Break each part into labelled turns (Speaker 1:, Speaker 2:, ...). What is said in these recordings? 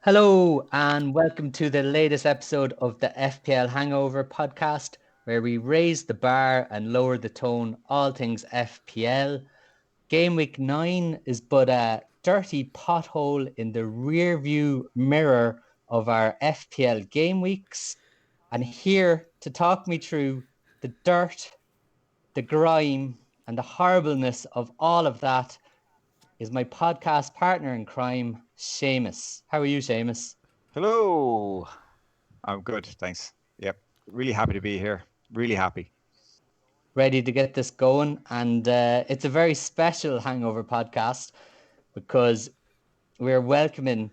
Speaker 1: Hello, and welcome to the latest episode of the FPL Hangover podcast, where we raise the bar and lower the tone, all things FPL. Game week 9 is but a dirty pothole in the rear view mirror of our FPL game weeks. And here to talk me through the dirt, the grime, and the horribleness of all of that is my podcast partner in crime, Seamus. How are you, Seamus?
Speaker 2: Hello. I'm good, thanks. Yep. Really happy to be here. Really happy.
Speaker 1: Ready to get this going. And it's a very special Hangover podcast because we're welcoming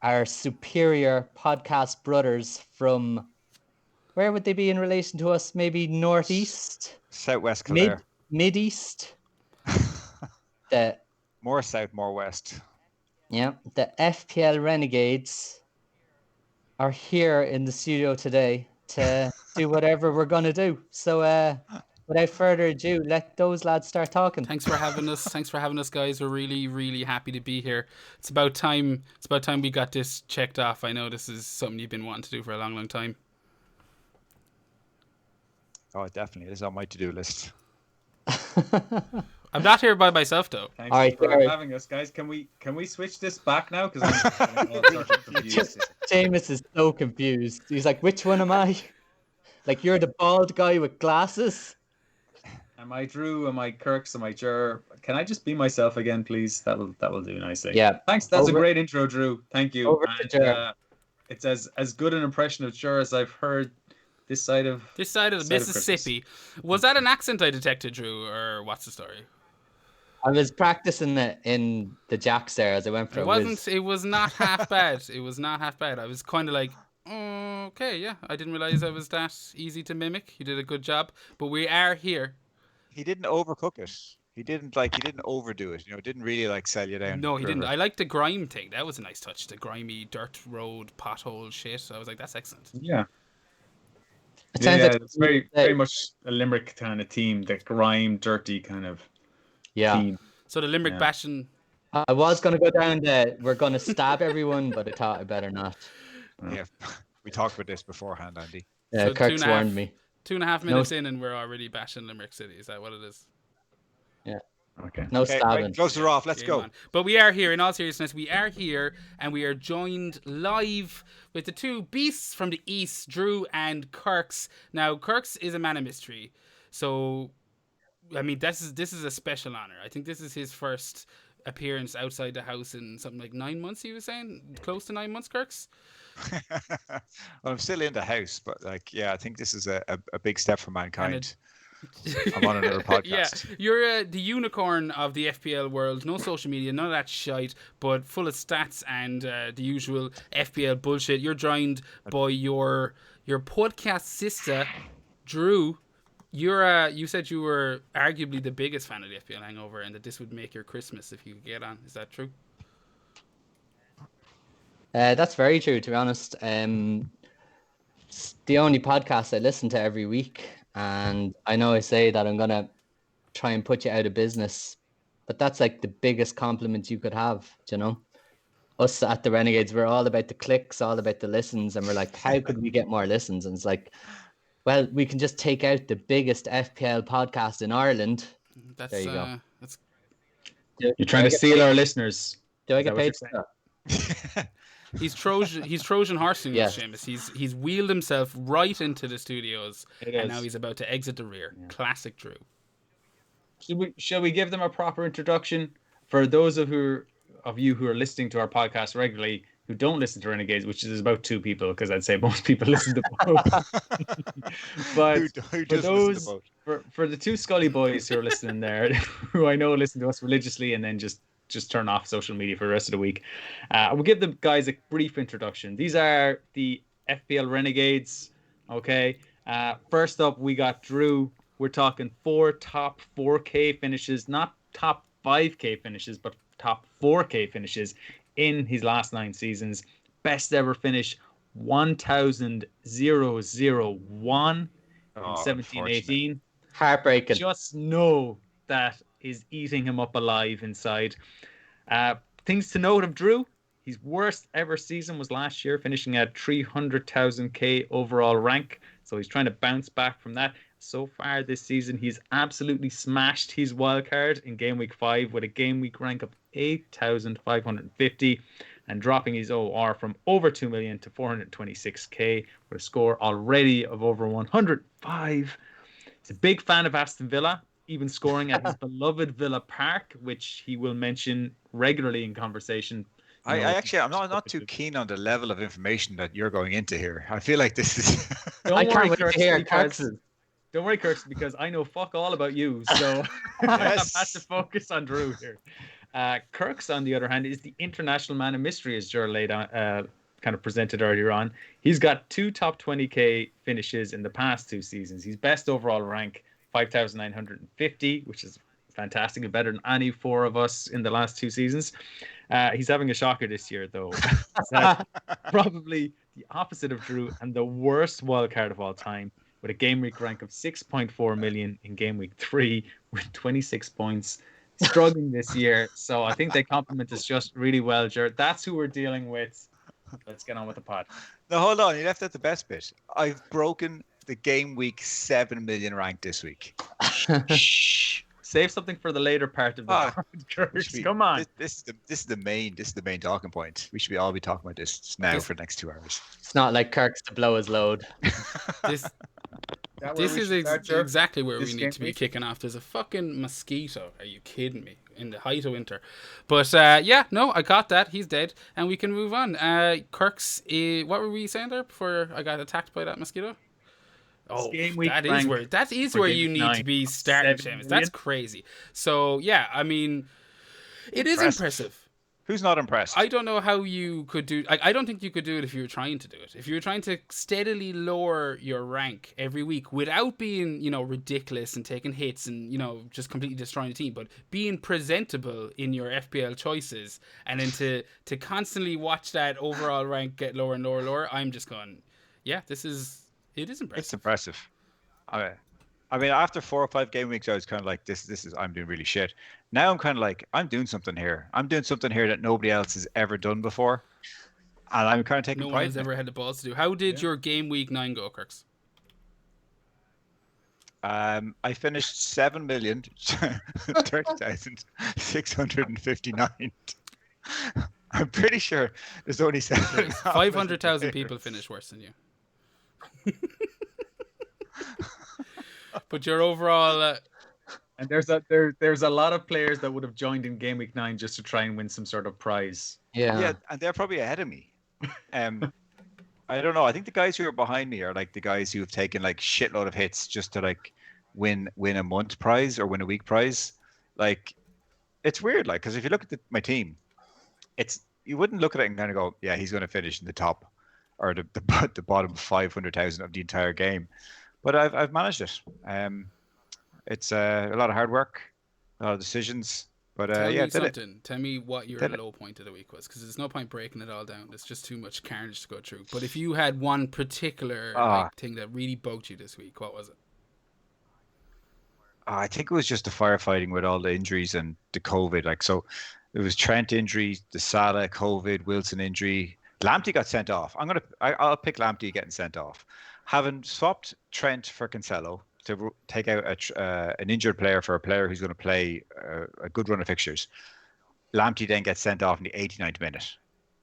Speaker 1: our superior podcast brothers from, where would they be in relation to us? Maybe northeast?
Speaker 2: Southwest Kildare.
Speaker 1: Mid-east?
Speaker 2: More south, more west.
Speaker 1: Yeah, the FPL Renegades are here in the studio today to do whatever we're going to do. So without further ado, let those lads start talking.
Speaker 3: Thanks for having us. Thanks for having us, guys. We're really, really happy to be here. It's about time. It's about time we got this checked off. I know this is something you've been wanting to do for a long, long time.
Speaker 2: Oh, definitely. It is on my to-do list.
Speaker 3: I'm not here by myself, though.
Speaker 4: Thanks for having us, guys. Can we switch this back now? Because I'm all sort of confused.
Speaker 1: Seamus is so confused. He's like, which one am I? Like, you're the bald guy with glasses?
Speaker 4: Am I Drew? Am I Kirks? Am I Jur? Can I just be myself again, please? That will do nicely.
Speaker 1: Yeah.
Speaker 4: Thanks. That's a great intro, Drew. Thank you.
Speaker 1: Over to Jur.
Speaker 4: It's as good an impression of Jur as I've heard this side of
Speaker 3: the Mississippi. Was that an accent I detected, Drew, or what's the story?
Speaker 1: I was practicing it in the jacks there as I went for
Speaker 3: It was not half bad. It was not half bad. I was kind of like, okay, yeah. I didn't realize I was that easy to mimic. You did a good job. But we are here.
Speaker 2: He didn't overcook it. He didn't overdo it. Didn't really sell you down.
Speaker 3: No, he didn't. I liked the grime thing. That was a nice touch. The grimy dirt road pothole shit. I was like, that's excellent.
Speaker 4: Yeah. It's very much a Limerick kind of team, the grime, dirty kind of team.
Speaker 3: So the Limerick bashing.
Speaker 1: I was going to go down we're going to stab everyone, but I thought I better not.
Speaker 2: Yeah, we talked about this beforehand, Andy.
Speaker 1: Yeah, so Kirk's warned me.
Speaker 3: 2.5 minutes in and we're already bashing Limerick City. Is that what it is?
Speaker 1: Yeah.
Speaker 4: Okay.
Speaker 1: No stabbing.
Speaker 2: Right, gloves are off. Let's go.
Speaker 3: But we are here. In all seriousness, we are here, and we are joined live with the two beasts from the east, Drew and Kirks. Now, Kirks is a man of mystery, so I mean, this is a special honor. I think this is his first appearance outside the house in something like 9 months. He was saying close to 9 months, Kirks.
Speaker 2: Well, I'm still in the house, but I think this is a big step for mankind. I'm on another podcast.
Speaker 3: Yeah, you're the unicorn of the FPL world. No social media, none of that shite, but full of stats and the usual FPL bullshit. You're joined by your podcast sister, Drew. You said you were arguably the biggest fan of the FPL Hangover, and that this would make your Christmas if you could get on. Is that true?
Speaker 1: That's very true, to be honest. It's the only podcast I listen to every week. And I know I say that I'm going to try and put you out of business, but that's like the biggest compliment you could have, Us at the Renegades, we're all about the clicks, all about the listens, and we're like, how could we get more listens? And it's like, well, we can just take out the biggest FPL podcast in Ireland. There you go.
Speaker 4: You're trying to steal our listeners.
Speaker 1: Do I get paid for
Speaker 3: that? He's Trojan horsing us, Seamus. He's wheeled himself right into the studios, and now he's about to exit the rear. Yeah. Classic Drew.
Speaker 4: Shall we give them a proper introduction for those of you who are listening to our podcast regularly who don't listen to Renegades, which is about 2 people, because I'd say most people listen to both. But for the 2 Scully boys who are listening there, who I know listen to us religiously and then just turn off social media for the rest of the week, we'll give the guys a brief introduction. These are the FPL Renegades. Okay. First up, we got Drew. We're talking 4 top 4K finishes, not top 5K finishes, but top 4K finishes in his last 9 seasons. Best ever finish, 1,001 in 17-18.
Speaker 1: Heartbreaking.
Speaker 4: Just know that is eating him up alive inside. Things to note of Drew: His worst ever season was last year, finishing at 300,000k overall rank. So he's trying to bounce back from that. So far this season, he's absolutely smashed his wildcard in game week 5 with a game week rank of 8,550 and dropping his OR from over 2 million to 426k with a score already of over 105. He's a big fan of Aston Villa, even scoring at his beloved Villa Park, which he will mention regularly in conversation.
Speaker 2: I'm not too keen on the level of information that you're going into here. I feel like this is.
Speaker 1: I can't wait to hear Kirk's.
Speaker 4: Don't worry, Kirk, because I know fuck all about you, so I have to focus on Drew here. Kirk's, on the other hand, is the international man of mystery, as Ger laid on, kind of presented earlier on. He's got 2 top 20k finishes in the past 2 seasons. He's best overall rank, 5,950, which is fantastic and better than any 4 of us in the last 2 seasons. He's having a shocker this year, though. Probably the opposite of Drew and the worst wildcard of all time, with a game week rank of 6.4 million in game week 3 with 26 points. Struggling this year. So I think they complement us just really well, Jared. That's who we're dealing with. Let's get on with the pod.
Speaker 2: No, hold on. You left out the best bit. I've broken the game week 7 million rank this week.
Speaker 4: Shh. Save something for the later part of the pod, Kirk. Come on.
Speaker 2: This is the main talking point. We should all be talking about this now for the next 2 hours.
Speaker 1: It's not like Kirk's to blow his load.
Speaker 3: This is exactly where we need to be kicking off. There's a fucking mosquito. Are you kidding me? In the height of winter. But I got that. He's dead. And we can move on. Kirk's, what were we saying there before I got attacked by that mosquito? Oh, that is where you need to be starting, Seamus. That's crazy. So, yeah, I mean, it is impressive.
Speaker 2: Who's not impressed?
Speaker 3: I don't know how you could do. I don't think you could do it if you were trying to do it. If you were trying to steadily lower your rank every week without being, ridiculous and taking hits and, just completely destroying the team, but being presentable in your FPL choices, and then to constantly watch that overall rank get lower and lower and lower, I'm just going, yeah, it is impressive.
Speaker 2: It's impressive. I mean, after 4 or 5 game weeks, I was kind of like, I'm doing really shit. Now I'm kind of like, I'm doing something here. I'm doing something here that nobody else has ever done before. And I'm kind of taking pride.
Speaker 3: No one has ever had the balls to do. How did your game week 9 go, Kirks?
Speaker 2: I finished 7,030,659. I'm pretty sure there's only
Speaker 3: 500,000 people finish worse than you. But your overall,
Speaker 4: and there's a lot of players that would have joined in game week 9 just to try and win some sort of prize.
Speaker 2: Yeah, and they're probably ahead of me. I don't know. I think the guys who are behind me are like the guys who have taken like shitload of hits just to like win a month prize or win a week prize. Like, it's weird. Like, because if you look at my team, you wouldn't look at it and kind of go, yeah, he's going to finish in the top or the bottom 500,000 of the entire game. But I've managed it. It's a lot of hard work, a lot of decisions. But
Speaker 3: Tell me something. Tell me what your low point of the week was, because there's no point breaking it all down. There's just too much carnage to go through. But if you had one particular thing that really bugged you this week, what was it?
Speaker 2: I think it was just the firefighting with all the injuries and the COVID. Like, so it was Trent injury, the Salah COVID, Wilson injury. Lamptey got sent off. I'll pick Lamptey getting sent off. Having swapped Trent for Cancelo to take out an injured player for a player who's going to play a good run of fixtures, Lamptey then gets sent off in the 89th minute,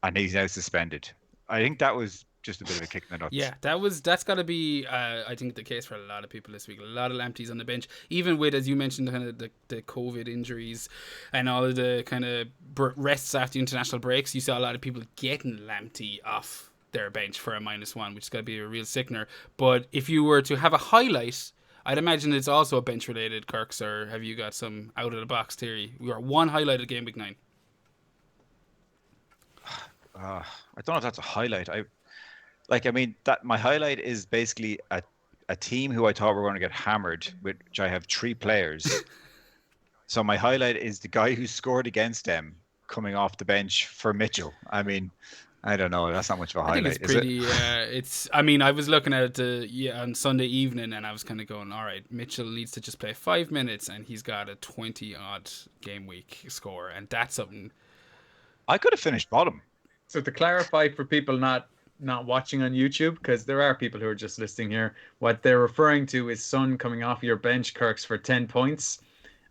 Speaker 2: and he's now suspended. I think that was just a bit of a kick in the nuts.
Speaker 3: Yeah, that's got to be, I think, the case for a lot of people this week. A lot of Lampteys on the bench, even with, as you mentioned, kind of the COVID injuries and all of the kind of rests after international breaks. You saw a lot of people getting Lamptey off their bench for a -1, which is going to be a real sickener. But if you were to have a highlight, I'd imagine it's also a bench related, Kirks, or have you got some out of the box theory? We are one highlight of game week 9.
Speaker 2: I don't know if that's a highlight. That my highlight is basically a team who I thought were going to get hammered, which I have 3 players. So my highlight is the guy who scored against them coming off the bench for Mitchell. I mean, I don't know. That's not much of a highlight.
Speaker 3: I think it's pretty. I was looking at it on Sunday evening, and I was kind of going, all right, Mitchell needs to just play 5 minutes, and he's got a 20-odd game week score, and that's something.
Speaker 2: I could have finished bottom.
Speaker 4: So to clarify for people not watching on YouTube, because there are people who are just listening here, what they're referring to is Son coming off your bench, Kirks, for 10 points.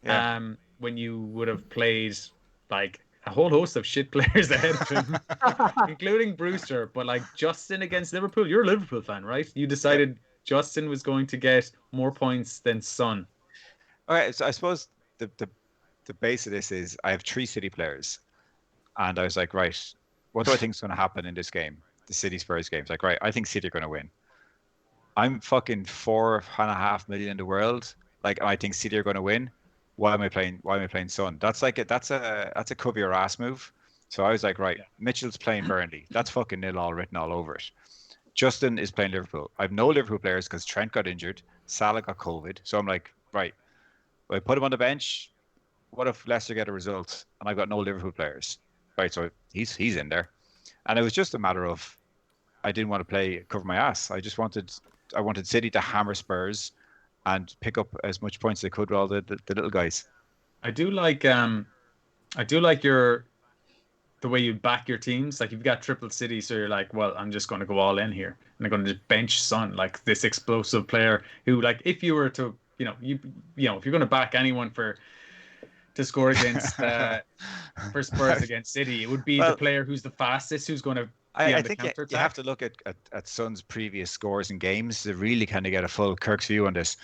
Speaker 2: Yeah.
Speaker 4: When you would have played like a whole host of shit players ahead of him, including Brewster, but like Justin against Liverpool. You're a Liverpool fan, right? You
Speaker 2: Yep.
Speaker 4: decided Justin was going to get more points than Son.
Speaker 2: All right. So I suppose the base of this is I have 3 City players, and I was like, right, what do I think is going to happen in this game? The City Spurs game. It's like, right, I think City are going to win. I'm fucking 4.5 million in the world. Like, I think City are going to win. Why am I playing? Why am I playing Son? That's a cover your ass move. So I was like, right, Mitchell's playing Burnley. That's fucking nil all written all over it. Justin is playing Liverpool. I have no Liverpool players because Trent got injured. Salah got COVID. So I'm like, right, I put him on the bench. What if Leicester get a result and I've got no Liverpool players? Right, so he's in there. And it was just a matter of I didn't want to cover my ass. I wanted City to hammer Spurs and pick up as much points as they could with all the little guys.
Speaker 4: I do like your the way you back your teams. Like you've got triple City, so you're like, well, I'm just going to go all in here, and I'm going to just bench Son, like this explosive player who, like, if you were to, if you're going to back anyone to score against for Spurs against City, it would be the player who's the fastest, who's going to.
Speaker 2: I think you have to look at Son's previous scores in games to really kind of get a full Kirk's view on this.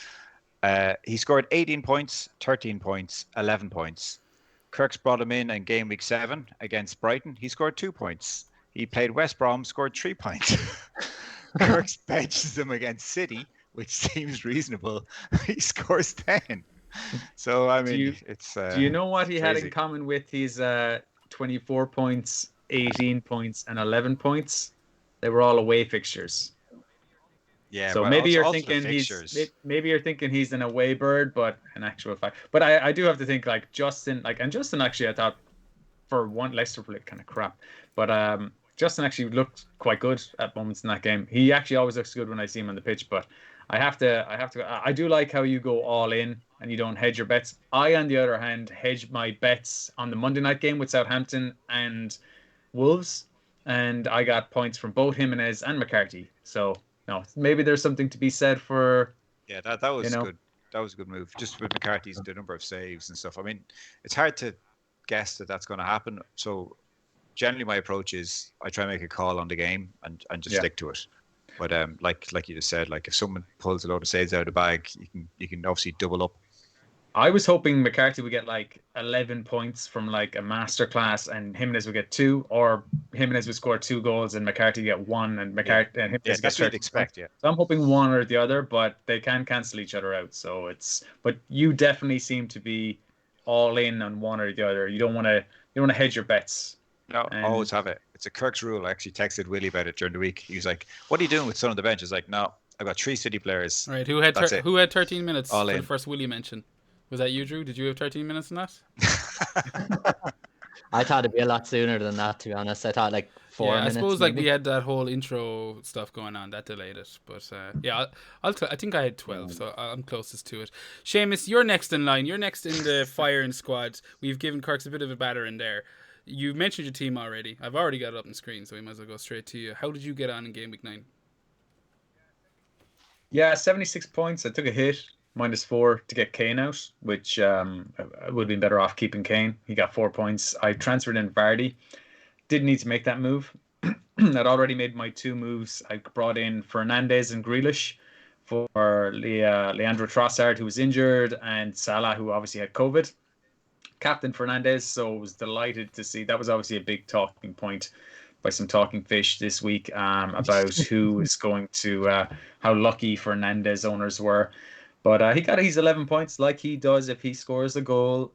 Speaker 2: He scored 18 points, 13 points, 11 points. Kirk's brought him in game week 7 against Brighton. He scored 2 points. He played West Brom, scored 3 points. Kirk's benches him against City, which seems reasonable. He scores 10. So, I mean,
Speaker 4: do you know what he had
Speaker 2: crazy.
Speaker 4: in common with his 24 points, 18 points, and 11 points? They were all away fixtures.
Speaker 2: Yeah,
Speaker 4: so maybe you're thinking he's an away bird, but in actual fact, but I do have to think like Justin, and Justin actually I thought for one Leicester played kind of crap, but Justin actually looked quite good at moments in that game. He actually always looks good when I see him on the pitch, but I do like how you go all in and you don't hedge your bets. I, on the other hand, hedge my bets on the Monday night game with Southampton and Wolves, and I got points from both Jimenez and McCarthy. So no, maybe there's something to be said for.
Speaker 2: Yeah, that was good. That was a good move. Just with McCarthy's the number of saves and stuff. I mean, it's hard to guess that's going to happen. So generally, my approach is I try and make a call on the game and just stick to it. But like you just said, like if someone pulls a load of saves out of the bag, you can obviously double up.
Speaker 4: I was hoping McCarthy would get like 11 points from like a masterclass, and Jimenez would get 2, or Jimenez would score 2 goals and McCarthy get 1, and McCarthy and Jimenez
Speaker 2: that's what you'd expect. Yeah.
Speaker 4: So I'm hoping one or the other, but they can cancel each other out. So but you definitely seem to be all in on one or the other. You don't want to hedge your bets.
Speaker 2: No, always have it. It's a Kirk's rule. I actually texted Willie about it during the week. He was like, "What are you doing with Son on the bench?" I was like, "No, I've got 3 City players."
Speaker 3: All right, who had 13 minutes
Speaker 2: all
Speaker 3: for
Speaker 2: in.
Speaker 3: the first Willie mention? Was that you, Drew? Did you have 13 minutes in that?
Speaker 1: I thought it'd be a lot sooner than that, to be honest. I thought like 4 minutes.
Speaker 3: I suppose
Speaker 1: maybe.
Speaker 3: like we had that whole intro stuff going on that delayed it, but I think I had 12, so I'm closest to it. Seamus, you're next in line. You're next in the firing squad. We've given Kirks a bit of a batter in there. You mentioned your team already. I've already got it up on screen, so we might as well go straight to you. How did you get on in game week 9?
Speaker 4: Yeah, 76 points. I took a hit. -4 to get Kane out, which I would have been better off keeping Kane. He got 4 points. I transferred in Vardy. Didn't need to make that move. I'd already made my 2 moves. I brought in Fernandes and Grealish for Leandro Trossard, who was injured, and Salah, who obviously had COVID. Captain Fernandes, so I was delighted to see. That was obviously a big talking point by some talking fish this week about who is going to, how lucky Fernandes owners were. But he got his 11 points like he does if he scores a goal,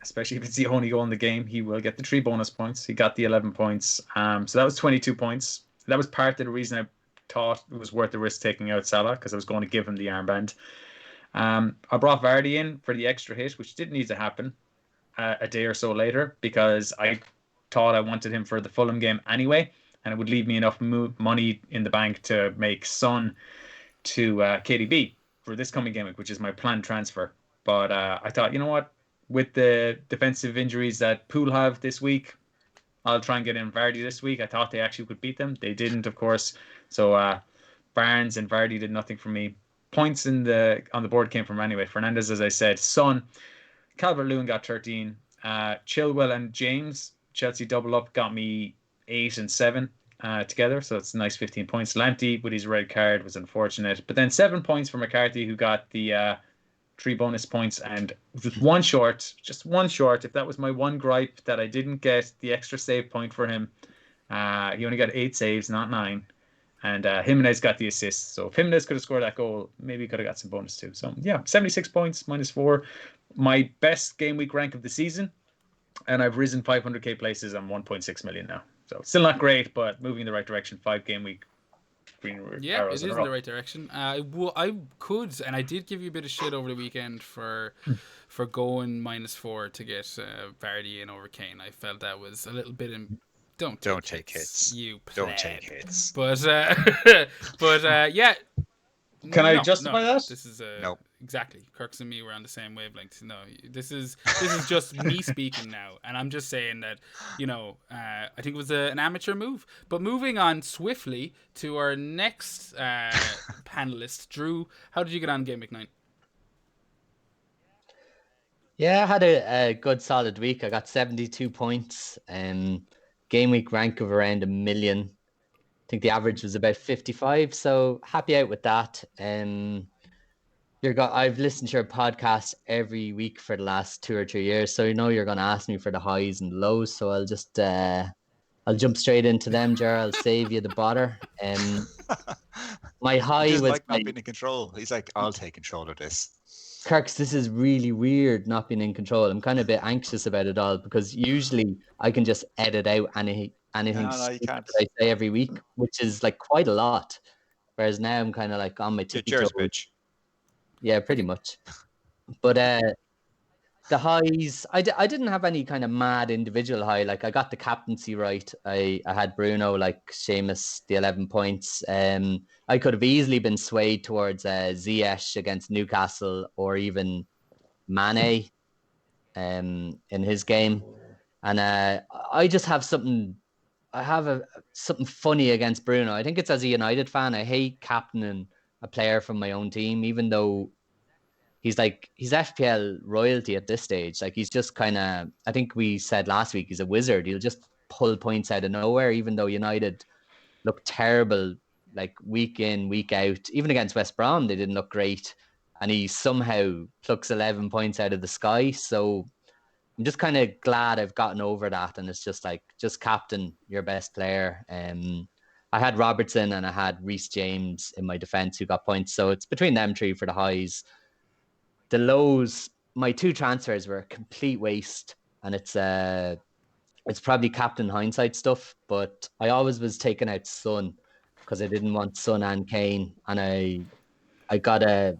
Speaker 4: especially if it's the only goal in the game. He will get the 3 bonus points. He got the 11 points. So that was 22 points. That was part of the reason I thought it was worth the risk taking out Salah, because I was going to give him the armband. I brought Vardy in for the extra hit, which didn't need to happen a day or so later, because I thought I wanted him for the Fulham game anyway, and it would leave me enough money in the bank to make Son to KDB for this coming game week, which is my planned transfer. But I thought, you know what, with the defensive injuries that Poole have this week, I'll try and get in Vardy this week. I thought they actually could beat them. They didn't, of course. So Barnes and Vardy did nothing for me. Points on the board came from anyway. Fernandez, as I said, Son, Calvert-Lewin got 13. Chilwell and James, Chelsea double up, got me 8 and 7 together. So it's a nice 15 points. Lamptey with his red card was unfortunate. But then 7 points for McCarthy, who got the 3 bonus points and just one short. If that was my one gripe that I didn't get the extra save point for him, he only got 8 saves, not 9. And Jimenez got the assist. So if Jimenez could have scored that goal, maybe he could have got some bonus too. So yeah, 76 points, -4. My best game week rank of the season. And I've risen 500k places. I'm 1.6 million now. So still not great, but moving in the right direction. 5 game week.
Speaker 3: Yeah, it is in the right direction. I could, and I did give you a bit of shit over the weekend for going -4 to get Vardy in over Kane. I felt that was a little bit Don't take hits. You pleb.
Speaker 2: Don't take hits.
Speaker 3: But yeah.
Speaker 4: Can I justify that?
Speaker 3: This is
Speaker 2: no.
Speaker 3: Exactly. Kirk's and me were on the same wavelength. No, this is just me speaking now, and I'm just saying that I think it was an amateur move. But moving on swiftly to our next panelist, Drew. How did you get on Game Week 9?
Speaker 1: Yeah, I had a good solid week. I got 72 points. Game week rank of around 1 million. I think the average was about 55, so happy out with that. I've listened to your podcast every week for the last 2 or 3 years, so you're going to ask me for the highs and lows. So I'll just I'll jump straight into them, Ger. I'll save you the bother. My high was
Speaker 2: like not being in control. He's like, I'll take control of this.
Speaker 1: Kirks, this is really weird not being in control. I'm kind of a bit anxious about it all because usually I can just edit out anything
Speaker 2: you can't.
Speaker 1: that I say every week, which is like quite a lot. Whereas now I'm kind of like on my tippy toes.
Speaker 2: Bitch.
Speaker 1: Yeah, pretty much. But the highs, I didn't have any kind of mad individual high. Like I got the captaincy right. I had Bruno, like Seamus, the 11 points. I could have easily been swayed towards Ziyech against Newcastle or even Mane in his game. And I just have something. I have something funny against Bruno. I think it's as a United fan. I hate captaining a player from my own team, even though he's FPL royalty at this stage. Like he's just kind of, I think we said last week, he's a wizard. He'll just pull points out of nowhere, even though United look terrible, like week in, week out. Even against West Brom, they didn't look great. And he somehow plucks 11 points out of the sky. So I'm just kind of glad I've gotten over that. And it's just like, just captain your best player. I had Robertson and I had Reece James in my defense who got points. So it's between them 3 for the highs. The lows, my 2 transfers were a complete waste. And it's probably captain hindsight stuff. But I always was taking out Son because I didn't want Son and Kane. And I got a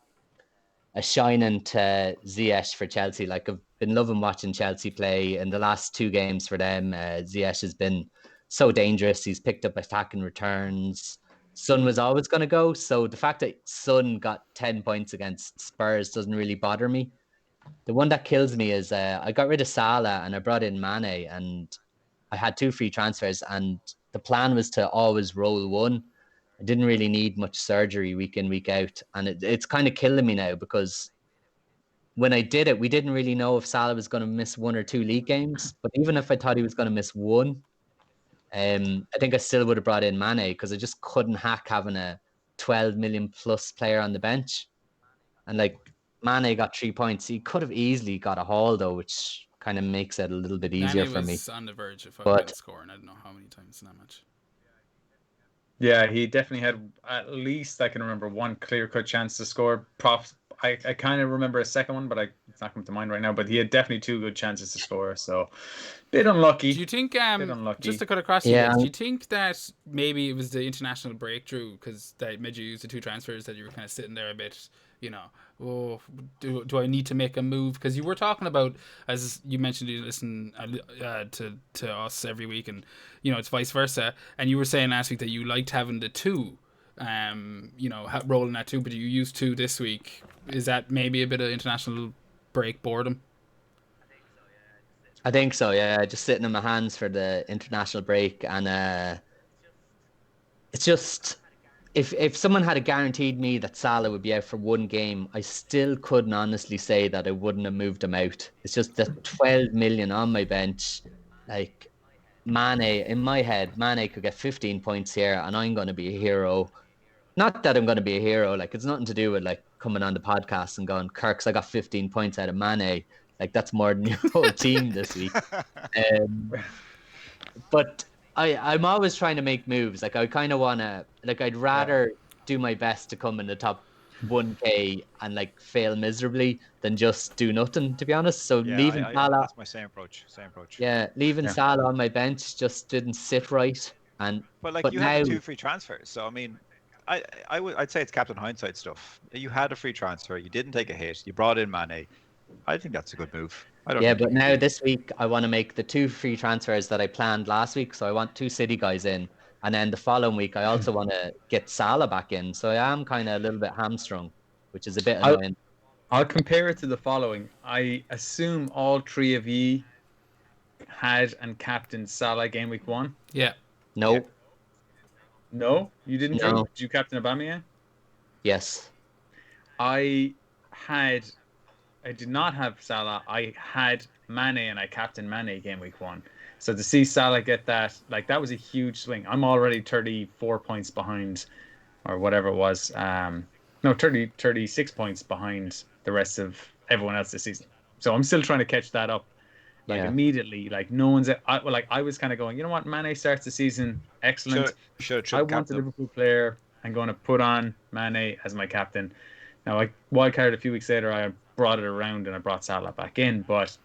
Speaker 1: shining to Ziyech for Chelsea. Like I've been loving watching Chelsea play in the last 2 games for them. Ziyech has been so dangerous. He's picked up attacking returns. Son was always going to go. So the fact that Son got 10 points against Spurs doesn't really bother me. The one that kills me is I got rid of Salah and I brought in Mane and I had 2 free transfers and the plan was to always roll one. I didn't really need much surgery week in, week out. And it's kind of killing me now because when I did it, we didn't really know if Salah was going to miss 1 or 2 league games. But even if I thought he was going to miss 1, I think I still would have brought in Mane because I just couldn't hack having a 12 million plus player on the bench. And like Mane got 3 points. He could have easily got a haul though, which kind of makes it a little bit easier for me.
Speaker 3: Was on the verge of scoring. I don't know how many times in that match.
Speaker 4: Yeah, he definitely had at least, I can remember, 1 clear-cut chance to score. I kind of remember a second one, but it's not coming to mind right now. But he had definitely 2 good chances to score. So, bit unlucky.
Speaker 3: Do you think, just to cut across you guys, do you think that maybe it was the international breakthrough because that made you use the 2 transfers that you were kind of sitting there a bit, do I need to make a move? Because you were talking about, as you mentioned, you listen to us every week, and it's vice versa. And you were saying last week that you liked having the 2, rolling that 2, but you used 2 this week. Is that maybe a bit of international break boredom?
Speaker 1: I think so, yeah. Just sitting in my hands for the international break, and it's just if someone had guaranteed me that Salah would be out for one game, I still couldn't honestly say that I wouldn't have moved him out. It's just the 12 million on my bench, like Mane in my head, Mane could get 15 points here, and I'm going to be a hero. Not that I'm going to be a hero, like it's nothing to do with like coming on the podcast and going, Kirks, I got 15 points out of Mane. Like that's more than your whole team this week. Um, but I'm always trying to make moves. Like I kind of want to, like I'd rather do my best to come in the top 1K and like fail miserably than just do nothing, to be honest. So leaving Salah,
Speaker 2: that's my same approach.
Speaker 1: leaving Salah on my bench just didn't sit right.
Speaker 2: But you
Speaker 1: now,
Speaker 2: had the 2 free transfers, so I mean, I'd say it's captain hindsight stuff. You had a free transfer, you didn't take a hit, you brought in Mane. I think that's a good move.
Speaker 1: but now this week I want to make the 2 free transfers that I planned last week. So I want 2 City guys in, and then the following week I also want to get Salah back in. So I am kind of a little bit hamstrung, which is a bit annoying.
Speaker 4: I'll compare it to the following. I assume all 3 of you had and captained Salah game week 1.
Speaker 3: Yeah.
Speaker 1: No.
Speaker 4: Yeah. No, you didn't.
Speaker 1: No.
Speaker 4: Did you captain Aubameyang?
Speaker 1: Yes.
Speaker 4: I did not have Salah. I had Mane and I captained Mane game week 1. So to see Salah get that, like that was a huge swing. I'm already 34 points behind, or whatever it was. 36 points behind the rest of everyone else this season. So I'm still trying to catch that up. Like immediately, like no one's. I was kind of going. You know what? Mane starts the season excellent. I want a Liverpool player. I'm going to put on Mane as my captain. Now, I wildcarded a few weeks later. I brought it around and I brought Salah back in. But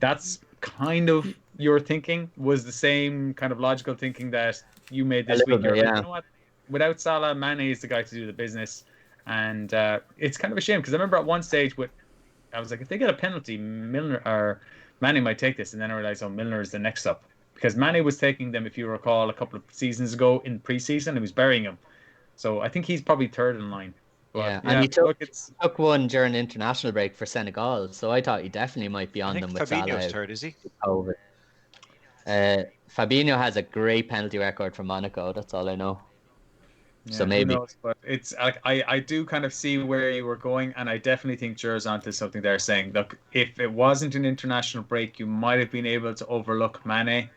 Speaker 4: that's kind of your thinking. Was the same kind of logical thinking that you made this week. You're like, you know what? Without Salah, Mane is the guy to do the business. And it's kind of a shame because I remember at one stage I was like, if they get a penalty, Milner or Mane might take this, and then I realized, Milner is the next up, because Mane was taking them, if you recall, a couple of seasons ago in preseason. He was burying him, so I think he's probably third in line. But,
Speaker 1: and he took one during the international break for Senegal, so I thought he definitely might be on them with Salah.
Speaker 2: Fabinho's third, is he?
Speaker 1: Over. Fabinho has a great penalty record for Monaco. That's all I know.
Speaker 4: Yeah,
Speaker 1: so maybe.
Speaker 4: Who knows? But it's like I do kind of see where you were going, and I definitely think Jer's onto something there, saying, look, if it wasn't an international break, you might have been able to overlook Mane.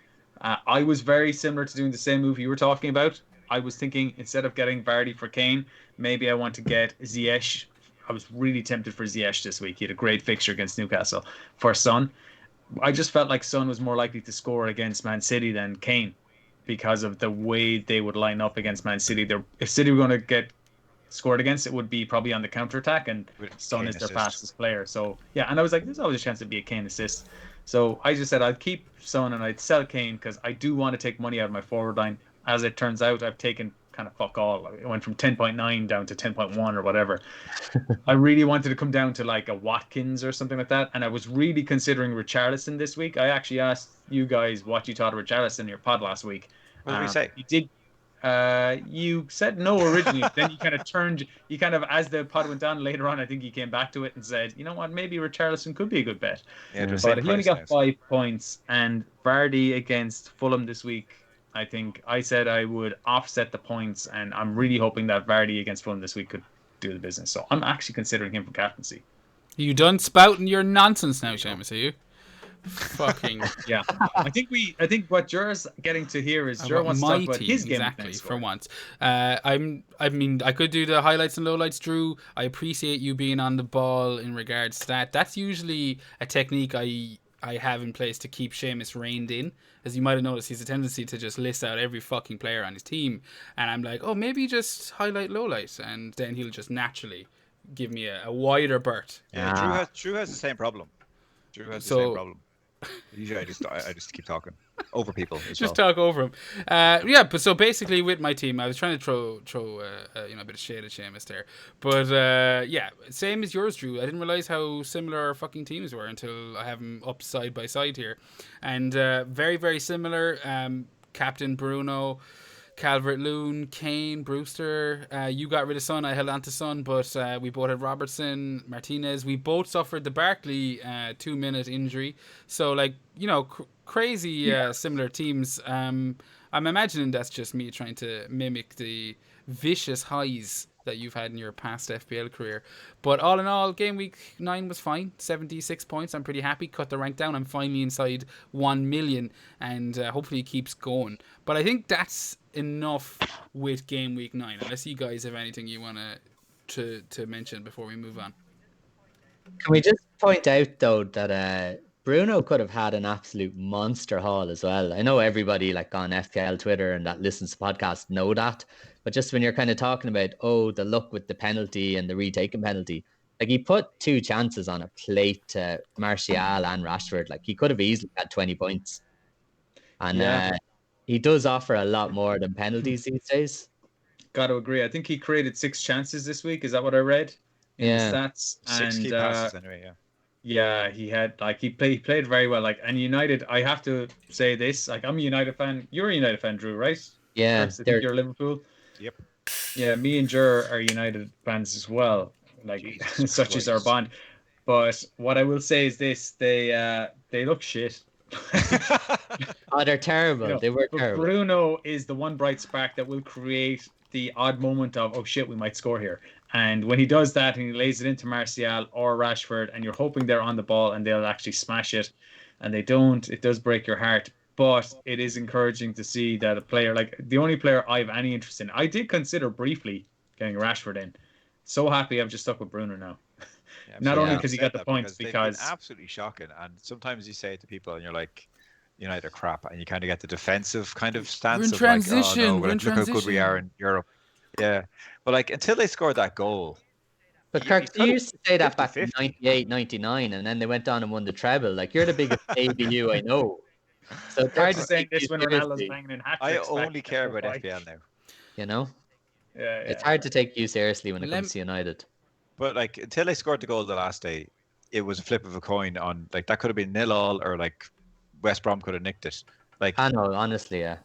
Speaker 4: I was very similar to doing the same move you were talking about. I was thinking, instead of getting Vardy for Kane, maybe I want to get Ziyech. I was really tempted for Ziyech this week. He had a great fixture against Newcastle. For Son, I just felt like Son was more likely to score against Man City than Kane, because of the way they would line up against Man City. If City were going to get scored against, it would be probably on the counter-attack, and Son is their fastest player. So, yeah, and I was like, there's always a chance it'd be a Kane assist. So I just said I'd keep Son and I'd sell Kane, because I do want to take money out of my forward line. As it turns out, I've taken kind of fuck all. It went from 10.9 down to 10.1 or whatever. I really wanted to come down to like a Watkins or something like that, and I was really considering Richarlison this week. I actually asked you guys what you thought of Richarlison in your pod last week.
Speaker 2: What did we say?
Speaker 4: You did. You said no originally. Then you kind of turned. You kind of, as the pod went on later on, I think you came back to it and said, you know what, maybe Richarlison could be a good bet.
Speaker 2: Yeah,
Speaker 4: but he only got 5 points, and Vardy against Fulham this week, I think I said I would offset the points, and I'm really hoping that Vardy against Fulham this week could do the business. So I'm actually considering him for captaincy.
Speaker 3: You done spouting your nonsense now, Seamus, are you? Fucking
Speaker 4: yeah. I think what Jer's getting to here is Jer wants to talk about his game
Speaker 3: exactly for once. I mean, I could do the highlights and lowlights, Drew. I appreciate you being on the ball in regards to that. That's usually a technique I have in place to keep Seamus reined in. As you might have noticed, he has a tendency to just list out every fucking player on his team, and I'm like, oh, maybe just highlight lowlights, and then he'll just naturally give me a wider berth.
Speaker 2: Yeah, Drew has the same problem. Usually I just keep talking over people as
Speaker 3: just talk over them. But so basically with my team, I was trying to throw a bit of shade at Seamus there. But same as yours, Drew. I didn't realize how similar our fucking teams were until I have them up side by side here. And very, very similar. Captain Bruno, Calvert-Lewin, Kane, Brewster. You got rid of Son. I held on to Son, but we both had Robertson, Martinez. We both suffered the Barkley 2-minute injury. So, like, you know, crazy similar teams. I'm imagining that's just me trying to mimic the vicious highs that you've had in your past FPL career. But all in all, game week 9 was fine. 76 points. I'm pretty happy. Cut the rank down. I'm finally inside 1 million, and hopefully it keeps going. But I think that's enough with game week 9. Unless you guys have anything you want to mention before we move on.
Speaker 1: Can we just point out, though, that Bruno could have had an absolute monster haul as well. I know everybody like on FPL Twitter and that listens to podcasts know that, but just when you're kind of talking about, the luck with the penalty and the retaken penalty, like he put 2 chances on a plate to Martial and Rashford. Like he could have easily had 20 points. And he does offer a lot more than penalties these days.
Speaker 4: Got to agree. I think he created 6 chances this week. Is that what I read in the stats?
Speaker 2: 6 key passes anyway, yeah.
Speaker 4: Yeah, he had he played very well. Like, and United, I have to say this. Like, I'm a United fan. You're a United fan, Drew, right?
Speaker 1: Yeah,
Speaker 4: I think you're Liverpool.
Speaker 2: Yep.
Speaker 4: Yeah, me and Jer are United fans as well. Like, such is our bond. But what I will say is this: they look shit.
Speaker 1: They're terrible.
Speaker 4: You know,
Speaker 1: they were terrible.
Speaker 4: Bruno is the one bright spark that will create the odd moment of, oh shit, we might score here. And when he does that and he lays it into Martial or Rashford, and you're hoping they're on the ball and they'll actually smash it, and they don't, it does break your heart. But it is encouraging to see that a player, like the only player I have any interest in, I did consider briefly getting Rashford in. So happy I've just stuck with Bruno now. Yeah, not only because he got the points, because
Speaker 2: absolutely shocking. And sometimes you say it to people and you're like, United are crap, and you kind of get the defensive kind of stance.
Speaker 3: We're in transition.
Speaker 2: Like, oh, no, look how good we are in Europe. Yeah, but like until they scored that goal.
Speaker 1: But Kirk, you used to say that back in 98, 99, and then they went on and won the treble. Like, you're the biggest ABU I know. So it's hard to say
Speaker 4: this when Ronaldo's banging in hat-tricks.
Speaker 2: I only care about FPL now.
Speaker 1: You know?
Speaker 4: Yeah.
Speaker 1: It's hard to take you seriously when it comes to United.
Speaker 2: But like until they scored the goal the last day, it was a flip of a coin on like that could have been 0-0 or like West Brom could have nicked it. Like
Speaker 1: I know, honestly, yeah.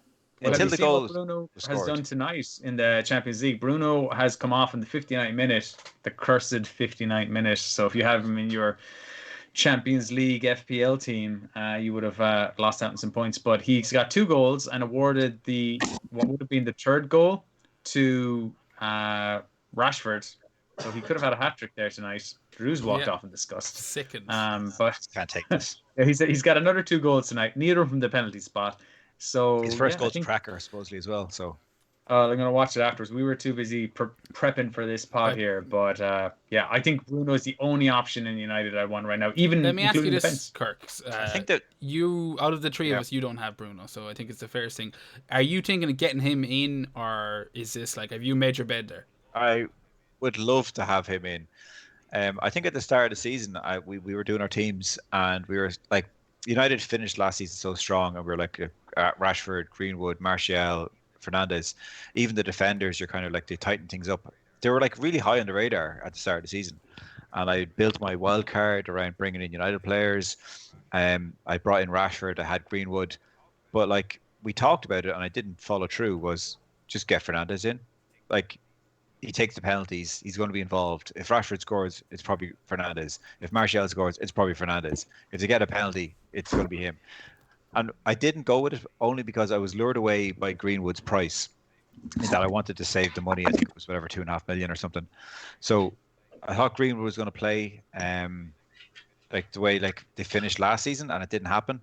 Speaker 4: Well, until the goal Bruno has done tonight in the Champions League. Bruno has come off in the 59th minute, the cursed 59th minute. So if you have him in your Champions League FPL team, you would have lost out on some points. But he's got 2 goals and awarded what would have been the 3rd goal to Rashford. So he could have had a hat-trick there tonight. Drew's walked off in disgust.
Speaker 3: Sickened.
Speaker 2: But can't take this.
Speaker 4: Yeah, he's got another 2 goals tonight, neither from the penalty spot. So
Speaker 2: his first goal's cracker supposedly as well. So
Speaker 4: I'm gonna watch it afterwards. We were too busy prepping for this pod here, but I think Bruno is the only option in United I want right now. Even
Speaker 3: let me ask you this,
Speaker 4: defense.
Speaker 3: Kirk.
Speaker 2: I think that
Speaker 3: you, out of the 3 of us, you don't have Bruno, so I think it's the fairest thing. Are you thinking of getting him in, or is this like, have you made your bed there?
Speaker 2: I would love to have him in. I think at the start of the season, we were doing our teams, and we were like, United finished last season so strong, and we were like Rashford, Greenwood, Martial, Fernandes. Even the defenders, you're kind of like, they tighten things up. They were like really high on the radar at the start of the season, and I built my wild card around bringing in United players. I brought in Rashford, I had Greenwood, but like we talked about it, and I didn't follow through. Was just get Fernandes in, like. He takes the penalties. He's going to be involved. If Rashford scores, it's probably Fernandes. If Martial scores, it's probably Fernandes. If they get a penalty, it's going to be him. And I didn't go with it only because I was lured away by Greenwood's price, in that I wanted to save the money. I think it was whatever, 2.5 million or something. So I thought Greenwood was going to play like the way like they finished last season, and it didn't happen.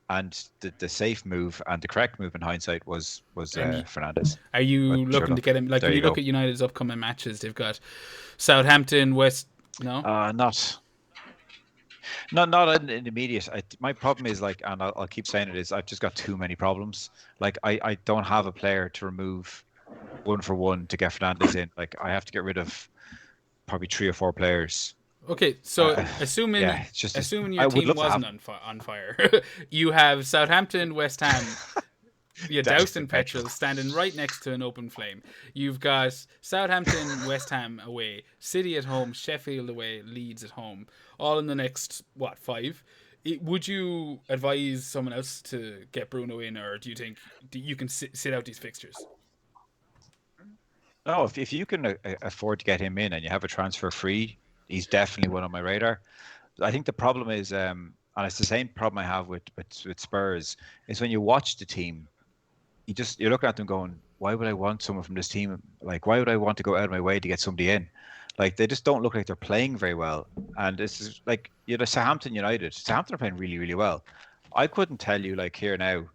Speaker 2: And the safe move and the correct move in hindsight was Fernandes.
Speaker 3: Are you looking to get him? Like when you look at United's upcoming matches, they've got Southampton, West. No,
Speaker 2: not in the immediate. My problem is like, and I'll keep saying it, is I've just got too many problems. Like I don't have a player to remove 1 for 1 to get Fernandes in. Like I have to get rid of probably 3 or 4 players.
Speaker 3: Okay, so assuming your team wasn't on fire, you have Southampton, West Ham, doused in petrol, standing right next to an open flame. You've got Southampton, West Ham away, City at home, Sheffield away, Leeds at home, all in the next 5. Would you advise someone else to get Bruno in, or do you think you can sit out these fixtures?
Speaker 2: No, if you can afford to get him in and you have a transfer free, he's definitely one on my radar. I think the problem is, and it's the same problem I have with Spurs, is when you watch the team, you're looking at them going, why would I want someone from this team? Like, why would I want to go out of my way to get somebody in? Like, they just don't look like they're playing very well. And this is like, Southampton United. Southampton are playing really, really well. I couldn't tell you, like, here now,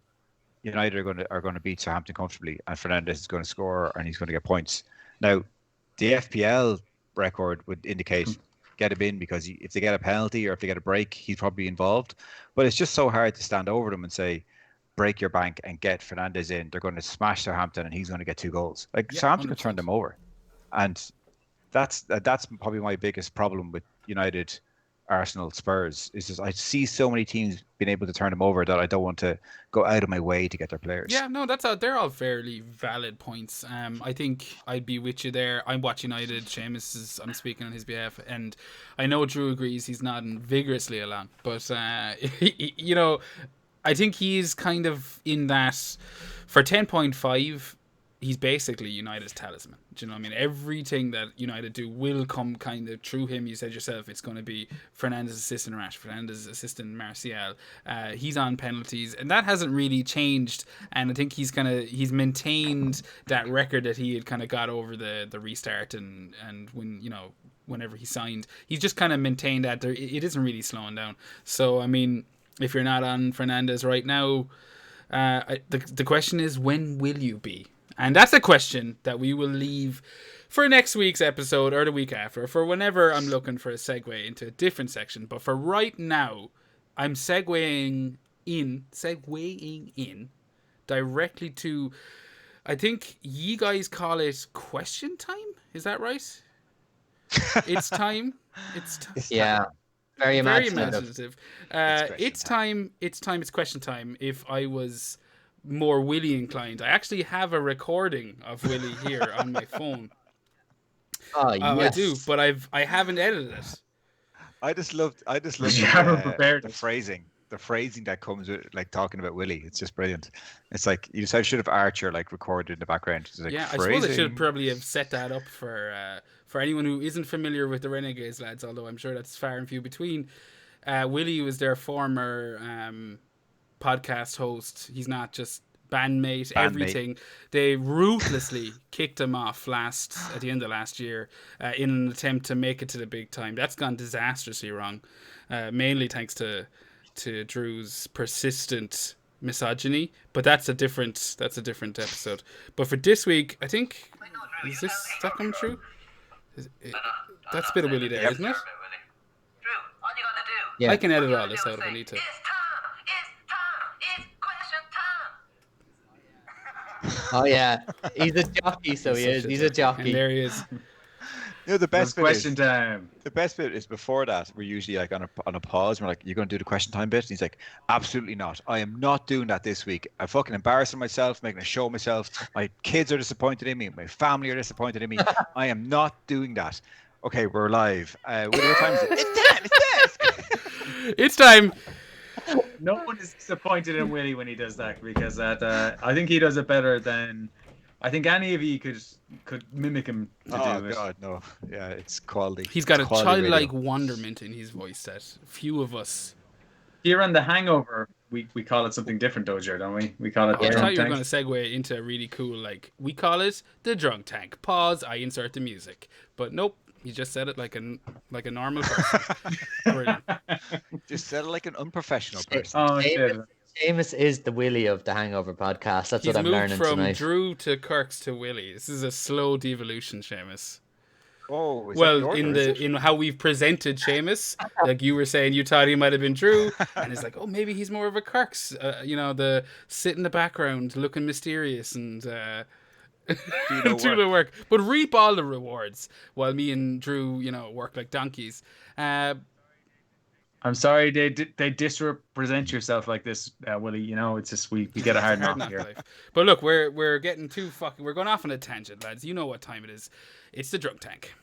Speaker 2: United are going to beat Southampton comfortably, and Fernandes is going to score and he's going to get points. Now, the FPL record would indicate get him in because if they get a penalty or if they get a break, he's probably involved. But it's just so hard to stand over them and say, break your bank and get Fernandes in. They're going to smash Southampton and he's going to get 2 goals. Like,
Speaker 3: Yeah,
Speaker 2: Southampton could
Speaker 3: 100%.
Speaker 2: turn them over, and that's probably my biggest problem with United, Arsenal, Spurs. Is just I see so many teams being able to turn them over that I don't want to go out of my way to get their players.
Speaker 3: Yeah, no, they're all fairly valid points. I think I'd be with you there. I'm watching United. Seamus I'm speaking on his behalf, and I know Drew agrees. He's nodding vigorously along, but you know, I think he's kind of in that for 10.5. He's basically United's talisman. Do you know what I mean? Everything that United do will come kind of through him. You said yourself, it's going to be Fernandes assisting Rash, Fernandes assisting Martial. He's on penalties, and that hasn't really changed. And I think he's maintained that record that he had kind of got over the restart and when whenever he signed, he's just kind of maintained that. It isn't really slowing down. So I mean, if you're not on Fernandes right now, the question is, when will you be? And that's a question that we will leave for next week's episode or the week after, for whenever I'm looking for a segue into a different section. But for right now, I'm segueing in directly to, I think you guys call it question time. Is that right? It's time.
Speaker 1: Yeah. Very
Speaker 3: Very
Speaker 1: imaginative.
Speaker 3: imaginative. It's time. It's question time. If I was more Willy inclined, I actually have a recording of Willy here on my phone.
Speaker 1: Oh, yes.
Speaker 3: I do, but I haven't edited it.
Speaker 2: I just loved the phrasing. The phrasing that comes with like talking about Willy. It's just brilliant. It's like I should have Archer like recorded in the background. It's like,
Speaker 3: yeah,
Speaker 2: phrasing.
Speaker 3: I suppose I should probably have set that up for anyone who isn't familiar with the Renegades lads, although I'm sure that's far and few between. Willy was their former podcast host. He's not just bandmate, everything. They ruthlessly kicked him off at the end of last year in an attempt to make it to the big time. That's gone disastrously wrong, mainly thanks to Drew's persistent misogyny. But that's a different episode. But for this week, I think is that coming true? That's a bit of Willy there, isn't it?
Speaker 1: Yeah.
Speaker 3: I can edit all this out if I need to.
Speaker 1: Oh yeah, he's a jockey, so he is. He's a jockey.
Speaker 3: And there he is.
Speaker 2: The best bit
Speaker 4: question time.
Speaker 2: The best bit is before that. We're usually like on a pause. We're like, "You're going to do the question time bit?" And he's like, "Absolutely not. I am not doing that this week. I'm fucking embarrassing myself, making a show of myself. My kids are disappointed in me. My family are disappointed in me. I am not doing that." Okay, we're live. What time is it?
Speaker 3: It's time.
Speaker 4: No one is disappointed in Willy when he does that, because I think he does it better than I think any of you could mimic him to do it.
Speaker 2: Oh God, no! Yeah, it's quality.
Speaker 3: He's got
Speaker 2: It's
Speaker 3: a
Speaker 2: quality
Speaker 3: childlike
Speaker 2: radio.
Speaker 3: wonderment in his voice that few of us.
Speaker 4: Here on the Hangover, we call it something different, though, Jared, don't we? We call it the
Speaker 3: I thought
Speaker 4: drunk
Speaker 3: you were
Speaker 4: tank.
Speaker 3: going to segue into a really cool, like, we call it the drunk tank. Pause. I insert the music, but nope. He just said it like a normal person. Brilliant.
Speaker 2: Just said it like an unprofessional person.
Speaker 4: Oh shit!
Speaker 1: Seamus is the Willy of the Hangover podcast. That's
Speaker 3: He's
Speaker 1: what I'm
Speaker 3: moved
Speaker 1: learning
Speaker 3: from
Speaker 1: tonight.
Speaker 3: Drew to Kirks to Willy. This is a slow devolution, Seamus.
Speaker 2: Oh, is that
Speaker 3: Well,
Speaker 2: the order,
Speaker 3: in
Speaker 2: is it?
Speaker 3: in how we've presented Seamus, like you were saying, you thought he might have been Drew, and it's like, oh, maybe he's more of a Kirks. The sit in the background, looking mysterious and do the work, but reap all the rewards, while me and Drew, work like donkeys.
Speaker 4: I'm sorry they disrepresent yourself like this, Willie. It's just we get a hard knock here.
Speaker 3: Life. But look, we're getting we're going off on a tangent, lads. You know what time it is. It's the drunk tank.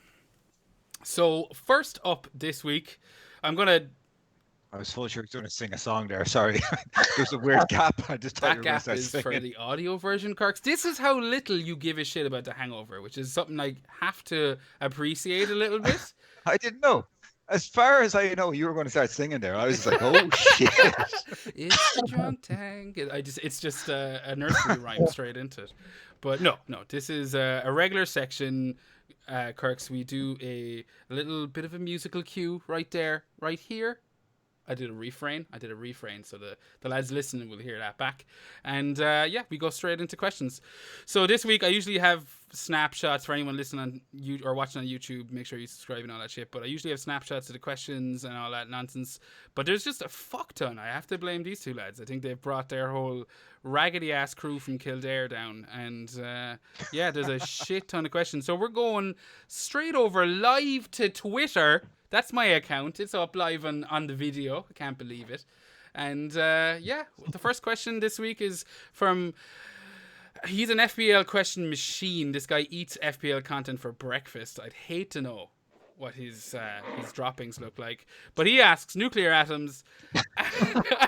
Speaker 3: So first up this week, I'm gonna
Speaker 2: I was full sure you were going to sing a song there. Sorry. There's a weird gap. I just thought
Speaker 3: That
Speaker 2: you were going to
Speaker 3: gap
Speaker 2: start
Speaker 3: is
Speaker 2: singing.
Speaker 3: for the audio version, Kirks. This is how little you give a shit about The Hangover, which is something I have to appreciate a little bit.
Speaker 2: I didn't know. As far as I know, you were going to start singing there. I was just like, oh shit.
Speaker 3: It's the drunk tank. It's just a nursery rhyme straight into it. But no, this is a regular section. Kirks, we do a little bit of a musical cue right there, right here. I did a refrain, so the lads listening will hear that back. And yeah, we go straight into questions. So this week I usually have snapshots for anyone listening on or watching on YouTube. Make sure you subscribe and all that shit. But I usually have snapshots of the questions and all that nonsense. But there's just a fuck ton. I have to blame these two lads. I think they've brought their whole raggedy ass crew from Kildare down. And yeah, there's a shit ton of questions. So we're going straight over live to Twitter. That's my account. It's up live on the video. I can't believe it. And yeah, the first question this week is from... He's an FPL question machine. This guy eats FPL content for breakfast. I'd hate to know what his droppings look like. But he asks, Nuclear Atoms, at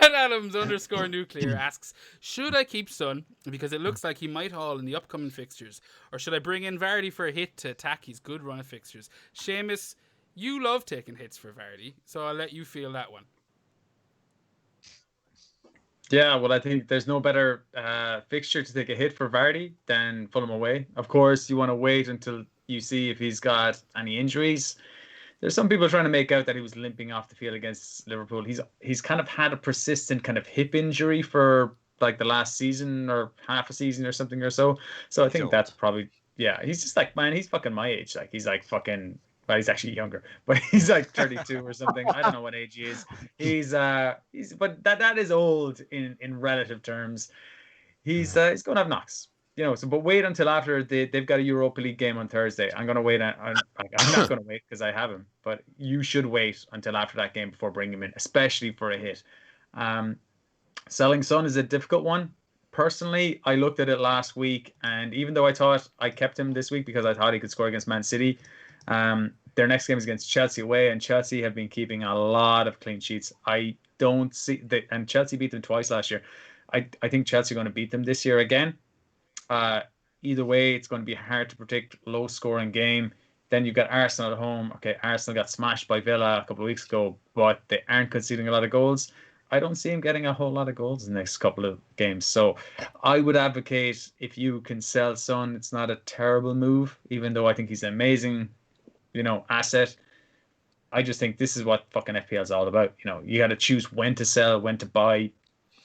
Speaker 3: Adams_Nuclear asks, should I keep Son because it looks like he might haul in the upcoming fixtures? Or should I bring in Vardy for a hit to attack his good run of fixtures? Seamus, you love taking hits for Vardy, so I'll let you feel that one.
Speaker 4: Yeah, well, I think there's no better fixture to take a hit for Vardy than Fulham away. Of course, you want to wait until you see if he's got any injuries. There's some people trying to make out that he was limping off the field against Liverpool. He's kind of had a persistent kind of hip injury for like the last season or half a season or something or so. So I think that's probably, yeah, he's just like, man, he's fucking my age. Like he's like fucking... Well, he's actually younger, but he's like 32 or something. I don't know what age he is. But that is old in relative terms. He's going to have knocks, you know. So, but wait until after they've got a Europa League game on Thursday. I'm going to wait. I'm not going to wait because I have him, but you should wait until after that game before bringing him in, especially for a hit. Selling Son is a difficult one. Personally, I looked at it last week, and even though I thought I kept him this week because I thought he could score against Man City. Their next game is against Chelsea away, and Chelsea have been keeping a lot of clean sheets. I don't see that, and Chelsea beat them twice last year. I think Chelsea are going to beat them this year again. Either way, it's going to be hard to predict low scoring game. Then you've got Arsenal at home. Okay, Arsenal got smashed by Villa a couple of weeks ago, but they aren't conceding a lot of goals. I don't see him getting a whole lot of goals in the next couple of games. So I would advocate if you can sell Son, it's not a terrible move, even though I think he's an amazing, you know, asset. I just think this is what fucking FPL is all about. You know, you got to choose when to sell, when to buy.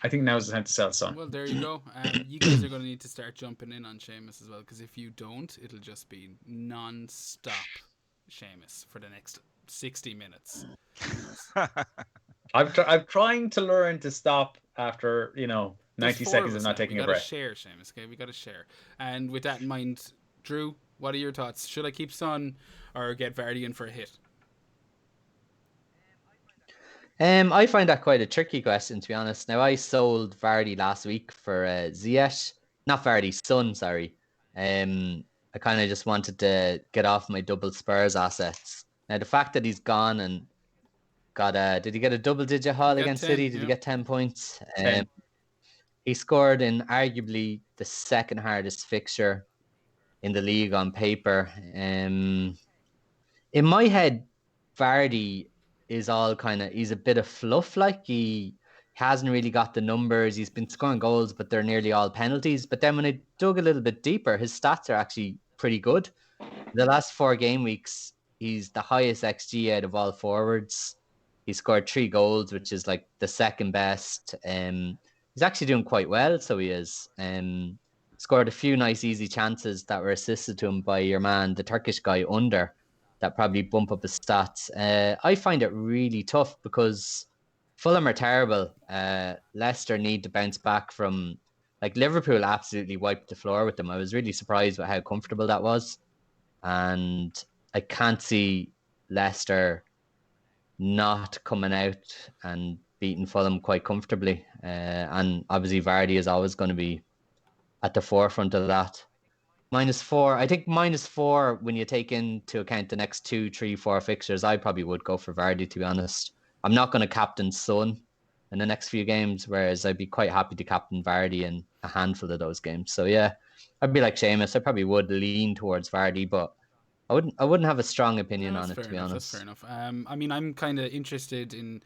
Speaker 4: I think now's the time to sell Son.
Speaker 3: Well, there you go. You guys are going to need to start jumping in on Seamus as well, because if you don't, it'll just be non-stop Seamus for the next 60 minutes.
Speaker 4: I'm trying to learn to stop after, you know, 90 seconds of not taking a breath.
Speaker 3: We got to share, Seamus, okay? We got to share. And with that in mind, Drew, what are your thoughts? Should I keep Son or get Vardy in for a hit?
Speaker 1: I find that quite a tricky question, to be honest. Now, I sold Vardy last week for Ziyech. Not Vardy, Son, sorry. I kind of just wanted to get off my double Spurs assets. Now, the fact that he's gone and got did he get a double-digit haul against
Speaker 3: 10,
Speaker 1: City? Did he get 10 points? He scored in arguably the second hardest fixture in the league on paper. In my head, Vardy is all kind of, he's a bit of fluff. Like he hasn't really got the numbers. He's been scoring goals, but they're nearly all penalties. But then when I dug a little bit deeper, his stats are actually pretty good. The last 4 game weeks, he's the highest XG out of all forwards. He scored 3 goals, which is like the second best. He's actually doing quite well, so he is. Scored a few nice easy chances that were assisted to him by your man, the Turkish guy Under, that probably bump up his stats. I find it really tough because Fulham are terrible. Leicester need to bounce back from, like, Liverpool absolutely wiped the floor with them. I was really surprised with how comfortable that was. And I can't see Leicester not coming out and beating Fulham quite comfortably. And obviously Vardy is always going to be at the forefront of that. -4. I think -4 when you take into account the next 2, 3, 4 fixtures, I probably would go for Vardy, to be honest. I'm not going to captain Son in the next few games, whereas I'd be quite happy to captain Vardy in a handful of those games. So yeah, I'd be like Seamus. I probably would lean towards Vardy, but I wouldn't have a strong opinion on it, to be honest.
Speaker 3: That's fair enough. I mean, I'm kind of interested in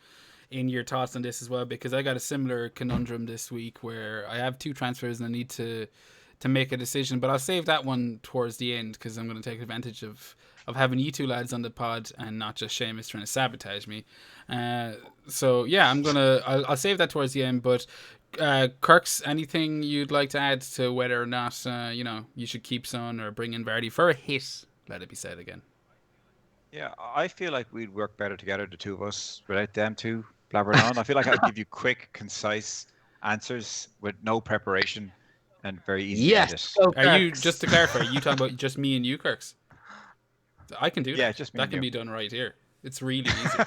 Speaker 3: your thoughts on this as well, because I got a similar conundrum this week where I have 2 transfers and I need to make a decision, but I'll save that one towards the end because I'm going to take advantage of having you 2 lads on the pod and not just Seamus trying to sabotage me. So yeah, I'll save that towards the end. But Kirks, anything you'd like to add to whether or not you should keep Son or bring in Vardy for a hit? Let it be said again.
Speaker 2: Yeah, I feel like we'd work better together, the two of us, without them two blabbering on. I feel like I'd give you quick, concise answers with no preparation and very easy to edit.
Speaker 1: So
Speaker 3: are you, just to clarify, are you talking about just me and you, Kirks? I can do that.
Speaker 2: Yeah, just me.
Speaker 3: That can be done right here. It's really easy.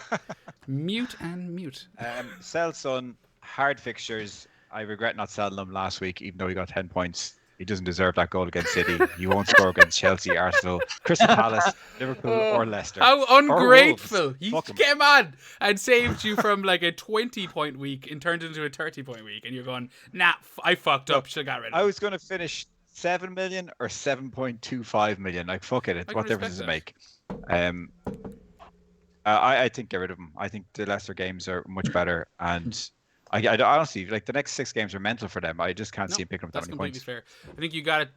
Speaker 3: Mute.
Speaker 2: Sell Son, hard fixtures. I regret not selling them last week, even though he got 10 points. He doesn't deserve that goal against City. He won't score against Chelsea, Arsenal, Crystal Palace, Liverpool, or Leicester.
Speaker 3: How ungrateful! He
Speaker 2: Fuck him.
Speaker 3: came on and saved you from like a 20-point week and turned it into a 30-point week, and you're going, nah, I fucked up. Should have got rid of him.
Speaker 2: I was going to finish 7 million or 7.25 million. Like, fuck it. What difference does it make? I think get rid of him. I think the Leicester games are much better, and I honestly, like, the next 6 games are mental for them. I just can't see him picking up that many points.
Speaker 3: That's completely fair. I think you got it.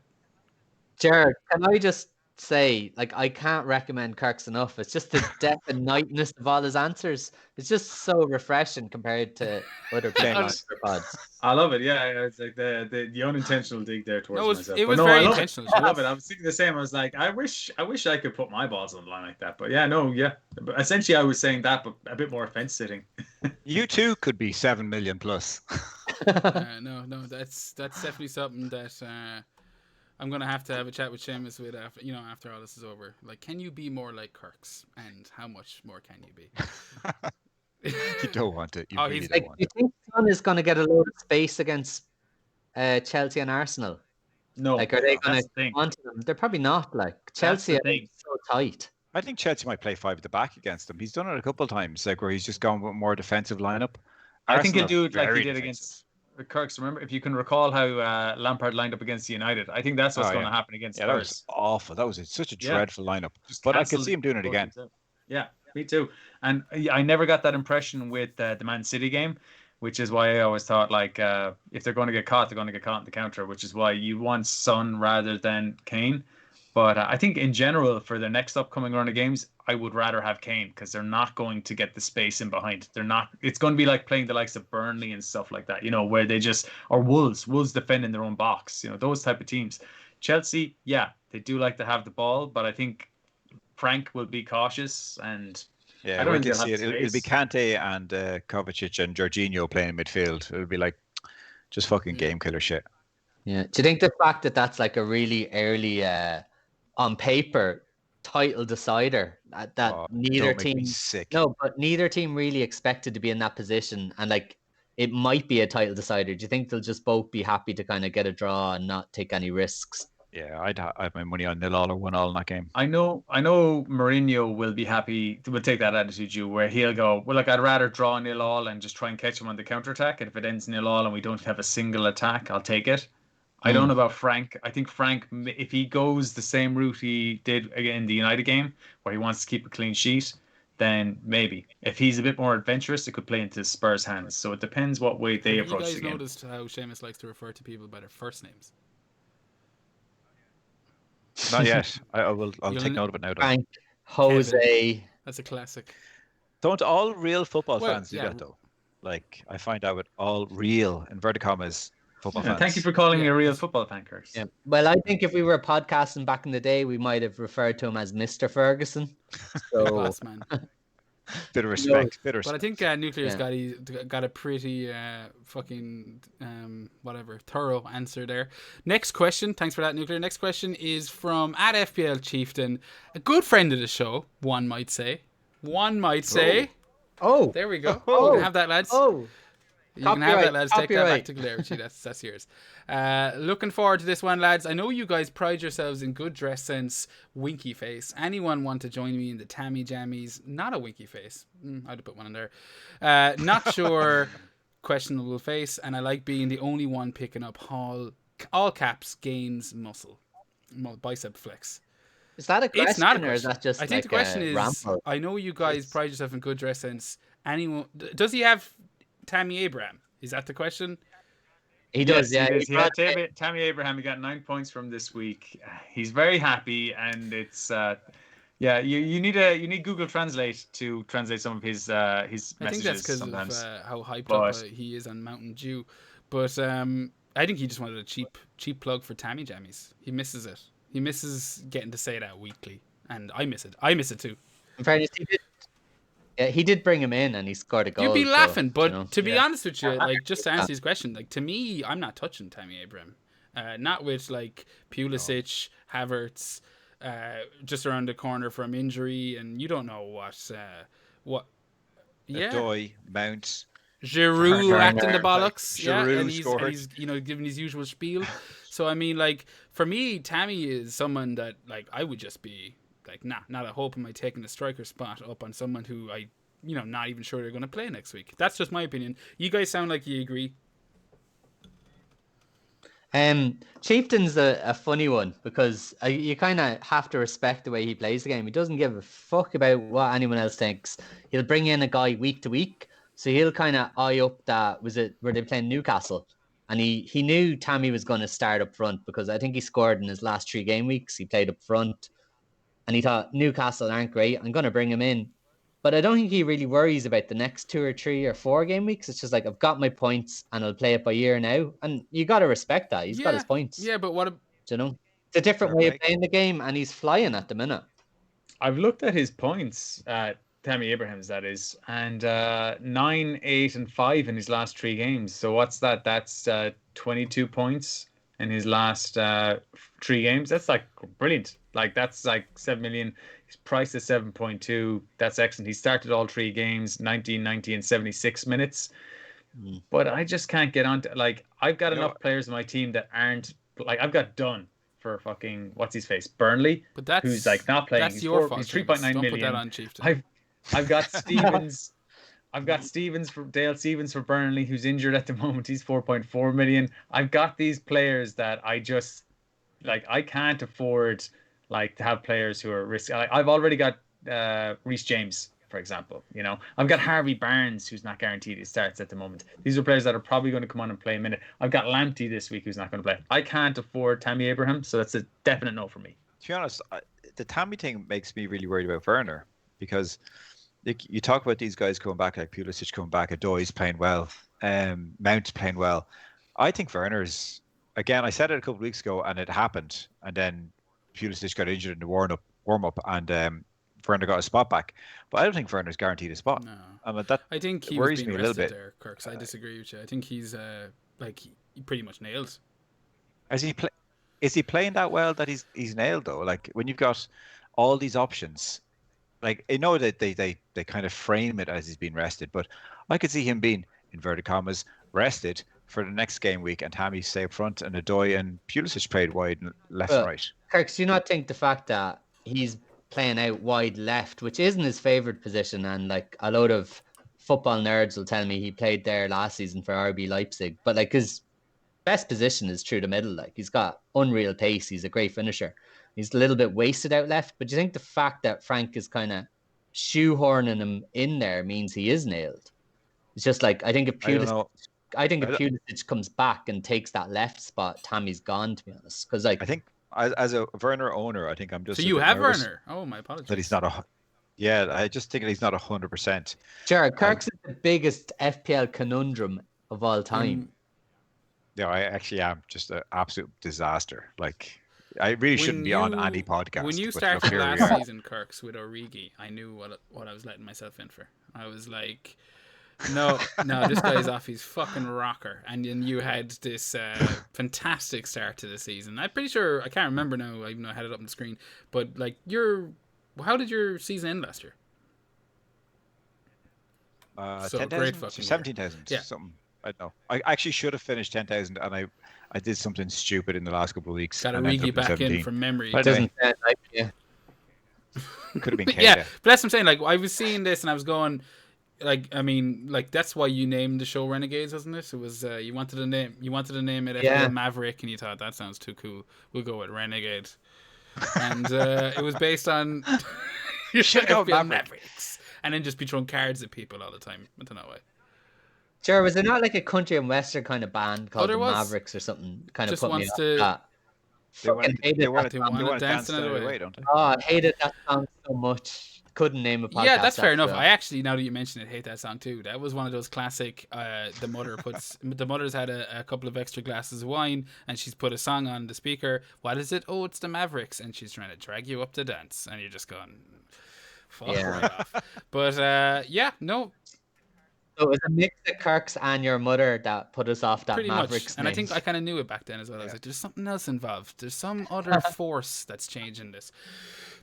Speaker 1: Jared, can I just say, like, I can't recommend Kirk's enough. It's just the depth and nightness of all his answers. It's just so refreshing compared to other pods.
Speaker 4: I love it. Yeah, it's like the unintentional dig there towards myself.
Speaker 3: It was very intentional.
Speaker 4: I love it. I was thinking the same. I was like, I wish I could put my balls on the line like that. But yeah, no, yeah. But essentially, I was saying that, but a bit more fence sitting.
Speaker 2: You too could be 7 million plus.
Speaker 3: No, that's definitely something that I'm gonna have to have a chat with Seamus with after all this is over. Like, can you be more like Kirk's, and how much more can you be?
Speaker 2: You don't want it. You really don't want
Speaker 1: it. You think Son is going to get a load of space against Chelsea and Arsenal?
Speaker 4: No.
Speaker 1: Like, are they going to want them? They're probably not. Like, Chelsea are so tight.
Speaker 2: I think Chelsea might play 5 at the back against them. He's done it a couple of times, like where he's just gone with more defensive lineup.
Speaker 4: I think he'll do it like he did against Kirk's. Remember, if you can recall how Lampard lined up against United, I think that's what's going to happen against Spurs.
Speaker 2: That was awful. That was such a dreadful lineup. But I could see him doing it again.
Speaker 4: Yeah, me too. And I never got that impression with the Man City game, which is why I always thought, like, if they're going to get caught, they're going to get caught in the counter, which is why you want Son rather than Kane. But I think in general, for the next upcoming run of games, I would rather have Kane, because they're not going to get the space in behind. They're not. It's going to be like playing the likes of Burnley and stuff like that, where they just, or Wolves defending their own box, those type of teams. Chelsea, yeah, they do like to have the ball, but I think Frank will be cautious, and
Speaker 2: I don't think see it. It'll be Kante and Kovacic and Jorginho playing in midfield. It'll be like just fucking game killer shit.
Speaker 1: Yeah. Do you think the fact that that's like a really early, on paper, title decider that neither team, but neither team really expected to be in that position, and like it might be a title decider? Do you think they'll just both be happy to kind of get a draw and not take any risks?
Speaker 2: Yeah, I'd have my money on 0-0 or 1-0 in that game.
Speaker 4: I know Mourinho will be happy, will take that attitude, where he'll go, well, like, I'd rather draw 0-0 and just try and catch him on the counter-attack, and if it ends 0-0 and we don't have a single attack, I'll take it. I don't know about Frank. I think Frank, if he goes the same route he did again in the United game, where he wants to keep a clean sheet, then maybe. If he's a bit more adventurous, it could play into Spurs' hands. So it depends what way they approach the game.
Speaker 3: You guys noticed how Seamus likes to refer to people by their first names?
Speaker 2: Not yet. I'll take note of it now.
Speaker 1: Frank, Jose.
Speaker 3: Kevin. That's a classic.
Speaker 2: Don't all real football fans do that, though? Like, I find out with all real, inverted commas, football fans.
Speaker 4: Thank you for calling me a real football fan, Kirk.
Speaker 1: Yeah. Well, I think if we were podcasting back in the day, we might have referred to him as Mr. Ferguson. So,
Speaker 3: boss man.
Speaker 2: Bit of respect.
Speaker 3: But I think Nuclear's got a pretty fucking thorough answer there. Next question. Thanks for that, Nuclear. Next question is from @FPL Chieftain, a good friend of the show, one might say. Oh, there we go.
Speaker 1: Oh,
Speaker 3: we can have that, lads. You can have that,
Speaker 1: Copyright,
Speaker 3: lads. Take that back
Speaker 1: copyright.
Speaker 3: to Clarity. That's yours. Looking forward to this one, lads. I know you guys pride yourselves in good dress sense, winky face. Anyone want to join me in the Tammy Jammies? Not a winky face. I'd have put one in there. Not sure. Questionable face. And I like being the only one picking up all caps gains muscle. Bicep flex.
Speaker 1: Is that a question,
Speaker 3: It's not a
Speaker 1: or is
Speaker 3: question.
Speaker 1: that just
Speaker 3: I think
Speaker 1: like
Speaker 3: the question
Speaker 1: a
Speaker 3: is,
Speaker 1: ramble?
Speaker 3: I know you guys pride yourself in good dress sense. Anyone, does he have Tammy Abraham? Is that the question?
Speaker 1: He does,
Speaker 4: Yes,
Speaker 1: yeah.
Speaker 4: he does.
Speaker 1: He
Speaker 4: He had
Speaker 1: brought-
Speaker 4: Tammy Abraham. He got 9 points from this week. He's very happy, and it's yeah. You need Google Translate to translate some of his
Speaker 3: I think that's
Speaker 4: messages
Speaker 3: because
Speaker 4: sometimes.
Speaker 3: of how hyped
Speaker 4: But-
Speaker 3: up he is on Mountain Dew. But I think he just wanted a cheap plug for Tammy Jammies. He misses it. He misses getting to say that weekly, and I miss it. I miss it too.
Speaker 1: In fairness, he did bring him in, and he scored a goal.
Speaker 3: You'd be
Speaker 1: so,
Speaker 3: laughing, but
Speaker 1: you know.
Speaker 3: to be
Speaker 4: Yeah.
Speaker 3: honest with you, like just to answer his question, like to me, I'm not touching Tammy Abraham. Not with like Pulisic, Havertz, just around the corner from injury, and you don't know what. Yeah,
Speaker 2: Adoy, Mount.
Speaker 3: Giroud
Speaker 2: Werner,
Speaker 3: acting the
Speaker 2: like,
Speaker 3: bollocks. Yeah,
Speaker 2: Giroud
Speaker 3: and he's
Speaker 2: scored.
Speaker 3: giving his usual spiel. So I mean, like for me, Tammy is someone that like I would just be like, not a hope am I taking a striker spot up on someone who I not even sure they're going to play next week. That's just my opinion. You guys sound like you agree.
Speaker 1: Chieftain's a funny one because you kind of have to respect the way he plays the game. He doesn't give a fuck about what anyone else thinks. He'll bring in a guy week to week, so he'll kind of eye up that were they playing Newcastle, and he knew Tammy was going to start up front because I think he scored in his last 3 game weeks. He played up front, and he thought Newcastle aren't great. I'm going to bring him in. But I don't think he really worries about the next 2 or 3 or 4 game weeks. It's just like, I've got my points and I'll play it by ear now. And you got to respect that. He's got his points.
Speaker 3: Yeah, but what?
Speaker 1: You know, it's a different
Speaker 2: Fair
Speaker 1: way
Speaker 2: play.
Speaker 1: of playing the game, and he's flying at the minute.
Speaker 4: I've looked at his points, Tammy Abraham's that is, and 9, 8, and 5 in his last 3 games. So what's that? That's 22 points in his last 3 games. That's like brilliant. Like that's like 7 million. He's priced at 7.2. That's excellent. He started all 3 games, 19, 90, and 76 minutes. But I just can't get on to, like, I've got enough players in my team that aren't, like, I've got Dunn for fucking, what's his face, Burnley,
Speaker 3: But that's
Speaker 4: who's like not playing.
Speaker 3: That's
Speaker 4: He's
Speaker 3: your
Speaker 4: 4,
Speaker 3: fault.
Speaker 4: he's
Speaker 3: Travis.
Speaker 4: 3.9
Speaker 3: Don't
Speaker 4: million.
Speaker 3: put that on Chieftain.
Speaker 4: I've got Stevens. I've got Dale Stevens for Burnley, who's injured at the moment. He's 4.4 million. I've got these players that I just, like, I can't afford, like, to have players who are risky. I've already got Reece James, for example. You know, I've got Harvey Barnes, who's not guaranteed he starts at the moment. These are players that are probably going to come on and play a minute. I've got Lamptey this week, who's not going to play. I can't afford Tammy Abraham, so that's a definite no for me.
Speaker 2: To be honest, the Tammy thing makes me really worried about Werner because you talk about these guys coming back, like Pulisic coming back, Adoy's playing well, Mount's playing well. I think Werner's, again, I said it a couple of weeks ago and it happened, and then Pulisic got injured in the warm up, and Werner got a spot back. But I don't think Werner's guaranteed a spot.
Speaker 3: No.
Speaker 2: I
Speaker 3: think he
Speaker 2: worries
Speaker 3: was being
Speaker 2: me a little
Speaker 3: rested
Speaker 2: bit.
Speaker 3: there, Kirks. I disagree with you. I think he's like he pretty much nailed.
Speaker 2: Is he playing that well that he's nailed though? Like when you've got all these options, like I know that they kind of frame it as he's being rested, but I could see him being, inverted commas, rested for the next game week, and Tammy stay up front, and Adoy and Pulisic played wide and left and right.
Speaker 1: Kirk, do you not think the fact that he's playing out wide left, which isn't his favourite position, and like a load of football nerds will tell me he played there last season for RB Leipzig, but like his best position is through the middle. Like he's got unreal pace. He's a great finisher. He's a little bit wasted out left, but do you think the fact that Frank is kind of shoehorning him in there means he is nailed? It's just like I think if Pulisic comes back and takes that left spot, Tammy's gone. To be honest, because like
Speaker 2: I think as a Werner owner, I think I'm just
Speaker 3: So
Speaker 2: a
Speaker 3: you
Speaker 2: bit
Speaker 3: have
Speaker 2: nervous
Speaker 3: Werner? Oh, my apologies.
Speaker 2: that he's not yeah. I just think that he's not 100%.
Speaker 1: Jared Kirk's is the biggest FPL conundrum of all time.
Speaker 2: Yeah, I actually am just an absolute disaster. Like, I really shouldn't be on any podcast.
Speaker 3: When you
Speaker 2: but
Speaker 3: started
Speaker 2: here we
Speaker 3: last
Speaker 2: are.
Speaker 3: season, Kirks, with Origi, I knew what I was letting myself in for. I was like, no, this guy's off his fucking rocker. And then you had this fantastic start to the season. I'm pretty sure, I can't remember now, even though I had it up on the screen, but like, how did your season end last year? So
Speaker 2: 10,000?
Speaker 3: great fucking year.
Speaker 2: 17,000,
Speaker 3: Yeah.
Speaker 2: something. I know. I actually should have finished 10,000, and I did something stupid in the last couple of weeks.
Speaker 3: Got to
Speaker 2: and
Speaker 3: rig
Speaker 2: ended
Speaker 3: you
Speaker 2: up in
Speaker 3: back in
Speaker 2: 17.
Speaker 3: from memory.
Speaker 2: But
Speaker 1: It
Speaker 2: anyway,
Speaker 1: doesn't sound like you.
Speaker 2: could have been
Speaker 3: But
Speaker 2: Keita.
Speaker 3: yeah, but that's what I'm saying. Like, I was seeing this and I was going, like, I mean, like, that's why you named the show Renegades, wasn't it? It was you wanted to name it FPL
Speaker 1: Yeah.
Speaker 3: Maverick, and you thought that sounds too cool. We'll go with Renegade, and it was based on
Speaker 2: Should go with
Speaker 3: FPL
Speaker 2: Maverick.
Speaker 3: Mavericks, and then just be throwing cards at people all the time. I don't know why.
Speaker 1: Sure, was it not like a country and western kind of band called
Speaker 3: there
Speaker 1: the
Speaker 3: was.
Speaker 1: Mavericks or something? Kind of
Speaker 3: Just
Speaker 1: put me
Speaker 3: wants
Speaker 1: off
Speaker 3: to-
Speaker 1: that.
Speaker 2: They want
Speaker 1: Fucking hated that
Speaker 3: They
Speaker 1: song.
Speaker 3: want to
Speaker 2: dance
Speaker 3: dance
Speaker 2: the
Speaker 3: another
Speaker 2: other
Speaker 3: way.
Speaker 2: way, don't they?
Speaker 1: Oh, I hated that song so much. Couldn't name a podcast.
Speaker 3: Yeah, that's fair
Speaker 1: after
Speaker 3: enough.
Speaker 1: that.
Speaker 3: I actually, now that you mention it, hate that song too. That was one of those classic. The mother's had a couple of extra glasses of wine, and she's put a song on the speaker. What is it? Oh, it's the Mavericks, and she's trying to drag you up to dance, and you're just going, fuck right off. But yeah, no,
Speaker 1: So it was a mix of Kirk's and your mother that put us off that
Speaker 3: pretty
Speaker 1: Mavericks
Speaker 3: much. And I
Speaker 1: name.
Speaker 3: think I kind of knew it back then as well. I was like, there's something else involved. There's some other force that's changing this.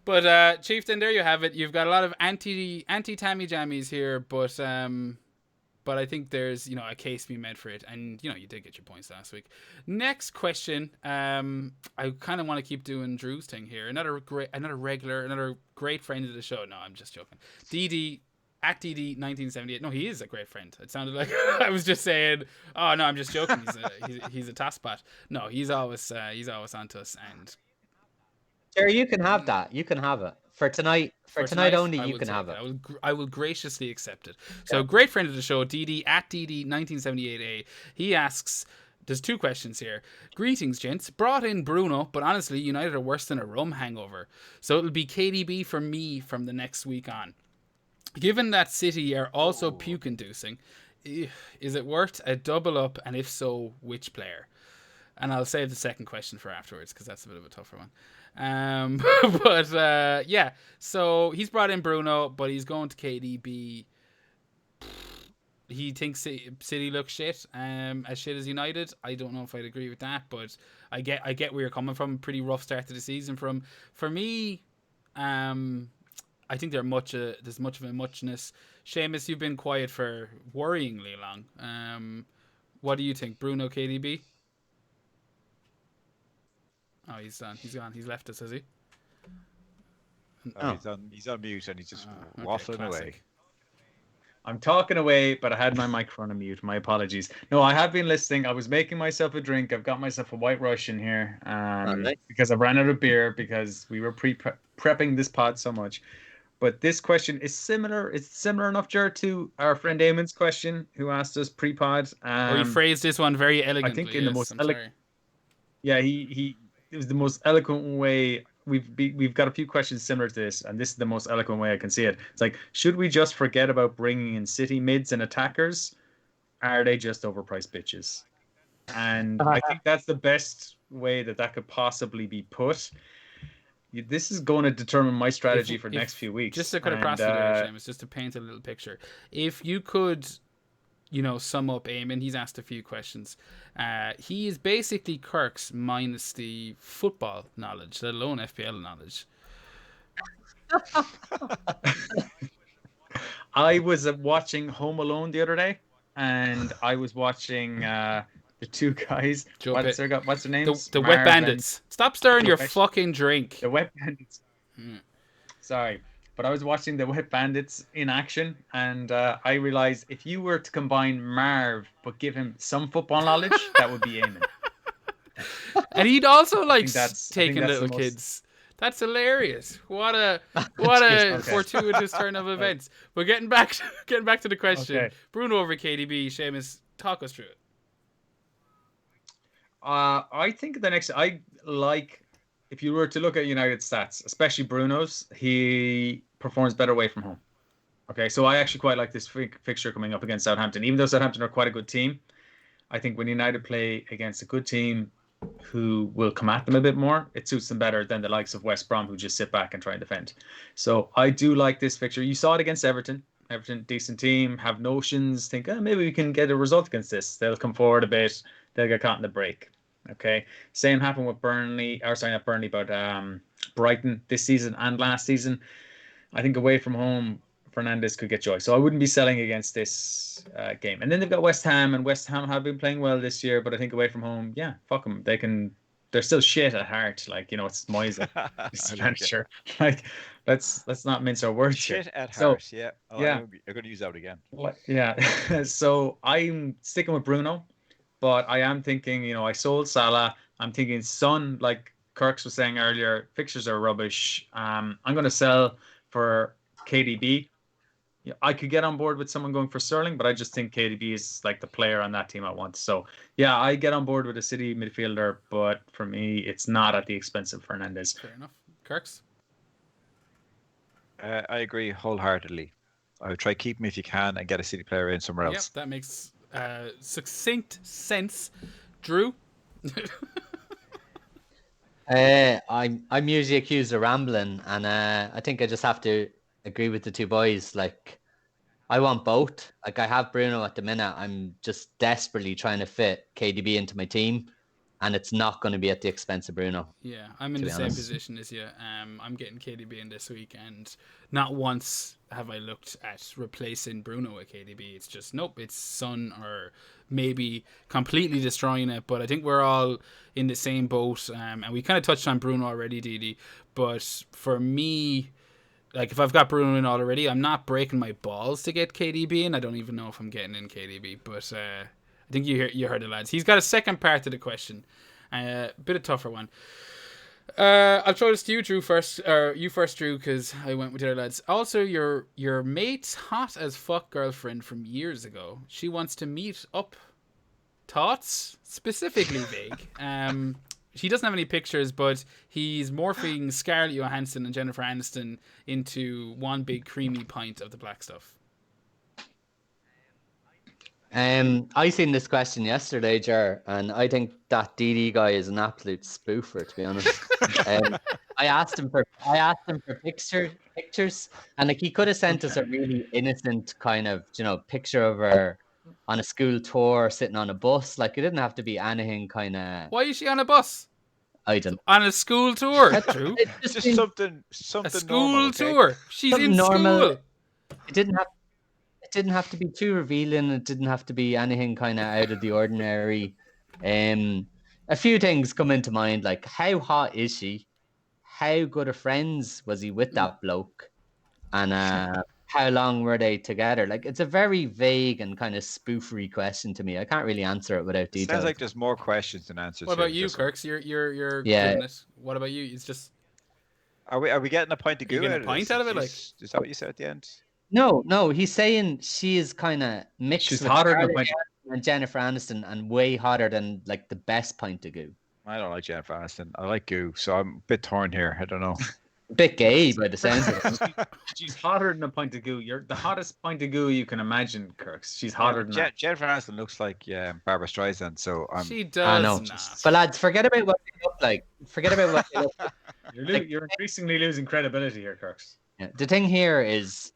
Speaker 3: But Chieftain, there you have it. You've got a lot of anti Tammy Jammies here, but I think there's a case being made for it, and you did get your points last week. Next question. I kind of want to keep doing Drew's thing here. Another great friend of the show. No, I'm just joking. DD. At DD1978. No, he is a great friend. It sounded like I was just saying, oh no, I'm just joking. He's a tosspot. No, he's always on to us. And
Speaker 1: Sure, you can have that. You can have it for tonight. For tonight only, you can have it.
Speaker 3: I will graciously accept it. So, great friend of the show, DD at DD1978A. He asks, there's two questions here. Greetings, gents. Brought in Bruno, but honestly, United are worse than a rum hangover. So it'll be KDB for me from the next week on. Given that City are also puke-inducing, is it worth a double up, and if so, which player? And I'll save the second question for afterwards, because that's a bit of a tougher one. But yeah, so he's brought in Bruno, but he's going to KDB. He thinks City looks shit, as shit as United. I don't know if I'd agree with that, but I get where you're coming from. Pretty rough start to the season for me. I think there's much of a muchness. Seamus, you've been quiet for worryingly long. What do you think, Bruno, KDB? Oh, he's done. He's gone. He's left us, has he?
Speaker 2: Oh. He's on mute and he's just waffling
Speaker 3: classic.
Speaker 2: away.
Speaker 4: I'm talking away, but I had my microphone on mute. My apologies. No, I have been listening. I was making myself a drink. I've got myself a White Russian here
Speaker 1: nice.
Speaker 4: because I ran out of beer because we were prepping this pod so much. But this question is similar. It's similar enough, Jared, to our friend Eamon's question, who asked us pre-pod.
Speaker 3: You phrased this one very elegantly.
Speaker 4: I think in the most
Speaker 3: sorry.
Speaker 4: Yeah, it was the most eloquent way. We've got a few questions similar to this, and this is the most eloquent way I can see it. It's like, should we just forget about bringing in City mids and attackers? Are they just overpriced bitches? And I think that's the best way that could possibly be put. This is going to determine my strategy for the next few weeks.
Speaker 3: Just to cut across you there, Seamus, just to paint a little picture. If you could, sum up Eamon, he's asked a few questions. He is basically Kirk's minus the football knowledge, let alone FPL knowledge.
Speaker 4: I was watching Home Alone the other day, and I was watching the two guys. What's their names?
Speaker 3: The Wet Bandits. Stop stirring your fucking drink.
Speaker 4: The Wet Bandits. Sorry, but I was watching the Wet Bandits in action, and I realized if you were to combine Marv but give him some football knowledge, that would be Eamon.
Speaker 3: And he'd also like taking
Speaker 4: that's
Speaker 3: little kids. That's hilarious. What a fortuitous turn of events. But getting back to the question,
Speaker 4: Okay.
Speaker 3: Bruno over KDB, Seamus, talk us through it.
Speaker 4: I think if you were to look at United stats, especially Bruno's, he performs better away from home. Okay, so I actually quite like this fixture coming up against Southampton. Even though Southampton are quite a good team, I think when United play against a good team who will come at them a bit more, it suits them better than the likes of West Brom, who just sit back and try and defend. So I do like this fixture. You saw it against Everton. Everton, decent team, have notions, think, maybe we can get a result against this. They'll come forward a bit. They'll get caught in the break. Okay. Same happened with Burnley, not Burnley, but Brighton this season and last season. I think away from home, Fernandes could get joy. So I wouldn't be selling against this game. And then they've got West Ham, and West Ham have been playing well this year, but I think away from home, yeah, fuck them. They're still shit at heart. Like, it's Moyes. It's manager. Like, let's not mince our words
Speaker 2: Shit
Speaker 4: here.
Speaker 2: at
Speaker 4: So,
Speaker 2: heart, yeah. Oh,
Speaker 4: yeah.
Speaker 2: I'm going to use that again.
Speaker 4: Yeah. So I'm sticking with Bruno, but I am thinking, I sold Salah. I'm thinking Son, like Kirks was saying earlier, fixtures are rubbish. I'm going to sell for KDB. Yeah, I could get on board with someone going for Sterling, but I just think KDB is like the player on that team I want. So, yeah, I get on board with a City midfielder, but for me, it's not at the expense of Fernandes.
Speaker 3: Fair enough. Kirks?
Speaker 2: I agree wholeheartedly. I would try keep him if you can and get a City player in somewhere else.
Speaker 3: Yep, that makes succinct sense. Drew?
Speaker 1: I'm usually accused of rambling, and I think I just have to agree with the two boys. Like, I want both. Like, I have Bruno at the minute. I'm just desperately trying to fit KDB into my team, and it's not going to be at the expense of Bruno.
Speaker 3: Yeah, I'm in the same position as you. I'm getting KDB in this week, and not once have I looked at replacing Bruno with KDB. It's just, nope, it's Son or maybe completely destroying it. But I think we're all in the same boat, and we kind of touched on Bruno already, Didi. But for me, like, if I've got Bruno in already, I'm not breaking my balls to get KDB in. I don't even know if I'm getting in KDB, but I think you heard it, lads. He's got a second part to the question, a bit of tougher one. I'll throw this to you, Drew, first, or you first, Drew, because I went with the other lads. Also, your mate's hot as fuck girlfriend from years ago. She wants to meet up. Thoughts? Specifically vague. She doesn't have any pictures, but he's morphing Scarlett Johansson and Jennifer Aniston into one big creamy pint of the black stuff.
Speaker 1: I seen this question yesterday, Jer, and I think that DD guy is an absolute spoofer, to be honest. I asked him for pictures, and like, he could have sent us a really innocent kind of, picture of her on a school tour, sitting on a bus. Like, it didn't have to be anything kind of.
Speaker 3: Why is she on a bus?
Speaker 1: I don't.
Speaker 3: On a school tour, Drew.
Speaker 2: Just something
Speaker 3: a school
Speaker 2: normal, okay?
Speaker 3: tour. She's
Speaker 1: Something
Speaker 3: in
Speaker 1: normal.
Speaker 3: school.
Speaker 1: It didn't have to be too revealing. It didn't have to be anything kind of out of the ordinary. A few things come into mind, like, how hot is she? How good of friends was he with that bloke? And how long were they together? Like, it's a very vague and kind of spoofery question to me. I can't really answer it without details.
Speaker 2: Sounds like there's more questions than answers.
Speaker 3: What about you, Kirks? You're giving it. What about you? It's just.
Speaker 2: Are we getting a pint of goo?
Speaker 3: Getting a pint out of it? Like,
Speaker 2: is that what you said at the end?
Speaker 1: No. He's saying she is kind of mixed.
Speaker 4: She's
Speaker 1: with
Speaker 4: hotter
Speaker 1: than Jennifer Aniston, and way hotter than like the best pint of goo.
Speaker 2: I don't like Jennifer Aniston. I like goo, so I'm a bit torn here. I don't know.
Speaker 1: A bit gay by the sounds of it.
Speaker 4: She's hotter than a pint of goo. You're the hottest pint of goo you can imagine, Kirks. She's hotter than that.
Speaker 2: Jennifer Aniston looks like Barbara Streisand, so
Speaker 3: she does.
Speaker 1: Not. But lads, forget about what they look like.
Speaker 4: You're increasingly losing credibility here, Kirks.
Speaker 1: Yeah. The thing here is,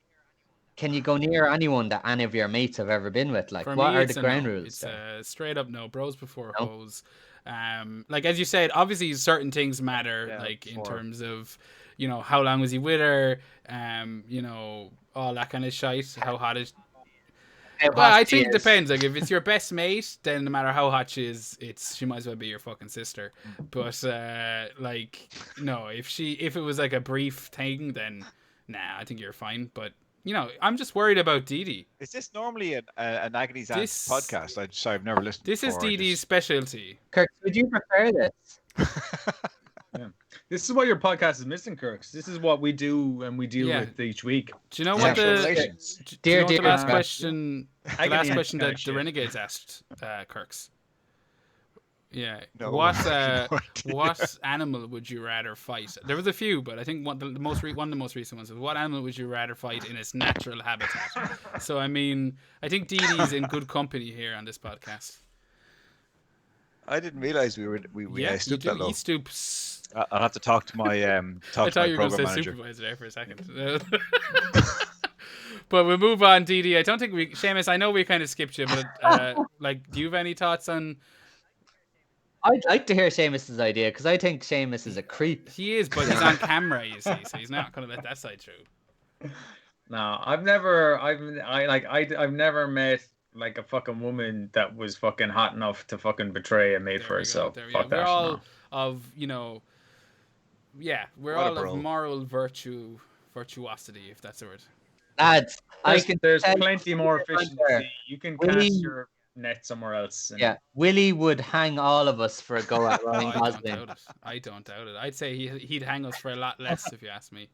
Speaker 1: can you go near anyone that any of your mates have ever been with? Like, what are the ground rules?
Speaker 3: It's straight up no. Bros before hoes. Like, as you said, obviously certain things matter, like in terms of, how long was he with her, all that kind of shite. How hot is? Well, I think it depends. Like, if it's your best mate, then no matter how hot she is, she might as well be your fucking sister. But no, if it was like a brief thing, then nah, I think you're fine. But I'm just worried about Didi.
Speaker 2: Is this normally an Agony's Aunt podcast? I've never listened.
Speaker 3: This is Didi's specialty.
Speaker 1: Kirk, would you prefer this?
Speaker 4: Yeah. This is what your podcast is missing, Kirks. This is what we do and we deal with each week.
Speaker 3: Do you know what the last question? The last question that the Renegades asked, Kirks. Yeah. No, what animal would you rather fight? There was a few, but I think one of the most recent ones was, what animal would you rather fight in its natural habitat? So I mean, I think Didi's in good company here on this podcast.
Speaker 2: I didn't realize I stooped that low.
Speaker 3: He stoops.
Speaker 2: I'll have to talk to my
Speaker 3: I thought you were going to say
Speaker 2: manager.
Speaker 3: Supervisor there for a second. But we'll move on, Didi. I don't think Seamus, I know we kind of skipped you, but do you have any thoughts on?
Speaker 1: I'd like to hear Seamus's idea, because I think Seamus is a creep.
Speaker 3: He is, but he's on camera, you see, so he's not going to let that side through.
Speaker 4: No, I've never met like a fucking woman that was fucking hot enough to fucking betray a mate
Speaker 3: There
Speaker 4: for
Speaker 3: we
Speaker 4: her.
Speaker 3: go.
Speaker 4: So
Speaker 3: There we go.
Speaker 4: fuck
Speaker 3: We're
Speaker 4: that.
Speaker 3: all
Speaker 4: No.
Speaker 3: of we're
Speaker 2: What a
Speaker 3: all of
Speaker 2: bro.
Speaker 3: moral virtuosity, if that's a word.
Speaker 1: Lads, I
Speaker 4: There's
Speaker 1: can
Speaker 4: there's
Speaker 1: tell
Speaker 4: plenty
Speaker 1: you
Speaker 4: more
Speaker 1: right there,
Speaker 4: efficiency. You can
Speaker 1: Willie,
Speaker 4: cast your net somewhere else. And
Speaker 1: yeah, Willie would hang all of us for a go at
Speaker 3: Oh,
Speaker 1: Ryan
Speaker 3: I don't
Speaker 1: Gosling.
Speaker 3: doubt it. I don't doubt it. I'd say he'd hang us for a lot less, if you ask me.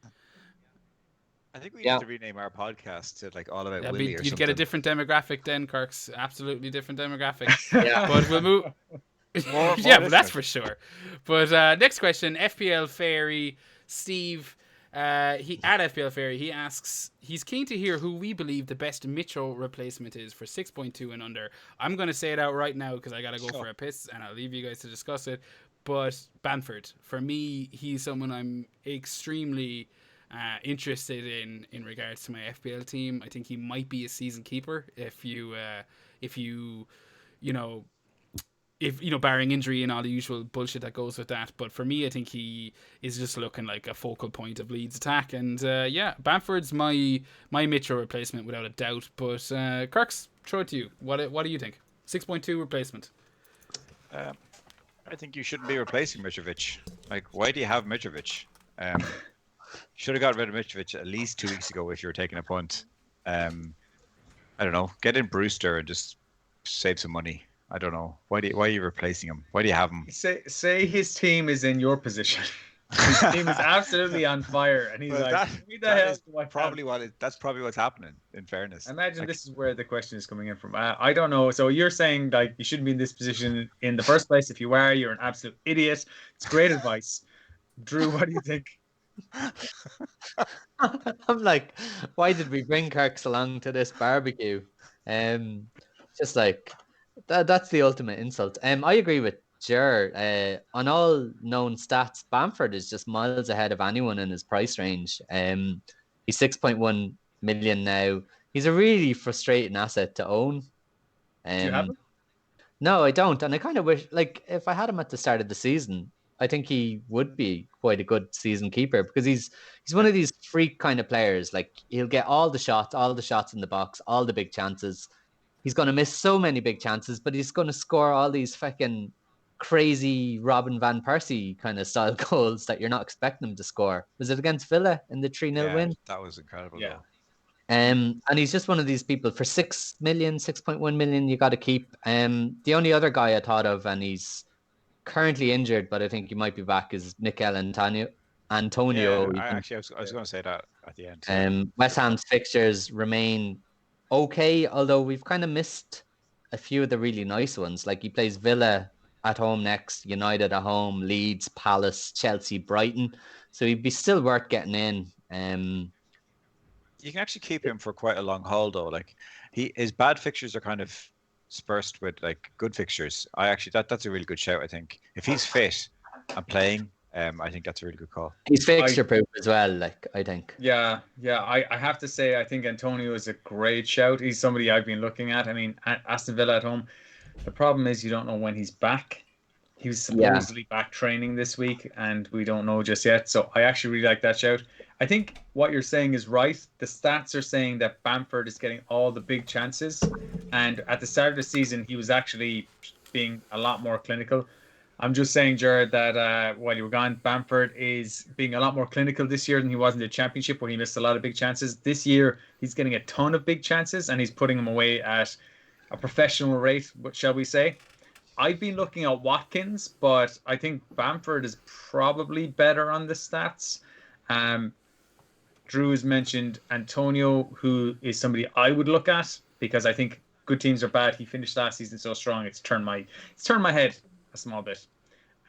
Speaker 2: I think we
Speaker 1: Yeah.
Speaker 2: need to rename our podcast to like All About
Speaker 3: Yeah,
Speaker 2: Willie or
Speaker 3: you'd
Speaker 2: something.
Speaker 3: get a different demographic then, Kirks. Absolutely different demographic.
Speaker 1: Yeah.
Speaker 3: But we'll move.
Speaker 2: More
Speaker 3: Yeah, but that's
Speaker 2: listeners.
Speaker 3: for sure. But next question, FPL Fairy Steve. He at FPL Fairy, he asks, he's keen to hear who we believe the best Mitchell replacement is for 6.2 and under. I'm going to say it out right now because I got to go for a piss, and I'll leave you guys to discuss it. But Bamford, for me, he's someone I'm extremely interested in regards to my FPL team. I think he might be a season keeper if you barring injury and all the usual bullshit that goes with that. But for me, I think he is just looking like a focal point of Leeds' attack. And Bamford's my Mitchell replacement without a doubt. But Kirks, throw it to you. What do you think? 6.2 replacement.
Speaker 2: I think you shouldn't be replacing Mitrovic. Like, why do you have Mitrovic? Should have got rid of Mitrovic at least 2 weeks ago if you were taking a punt. I don't know. Get in Brewster and just save some money. I don't know. Why are you replacing him? Why do you have him?
Speaker 4: say his team is in your position. His team is absolutely on fire, and he's
Speaker 2: Well,
Speaker 4: like, "Who the hell do I have?"
Speaker 2: that's probably what's happening. In fairness,
Speaker 4: I imagine
Speaker 2: Like,
Speaker 4: this is where the question is coming in from. I don't know. So you're saying like you shouldn't be in this position in the first place. If you are, you're an absolute idiot. It's great advice. Drew, what do you think?
Speaker 1: I'm like, why did we bring Kirks along to this barbecue? Just like that's the ultimate insult. I agree with Jer. On all known stats, Bamford is just miles ahead of anyone in his price range. He's 6.1 million now. He's a really frustrating asset to own.
Speaker 4: Do you have him?
Speaker 1: No, I don't. And I kind of wish, like, if I had him at the start of the season, I think he would be quite a good season keeper because he's one of these freak kind of players. Like, he'll get all the shots in the box, all the big chances. He's going to miss so many big chances, but he's going to score all these fucking crazy Robin Van Persie kind of style goals that you're not expecting him to score. Was it against Villa in the 3-0 win?
Speaker 2: that was incredible.
Speaker 4: Yeah.
Speaker 2: Though.
Speaker 1: And he's just one of these people for 6.1 million. You got to keep. The only other guy I thought of, and he's currently injured, but I think he might be back, is Mikel Antonio.
Speaker 2: I was going to say that at the end.
Speaker 1: West Ham's fixtures remain okay, although we've kind of missed a few of the really nice ones. Like he plays Villa at home next, United at home, Leeds, Palace, Chelsea, Brighton. So he'd be still worth getting in.
Speaker 2: You can actually keep him for quite a long haul, though. Like his bad fixtures are kind of dispersed with like good fixtures. That's a really good shout. I think if he's fit and playing, I think that's a really good call.
Speaker 1: He's fixture proof as well. Like I think.
Speaker 4: Yeah. I have to say I think Antonio is a great shout. He's somebody I've been looking at. I mean, Aston Villa at home. The problem is you don't know when he's back. He was supposedly back training this week, and we don't know just yet. So I actually really like that shout. I think what you're saying is right. The stats are saying that Bamford is getting all the big chances, and at the start of the season, he was actually being a lot more clinical. I'm just saying, Jared, that while you were gone, Bamford is being a lot more clinical this year than he was in the Championship, where he missed a lot of big chances. This year, he's getting a ton of big chances, and he's putting them away at a professional rate, shall we say. I've been looking at Watkins, but I think Bamford is probably better on the stats. Drew has mentioned Antonio, who is somebody I would look at because I think good teams are bad. He finished last season so strong, it's turned my head a small bit.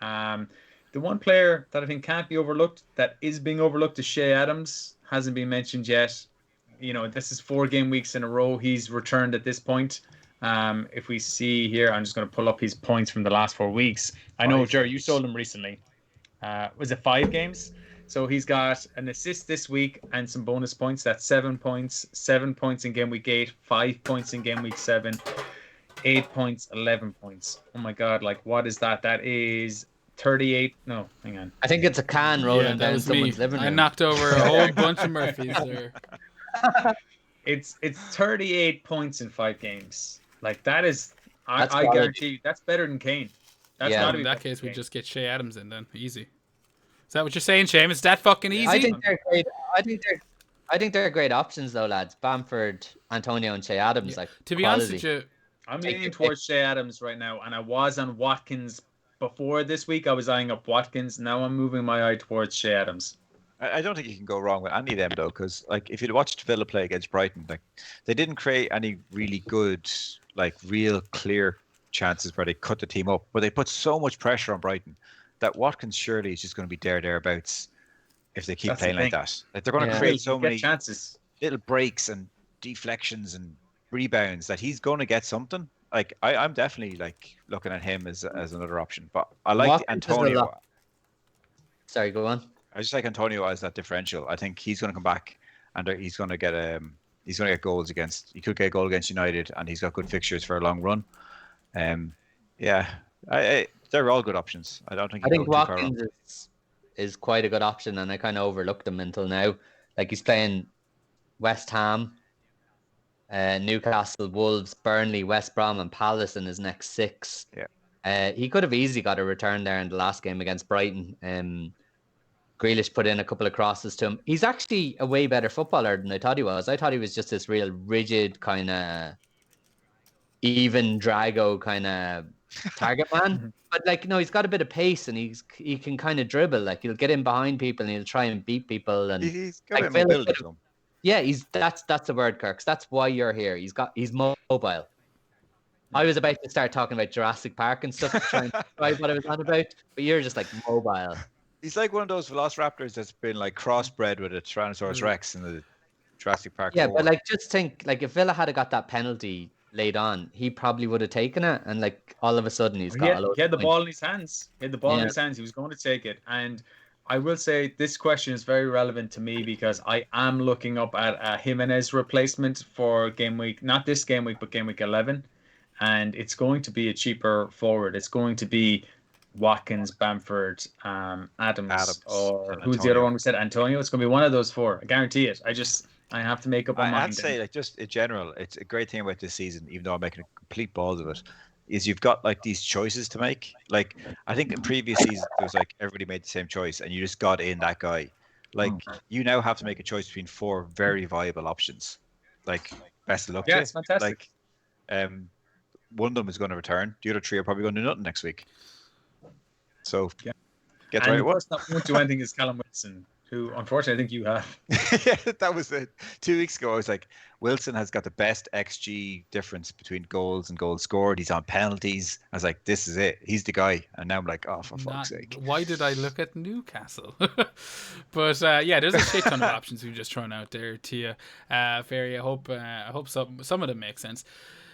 Speaker 4: The one player that I think can't be overlooked, that is being overlooked, is Shay Adams. Hasn't been mentioned yet. You know, this is 4 game weeks in a row he's returned at this point. If we see here, I'm just going to pull up his points from the last 4 weeks. I know, Jerry, you sold him recently. Was it 5 games? So he's got an assist this week and some bonus points. That's 7 points. 7 points in game week 8, 5 points in game week 7, 8 points, 11 points. Oh my God! Like, what is that? That is 38. No, hang on.
Speaker 1: I think it's a can rolling down someone's living room.
Speaker 3: I knocked over a whole bunch of Murphys there.
Speaker 4: It's 38 points in 5 games. Like that is,
Speaker 1: That's
Speaker 4: I
Speaker 1: quality.
Speaker 4: guarantee you, that's better than Kane. That's
Speaker 1: Yeah.
Speaker 4: got to
Speaker 3: In
Speaker 4: be
Speaker 3: that
Speaker 4: better
Speaker 3: case,
Speaker 4: than
Speaker 3: we
Speaker 4: Kane.
Speaker 3: just get Shay Adams in then. Easy. Is that what you're saying, Seamus? Is that fucking easy?
Speaker 1: I think they're great. I think they're great options though, lads. Bamford, Antonio, and Shay Adams. Like
Speaker 3: To be
Speaker 1: quality.
Speaker 3: honest with you,
Speaker 4: I'm
Speaker 1: Take
Speaker 4: leaning
Speaker 1: your
Speaker 4: towards Shay Adams right now, and I was on Watkins before this week. I was eyeing up Watkins. Now I'm moving my eye towards Shay Adams.
Speaker 2: I don't think you can go wrong with any of them though, because like if you'd watched Villa play against Brighton, like they didn't create any really good, like real clear chances where they cut the team up, but they put so much pressure on Brighton that Watkins surely is just going to be thereabouts if they keep
Speaker 4: That's the
Speaker 2: playing like
Speaker 4: thing.
Speaker 2: that. Like they're going to
Speaker 1: Yeah.
Speaker 2: create so
Speaker 4: Get
Speaker 2: many
Speaker 4: chances.
Speaker 2: little breaks and deflections and rebounds that he's going to get something. Like I'm definitely like looking at him as another option, but I like
Speaker 1: Watkins is a
Speaker 2: Antonio.
Speaker 1: lot- Sorry, go on.
Speaker 2: I just like Antonio as that differential. I think he's going to come back and he's going to get goals against. He could get a goal against United, and he's got good fixtures for a long run. Yeah, they're all good options. I don't think.
Speaker 1: I think
Speaker 2: go too far wrong.
Speaker 1: Watkins is quite a good option, and I kind of overlooked him until now. Like he's playing West Ham, Newcastle, Wolves, Burnley, West Brom, and Palace in his next 6.
Speaker 2: Yeah.
Speaker 1: He could have easily got a return there in the last game against Brighton. Grealish put in a couple of crosses to him. He's actually a way better footballer than I thought he was. I thought he was just this real rigid kind of even Drago kind of target man. But like, no, he's got a bit of pace and he can kind of dribble. Like he'll get in behind people and he'll try and beat people. And
Speaker 2: He's got a
Speaker 1: like,
Speaker 2: bit of mobility to him.
Speaker 1: yeah, that's the word, Kirks. That's why you're here. He's mobile. I was about to start talking about Jurassic Park and stuff to try and describe what I was on about, but you're just like mobile.
Speaker 2: He's like one of those velociraptors that's been like crossbred with a Tyrannosaurus Rex in the Jurassic Park.
Speaker 1: Yeah,
Speaker 2: 4.
Speaker 1: but like just think, like if Villa had got that penalty laid on, he probably would have taken it, and like all of a sudden he's got a load
Speaker 4: He had the
Speaker 1: of
Speaker 4: ball in his hands. He had the ball in
Speaker 1: Yeah.
Speaker 4: his hands. He was going to take it. And I will say this question is very relevant to me because I am looking up at a Jimenez replacement for game week, not this game week, but game week 11. And it's going to be a cheaper forward. It's going to be Watkins, Bamford, Adams, or
Speaker 2: and
Speaker 4: who's the
Speaker 2: Antonio.
Speaker 4: other one we said? Antonio. It's going to be one of those 4. I guarantee it. I have to make up my
Speaker 2: I
Speaker 4: mind.
Speaker 2: have to say, like, just in general, it's a great thing about this season, even though I'm making a complete balls of it, is you've got like these choices to make. Like, I think in previous seasons, it was like everybody made the same choice and you just got in that guy. Like, you now have to make a choice between 4 very viable options. Like, best of luck to
Speaker 4: Yeah,
Speaker 2: you.
Speaker 4: it's fantastic.
Speaker 2: Like, one of them is going to return. The other 3 are probably going to do nothing next week. So,
Speaker 4: Yeah.
Speaker 2: get the
Speaker 4: And
Speaker 2: right
Speaker 4: the
Speaker 2: one.
Speaker 4: person that won't do anything is Callum Wilson, who unfortunately I think you have.
Speaker 2: Yeah, that was it. 2 weeks ago, I was like, Wilson has got the best XG difference between goals and goals scored. He's on penalties. I was like, this is it. He's the guy. And now I'm like, oh, for fuck's sake.
Speaker 3: Why did I look at Newcastle? But yeah, there's a shit ton of options we've just thrown out there to you. Ferry, I hope some of them make sense.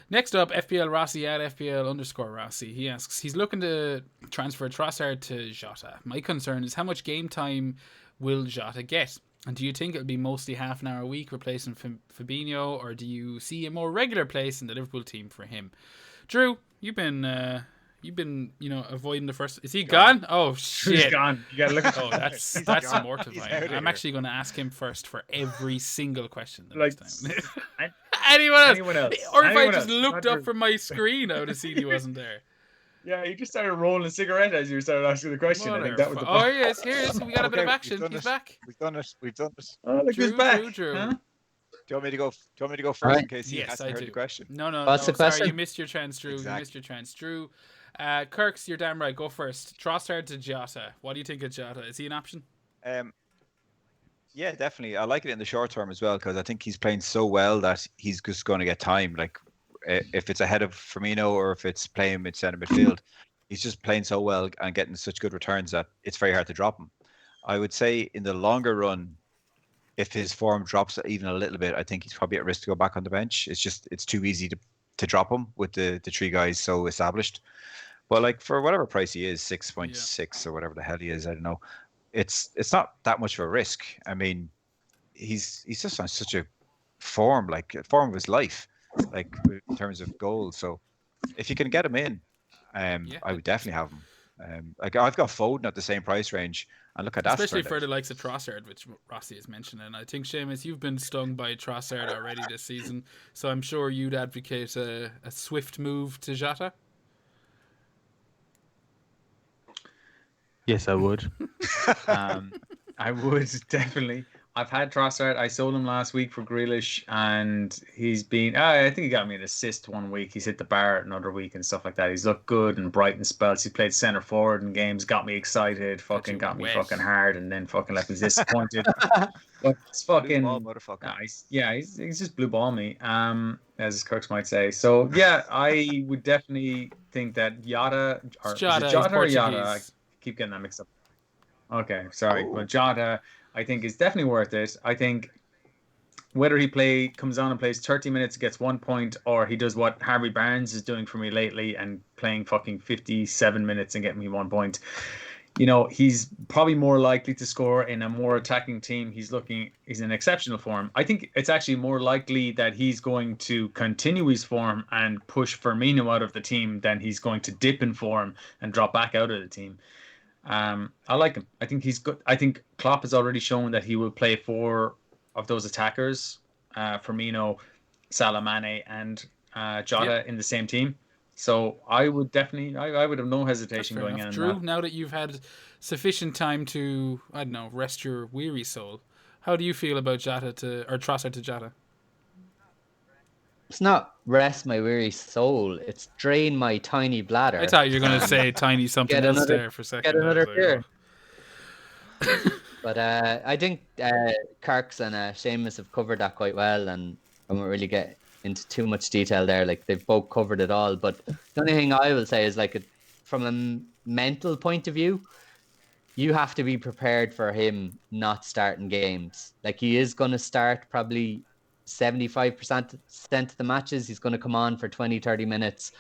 Speaker 3: Next up, FPL Rossi at FPL_Rossi. He asks, he's looking to transfer Trossard to Jota. My concern is how much game time will Jota get? And do you think it'll be mostly half an hour a week replacing Fabinho, or do you see a more regular place in the Liverpool team for him? Drew, you've been avoiding the first. Is he gone? Oh shit!
Speaker 4: He's gone. You gotta look at.
Speaker 3: Oh, that's
Speaker 2: gone.
Speaker 3: mortifying.
Speaker 2: He's out of
Speaker 3: I'm
Speaker 2: here.
Speaker 3: actually going to ask him first for every single question the
Speaker 4: Like,
Speaker 3: next time.
Speaker 4: and-
Speaker 3: Anyone else?
Speaker 4: Anyone else?
Speaker 3: Or if I
Speaker 4: Anyone
Speaker 3: just
Speaker 4: else?
Speaker 3: looked
Speaker 4: Not
Speaker 3: up
Speaker 4: Drew.
Speaker 3: from my screen, I would have seen he wasn't there.
Speaker 4: Yeah, you just started rolling a cigarette as you started asking the question. I think that was the
Speaker 3: Oh yes, here is. We got a bit of
Speaker 2: Okay,
Speaker 3: action.
Speaker 2: we've done
Speaker 3: He's
Speaker 2: it.
Speaker 3: back.
Speaker 2: We've done it. We've done it.
Speaker 4: Oh, look who's
Speaker 3: Drew,
Speaker 4: back.
Speaker 3: Drew.
Speaker 4: Huh?
Speaker 2: Do you want me to go? Do you want me to go first
Speaker 1: Right.
Speaker 2: in case he
Speaker 3: Yes,
Speaker 2: hasn't
Speaker 3: I
Speaker 2: heard
Speaker 3: do.
Speaker 2: the question?
Speaker 3: No,
Speaker 1: What's the
Speaker 3: sorry,
Speaker 1: question?
Speaker 3: you missed your chance, Drew.
Speaker 2: Exactly.
Speaker 3: You missed your chance, Drew. Kirks, you're damn right. Go first. Trossard to Jota. What do you think of Jota? Is he an option?
Speaker 2: Yeah, definitely. I like it in the short term as well because I think he's playing so well that he's just going to get time. Like if it's ahead of Firmino or if it's playing mid centre midfield, he's just playing so well and getting such good returns that it's very hard to drop him. I would say in the longer run, if his form drops even a little bit, I think he's probably at risk to go back on the bench. It's too easy to drop him with the 3 guys so established. But like for whatever price he is, 6.6 or whatever the hell he is, I don't know. It's not that much of a risk. I mean, he's just on such a form of his life, like in terms of goals. So if you can get him in, I would definitely have him. Like I've got Foden at the same price range, and look at that.
Speaker 3: Especially for the likes of Trossard, which Rossi has mentioned. And I think, Seamus, you've been stung by Trossard already this season, so I'm sure you'd advocate a swift move to Jota.
Speaker 4: Yes, I would. I would definitely. I've had Trossard. I sold him last week for Grealish, and he's been. I think he got me an assist one week. He's hit the bar another week and stuff like that. He's looked good and bright in spells. He played centre forward in games, got me excited, fucking got me fucking hard, and then fucking left me disappointed. But it's fucking.
Speaker 2: Blue ball, motherfucker.
Speaker 4: He's just blue ball me. As Kirks might say. So yeah, I would definitely think that Jota or
Speaker 3: Jota,
Speaker 4: is it Jota or Jota? I
Speaker 3: Portuguese.
Speaker 4: keep getting that mixed up. Okay, sorry. Well, Jota, I think is definitely worth it. I think whether he comes on and plays 30 minutes, gets 1 point, or he does what Harvey Barnes is doing for me lately and playing fucking 57 minutes and getting me 1 point. You know, he's probably more likely to score in a more attacking team. He's in exceptional form. I think it's actually more likely that he's going to continue his form and push Firmino out of the team than he's going to dip in form and drop back out of the team. I like him. I think he's good. I think Klopp has already shown that he will play 4 of those attackers, Firmino, Salah, Mane, and Jota in the same team. So I would definitely, I would have no hesitation going in.
Speaker 3: Drew, now that you've had sufficient time to, I don't know, rest your weary soul, how do you feel about Trossard to Jota?
Speaker 1: It's not rest my weary soul. It's drain my tiny bladder.
Speaker 3: I thought you were going to say tiny something else there for a second.
Speaker 1: Get another beer. But I think Kirks and Seamus have covered that quite well, and I won't really get into too much detail there. Like, they've both covered it all. But the only thing I will say is, like, from a mental point of view, you have to be prepared for him not starting games. Like, he is going to start probably 75% of the matches. He's going to come on for 20, 30 minutes.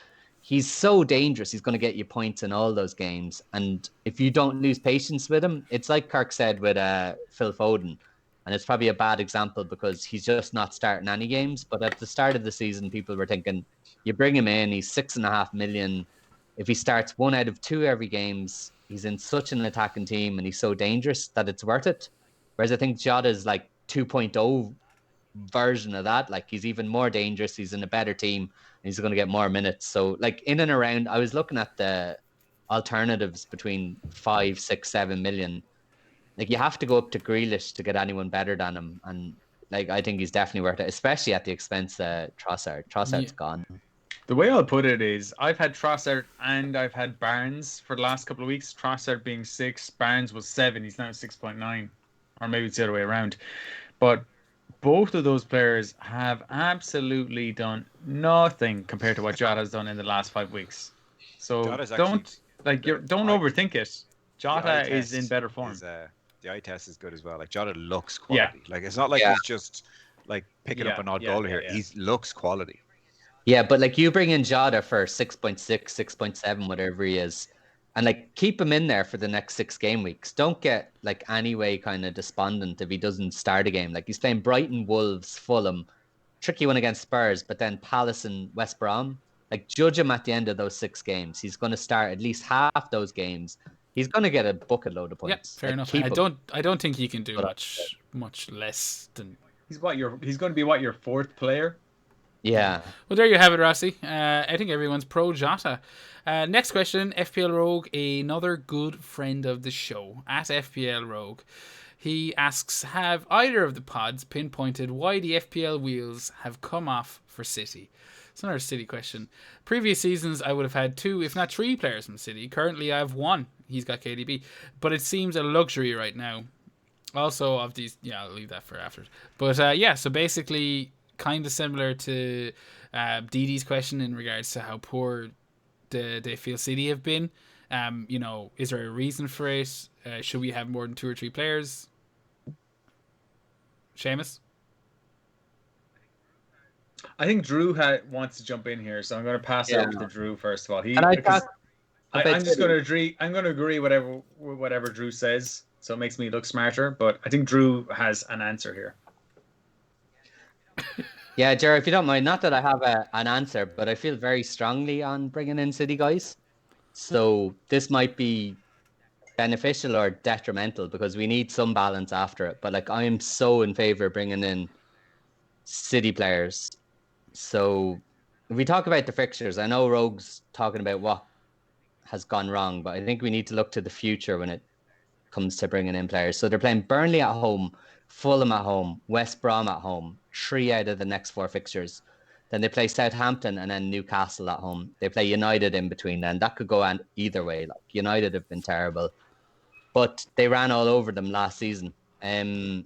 Speaker 1: He's so dangerous. He's going to get you points in all those games. And if you don't lose patience with him, it's like Kirk said with Phil Foden. And it's probably a bad example because he's just not starting any games. But at the start of the season, people were thinking, you bring him in, he's 6.5 million. If he starts 1 out of 2 every games, he's in such an attacking team and he's so dangerous that it's worth it. Whereas I think Jota's like 2.0 version of that. Like, he's even more dangerous. He's in a better team and he's going to get more minutes. So, like, in and around, I was looking at the alternatives between 5, 6, 7 million. Like, you have to go up to Grealish to get anyone better than him. And, like, I think he's definitely worth it, especially at the expense of Trossard. Trossard's gone.
Speaker 4: The way I'll put it is, I've had Trossard and I've had Barnes for the last couple of weeks. Trossard being 6, Barnes was 7. He's now 6.9. Or maybe it's the other way around. But both of those players have absolutely done nothing compared to what Jota's done in the last 5 weeks. So don't overthink it. Jota is in better form.
Speaker 2: The eye test is good as well. Like, Jota looks quality. Like, it's not like he's just like picking up an odd goal here. He looks quality.
Speaker 1: Yeah, but like, you bring in Jota for 6.6, 6.7, whatever he is, and like, keep him in there for the next 6 game weeks. Don't get like anyway kind of despondent if he doesn't start a game. Like, he's playing Brighton, Wolves, Fulham, tricky one against Spurs, but then Palace and West Brom. Like, judge him at the end of those 6 games. He's going to start at least half those games. He's going to get a bucket load of points.
Speaker 3: Yeah, fair enough. I don't think he can do much less than.
Speaker 4: He's going to be your 4th player.
Speaker 1: Yeah.
Speaker 3: Well, there you have it, Rossi. I think everyone's pro Jota. Next question, FPL Rogue, another good friend of the show, at FPL Rogue. He asks, have either of the pods pinpointed why the FPL wheels have come off for City? It's another City question. Previous seasons, I would have had 2, if not 3 players from City. Currently, I have 1. He's got KDB. But it seems a luxury right now. Also, of these, I'll leave that for after. But so basically, kind of similar to Didi's question in regards to how poor they feel City have been. Is there a reason for it? Should we have more than 2 or 3 players? Seamus?
Speaker 4: I think Drew wants to jump in here, so I'm going to pass it over to Drew first of all. I'm just going to agree. I'm going to agree whatever Drew says, so it makes me look smarter. But I think Drew has an answer here.
Speaker 1: Yeah, Jared, if you don't mind, not that I have an answer, but I feel very strongly on bringing in City guys. So this might be beneficial or detrimental because we need some balance after it. But like I am so in favor of bringing in City players. So if we talk about the fixtures, I know Rogue's talking about what has gone wrong, but I think we need to look to the future when it comes to bringing in players. So they're playing Burnley at home, Fulham at home, West Brom at home, 3 out of the next 4 fixtures. Then they play Southampton and then Newcastle at home. They play United in between then. That could go on either way. Like United have been terrible, but they ran all over them last season. I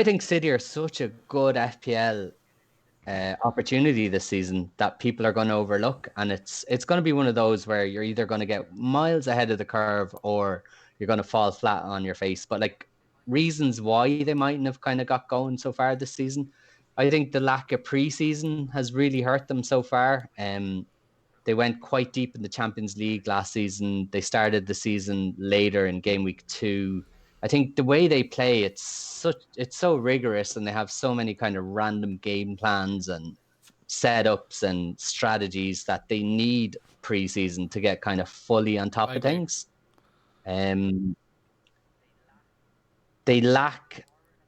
Speaker 1: think City are such a good FPL opportunity this season that people are going to overlook, and it's going to be one of those where you're either going to get miles ahead of the curve or you're going to fall flat on your face. But like reasons why they mightn't have kind of got going so far this season, I think the lack of preseason has really hurt them so far. They went quite deep in the Champions League last season. They started the season later in game week 2. I think the way they play, it's so rigorous, and they have so many kind of random game plans and setups and strategies that they need preseason to get kind of fully on top of things. They lack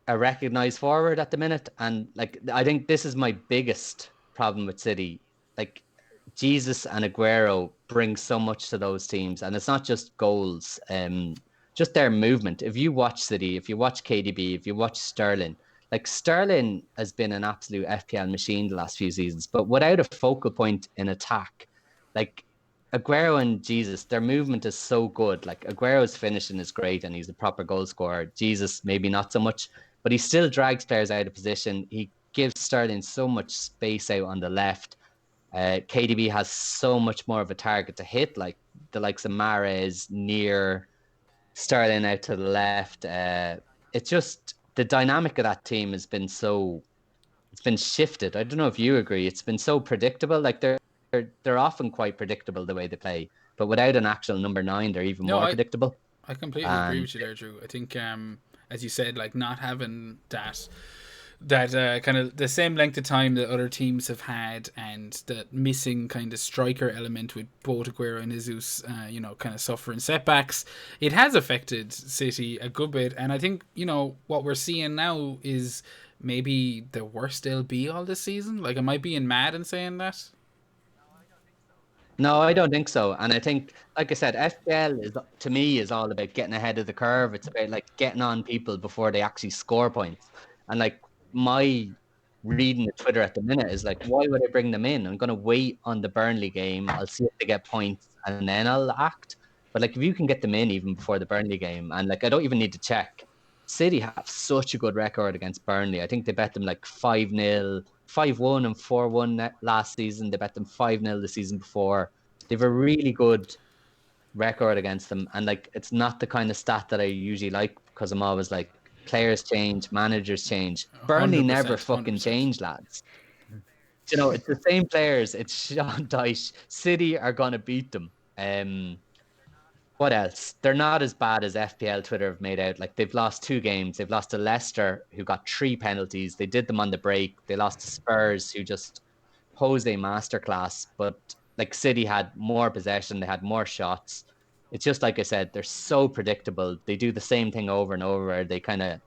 Speaker 1: a recognized forward at the minute, and like I think this is my biggest problem with City. Like Jesus and Aguero bring so much to those teams, and it's not just goals. Just their movement. If you watch City, if you watch KDB, if you watch Sterling, like Sterling has been an absolute FPL machine the last few seasons, but without a focal point in attack, like Aguero and Jesus, their movement is so good. Like Aguero's finishing is great and he's a proper goal scorer. Jesus, maybe not so much, but he still drags players out of position. He gives Sterling so much space out on the left. KDB has so much more of a target to hit, like the likes of Mahrez near Sterling out to the left. It's just the dynamic of that team has been it's been shifted. I don't know if you agree. It's been so predictable. Like they're often quite predictable the way they play, but without an actual number 9, they're even more predictable.
Speaker 3: I completely agree with you there, Drew. I think, as you said, like not having that kind of the same length of time that other teams have had, and that missing kind of striker element with both Aguero and Jesus, kind of suffering setbacks, it has affected City a good bit. And I think, what we're seeing now is maybe the worst they'll be all this season. Like, am I being mad in saying that?
Speaker 1: No, I don't think so. And I think, like I said, FPL to me is all about getting ahead of the curve. It's about like getting on people before they actually score points. And like my reading the Twitter at the minute is like, why would I bring them in? I'm going to wait on the Burnley game. I'll see if they get points and then I'll act. But like if you can get them in even before the Burnley game, and like I don't even need to check. City have such a good record against Burnley. I think they bet them like 5-0, 5-1 and 4-1 last season. They bet them 5-0 the season before. They have a really good record against them. And like it's not the kind of stat that I usually like, because I'm always like, players change, managers change. Burnley never fucking 100%. Change, lads. It's the same players. It's Sean Dyche. City are going to beat them. What else? They're not as bad as FPL Twitter have made out. Like they've lost 2 games. They've lost to Leicester, who got 3 penalties. They did them on the break. They lost to Spurs, who just posed a masterclass. But like City had more possession. They had more shots. It's just like I said, they're so predictable. They do the same thing over and over. They kind of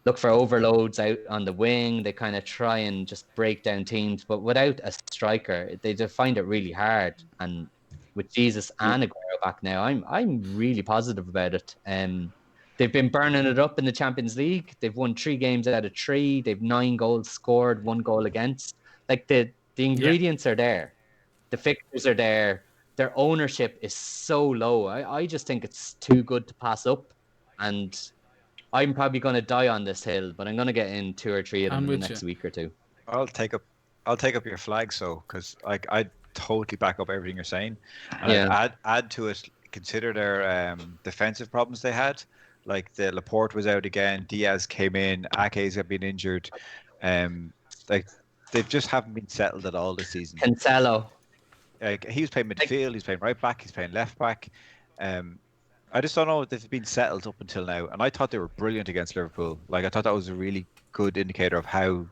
Speaker 1: look for overloads out on the wing. They kind of try and just break down teams. But without a striker, they just find it really hard. And with Jesus and Aguero back now, I'm really positive about it. They've been burning it up in the Champions League. They've won 3 games out of 3. They've 9 goals scored, 1 goal against. Like the ingredients are there. The fixtures are there. Their ownership is so low. I just think it's too good to pass up. And I'm probably going to die on this hill, but I'm going to get in 2 or 3 of them in the next week or 2.
Speaker 2: I'll take up your flag, so because I totally back up everything you're saying. And I'd add to it, consider their defensive problems they had. Like the Laporte was out again, Diaz came in, Ake's have been injured. Like they just haven't been settled at all this season.
Speaker 1: Cancelo.
Speaker 2: He was playing midfield, he's playing right back, he's playing left back. I just don't know if they've been settled up until now. And I thought they were brilliant against Liverpool. Like I thought that was a really good indicator of how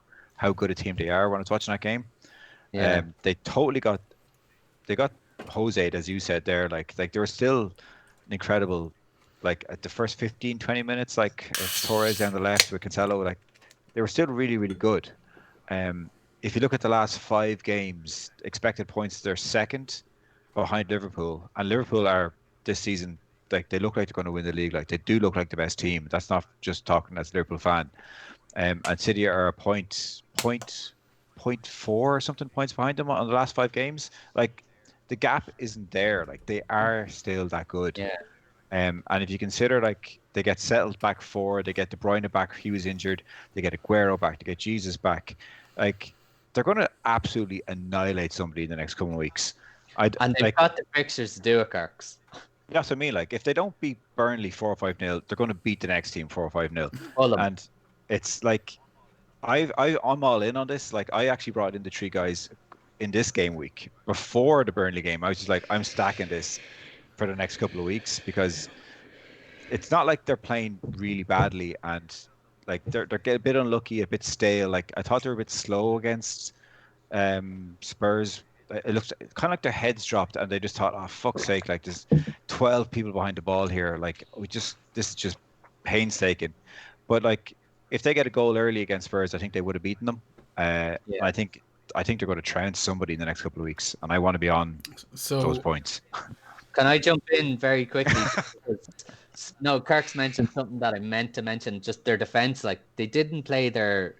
Speaker 2: good a team they are when I was watching that game. Yeah. They got Jose, as you said there, like there was still an incredible, like at the first 15, 20 minutes, like Torres down the left with Cancelo, like they were still really, really good. If you look at the last 5 games, expected points, they're second behind Liverpool, and Liverpool are this season, like they look like they're going to win the league. Like they do look like the best team. That's not just talking as a Liverpool fan. And City are a point 4 or something points behind them on the last 5 games. Like the gap isn't there. Like they are still that good.
Speaker 1: Yeah.
Speaker 2: And if you consider like they get settled back forward, they get De Bruyne back, he was injured, they get Aguero back, they get Jesus back, like they're going to absolutely annihilate somebody in the next couple of weeks.
Speaker 1: And they've got the fixtures to do it, Kirks.
Speaker 2: That's what I mean. Like if they don't beat Burnley 4 or 5-0, they're going to beat the next team 4 or 5-0. And it's like I'm all in on this. Like I actually brought in the 3 guys in this game week before the Burnley game. I was just like, I'm stacking this for the next couple of weeks because it's not like they're playing really badly and like they're getting a bit unlucky, a bit stale. Like I thought they were a bit slow against Spurs. It looks kind of like their heads dropped and they just thought, oh fuck's sake, like there's 12 people behind the ball here. Like this is just painstaking. But like if they get a goal early against Spurs, I think they would have beaten them. I think they're going to trounce somebody in the next couple of weeks, and I want to be on those points.
Speaker 1: Can I jump in very quickly? No, Kirk's mentioned something that I meant to mention. Just their defense, like they didn't play their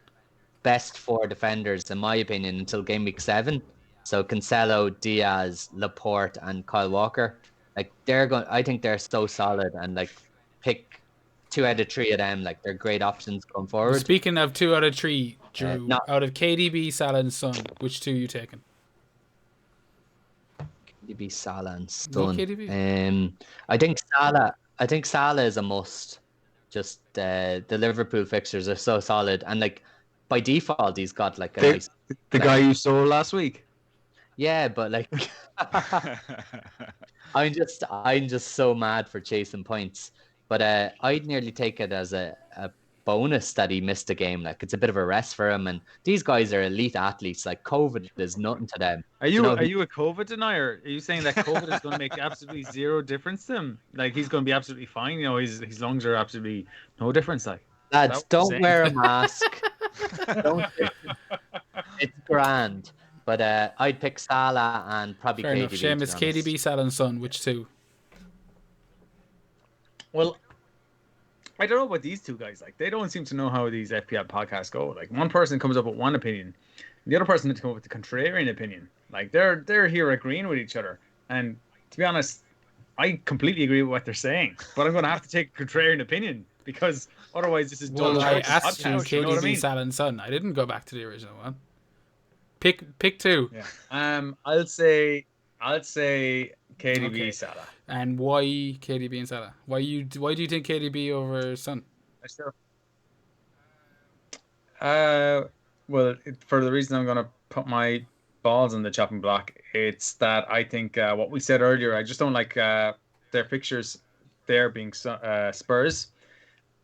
Speaker 1: best 4 defenders, in my opinion, until game week 7. So Cancelo, Diaz, Laporte, and Kyle Walker, like I think they're so solid, and like pick 2 out of 3 of them, like they're great options going forward.
Speaker 3: Speaking of 2 out of 3, Drew, out of KDB, Salah, and Son, which 2 are you taking?
Speaker 1: KDB, Salah, and Son.
Speaker 3: No KDB?
Speaker 1: I think Salah is a must. Just the Liverpool fixtures are so solid, and like by default, he's got like a nice.
Speaker 4: The guy you sold last week.
Speaker 1: Yeah, but like, I'm just so mad for chasing points. But I'd nearly take it as a bonus that he missed a game. Like it's a bit of a rest for him, and these guys are elite athletes. Like COVID is nothing to them.
Speaker 4: Are you a COVID denier? Are you saying that COVID is going to make absolutely zero difference to him? Like he's going to be absolutely fine. You know, his lungs are absolutely no difference. Like
Speaker 1: lads, don't wear a mask. It's grand. But I'd pick Salah and probably
Speaker 3: Fair
Speaker 1: KDB.
Speaker 3: enough. Seamus, KDB, Salah, and Son. Which 2?
Speaker 4: Well, I don't know about these 2 guys. Like, they don't seem to know how these FPL podcasts go. Like, one person comes up with one opinion, and the other person needs to come up with the contrarian opinion. Like, they're here agreeing with each other. And to be honest, I completely agree with what they're saying. But I'm going to have to take a contrarian opinion because otherwise this is dull.
Speaker 3: Well, I asked you KDB,
Speaker 4: you know what I mean?
Speaker 3: Salah, and Son. I didn't go back to the original one. Pick 2.
Speaker 4: Yeah. I'll say KDB, Salah.
Speaker 3: And why KDB and Salah? Why do you think KDB over Son?
Speaker 4: Well, for the reason I'm going to put my balls on the chopping block, it's that I think what we said earlier, I just don't like their fixtures there being Spurs.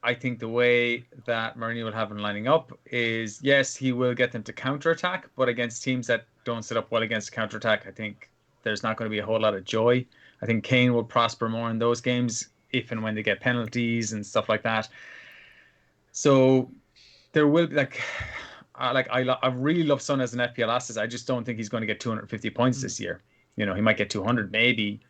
Speaker 4: I think the way that Mourinho will have them lining up is, yes, he will get them to counterattack, but against teams that don't set up well against counterattack, I think there's not going to be a whole lot of joy. I think Kane will prosper more in those games if and when they get penalties and stuff like that. So there will be I really love Son as an FPL asset. I just don't think he's going to get 250 points this year. You know, he might get 200 maybe,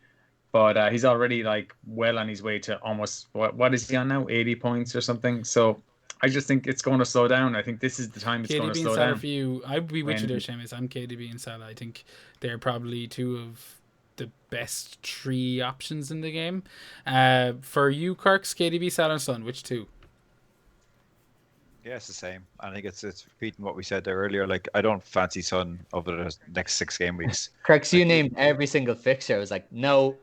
Speaker 4: but he's already like well on his way to almost what is he on now? 80 points or something. So I just think it's going to slow down. I think this is the time it's going to slow down.
Speaker 3: For you, I'd be with you there, Seamus. I'm KDB and Salah. I think they're probably 2 of the best 3 options in the game. For you, Kirk's KDB, Salah, and Son. Which 2?
Speaker 2: Yeah, it's the same. I think it's repeating what we said there earlier. Like, I don't fancy Son over the next 6 game weeks.
Speaker 1: Kirk's, you named every single fixture. I was like, no.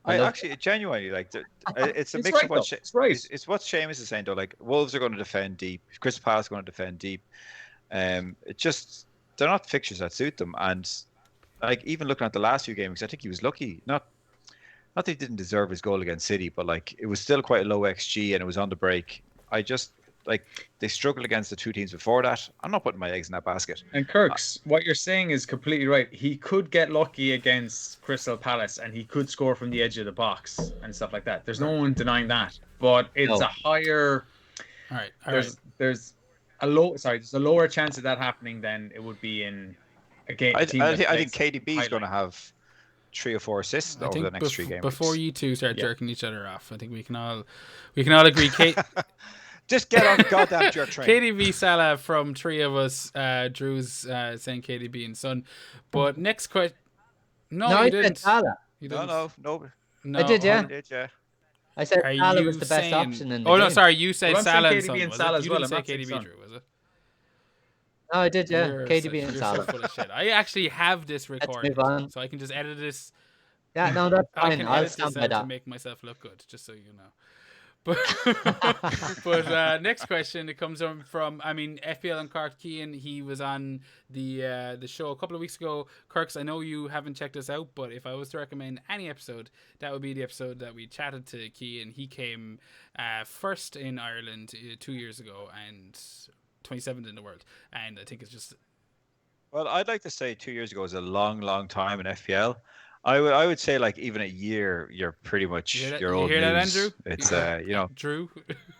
Speaker 2: I actually genuinely like it's a mix of what it's what Seamus is saying though. Like Wolves are going to defend deep, Crystal Palace are going to defend deep. It just they're not fixtures that suit them. And like even looking at the last few games, I think he was lucky. Not that he didn't deserve his goal against City, but like it was still quite a low XG and it was on the break. like they struggled against the two teams before that. I'm not putting my eggs in that basket.
Speaker 4: And Kirk's, what you're saying is completely right. He could get lucky against Crystal Palace, and he could score from the edge of the box and stuff like that. There's no one denying that. But it's
Speaker 1: No.
Speaker 4: a higher.
Speaker 3: All right.
Speaker 4: There's a lower chance of that happening than it would be in a game.
Speaker 2: I think KDB is going to have 3 or 4 assists over the next 3 games.
Speaker 3: Before you two start jerking each other off, I think we can all agree.
Speaker 2: Just get on the goddamn jerk train.
Speaker 3: KDB, Salah from 3 of us. Drew's saying KDB and Son. But next question. No, you didn't.
Speaker 1: Salah.
Speaker 2: No.
Speaker 1: I did, yeah.
Speaker 2: You did, yeah.
Speaker 1: I said Salah was the best option in the game.
Speaker 3: no, sorry, you said Salah and Son.
Speaker 4: KDB and Salah as
Speaker 3: You
Speaker 4: well.
Speaker 3: didn't say
Speaker 4: I'm not saying
Speaker 3: KDB,
Speaker 4: Son.
Speaker 3: Drew, was it?
Speaker 1: No, I did, yeah.
Speaker 3: You're
Speaker 1: KDB and
Speaker 3: so
Speaker 1: Salah.
Speaker 3: full of shit. I actually have this recorded,
Speaker 1: move on.
Speaker 3: so I can just edit this.
Speaker 1: Yeah, no, that's
Speaker 3: I
Speaker 1: fine.
Speaker 3: can
Speaker 1: I'll
Speaker 3: edit
Speaker 1: stand
Speaker 3: this
Speaker 1: by
Speaker 3: out to
Speaker 1: that.
Speaker 3: make myself look good, just so you know. But next question, it comes from FPL and Kirk Keane. He was on the show a couple of weeks ago. Kirks, I know you haven't checked us out, but if I was to recommend any episode, that would be the episode that we chatted to Keane. He came first in Ireland 2 years ago and 27th in the world, and I think it's just.
Speaker 2: Well, I'd like to say 2 years ago was a long, long time in FPL. I would say like even a year, you're pretty much your old news.
Speaker 3: That, Andrew?
Speaker 2: It's
Speaker 3: Drew.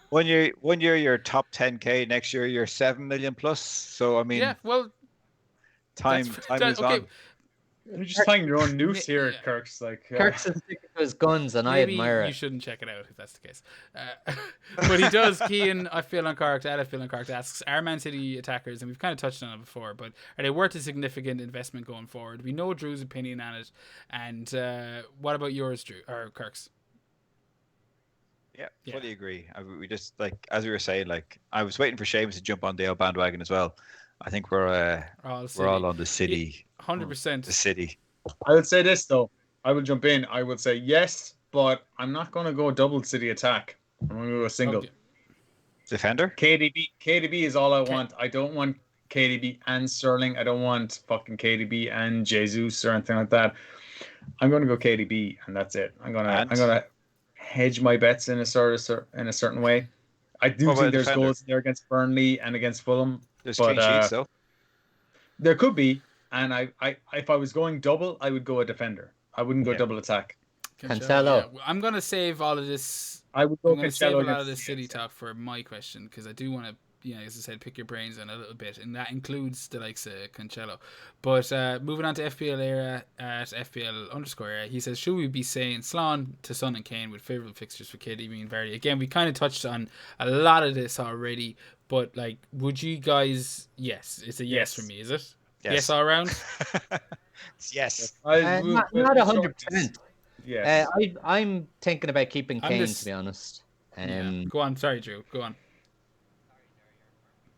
Speaker 2: one year you're top 10k, next year you're 7 million plus. So I mean,
Speaker 3: yeah, well,
Speaker 2: time moves on.
Speaker 4: You're just tying your own noose here, Kirk's.
Speaker 1: Kirk's is sticking to his guns, and I admire it.
Speaker 3: You shouldn't check it out if that's the case. But he does. Keane, I feel uncorked. Asks, are Man City attackers, and we've kind of touched on it before, but are they worth a significant investment going forward? We know Drew's opinion on it, and what about yours, Drew or Kirk's?
Speaker 2: Yeah, fully agree. We just as we were saying, I was waiting for Seamus to jump on the old bandwagon as well. I think we're all on the City.
Speaker 3: 100%.
Speaker 2: The City.
Speaker 4: I would say this though. I will jump in. I would say yes, but I'm not going to go double City attack. I'm going to go a single.
Speaker 3: Okay.
Speaker 2: Defender?
Speaker 4: KDB is all I want. I don't want KDB and Sterling. I don't want fucking KDB and Jesus or anything like that. I'm going to go KDB and that's it. I'm going to hedge my bets in a certain way. I do think there's goals there against Burnley and against Fulham.
Speaker 2: There's clean sheets though.
Speaker 4: There could be, and I if I was going double, I would go a defender. I wouldn't go double attack.
Speaker 1: Cancelo.
Speaker 3: Yeah. I'm gonna save all of this.
Speaker 4: I would go
Speaker 3: I'm gonna save a
Speaker 4: Cancelo
Speaker 3: lot of this City talk for my question because I do want to, as I said, pick your brains on a little bit, and that includes the likes of Cancelo. But moving on to FPL era at FPL_era, he says, should we be saying Slán to Son and Kane with favourable fixtures for KDB and Vardy? Again, we kind of touched on a lot of this already, but would you guys? Yes, it's a yes for me, is it? Yes all around.
Speaker 2: Yes.
Speaker 1: Not 100%.
Speaker 4: Yes.
Speaker 1: I'm thinking about keeping Kane, to be honest.
Speaker 3: Go on. Sorry, Drew. Go on.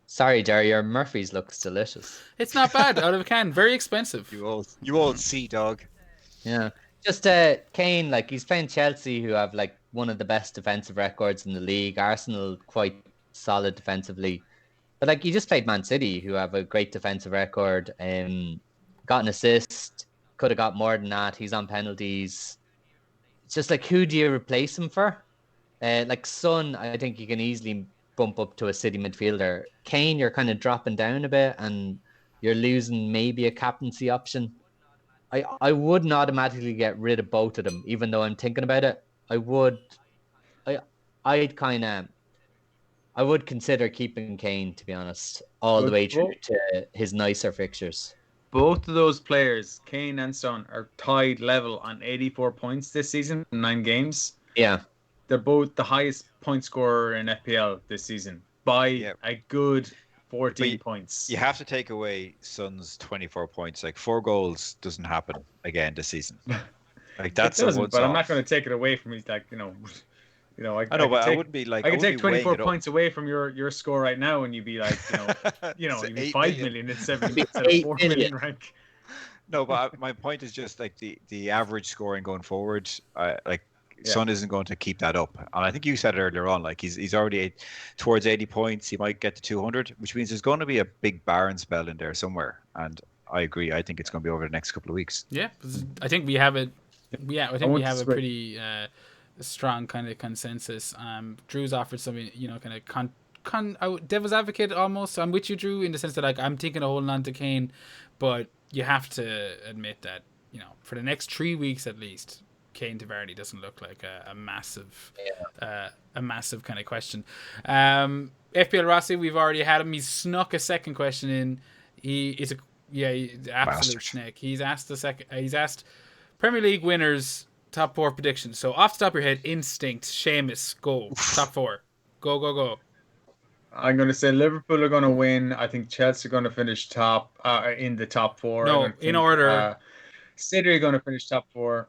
Speaker 1: Sorry, Jerry. Your Murphy's looks delicious.
Speaker 3: It's not bad. Out of a can. Very expensive.
Speaker 2: You old sea dog.
Speaker 1: Yeah. Just Kane, he's playing Chelsea, who have one of the best defensive records in the league. Arsenal quite solid defensively. But he just played Man City, who have a great defensive record. Got an assist. Could have got more than that. He's on penalties. It's just who do you replace him for? Son, I think you can easily bump up to a City midfielder. Kane, you're kind of dropping down a bit, and you're losing maybe a captaincy option. I wouldn't automatically get rid of both of them, even though I'm thinking about it. I would consider keeping Kane, to be honest, all the way through to his nicer fixtures.
Speaker 4: Both of those players, Kane and Son, are tied level on 84 points this season in 9 games.
Speaker 1: Yeah.
Speaker 4: They're both the highest point scorer in FPL this season by a good 14 points.
Speaker 2: You have to take away Son's 24 points. 4 goals doesn't happen again this season. That's
Speaker 4: it doesn't, but I'm not going to take it away from him. I know,
Speaker 2: but I wouldn't be
Speaker 4: I could take 24 points away from your score right now, and you'd be you'd be 5 million instead of 4 million rank.
Speaker 2: No, but my point is just the average scoring going forward. Son isn't going to keep that up, and I think you said it earlier on. He's already towards 80 points. He might get to 200, which means there's going to be a big barren spell in there somewhere. And I agree. I think it's going to be over the next couple of weeks.
Speaker 3: Yeah, I think we have it. Yeah, I think we have a pretty strong kind of consensus. Drew's offered some, kind of devil's advocate almost. I'm with you, Drew, in the sense that like I'm thinking of holding on to Kane, but you have to admit that for the next 3 weeks at least, Kane to Vardy doesn't look like a massive kind of question. FPL Rossi, we've already had him. He's snuck a second question in. He's absolute
Speaker 2: Bastard.
Speaker 3: snake. He's asked Premier League winners top 4 predictions. So off the top of your head, instinct, Seamus, go. Top 4. Go.
Speaker 4: I'm going to say Liverpool are going to win. I think Chelsea are going to finish top in the top 4.
Speaker 3: No, in order.
Speaker 4: City are going to finish top 4.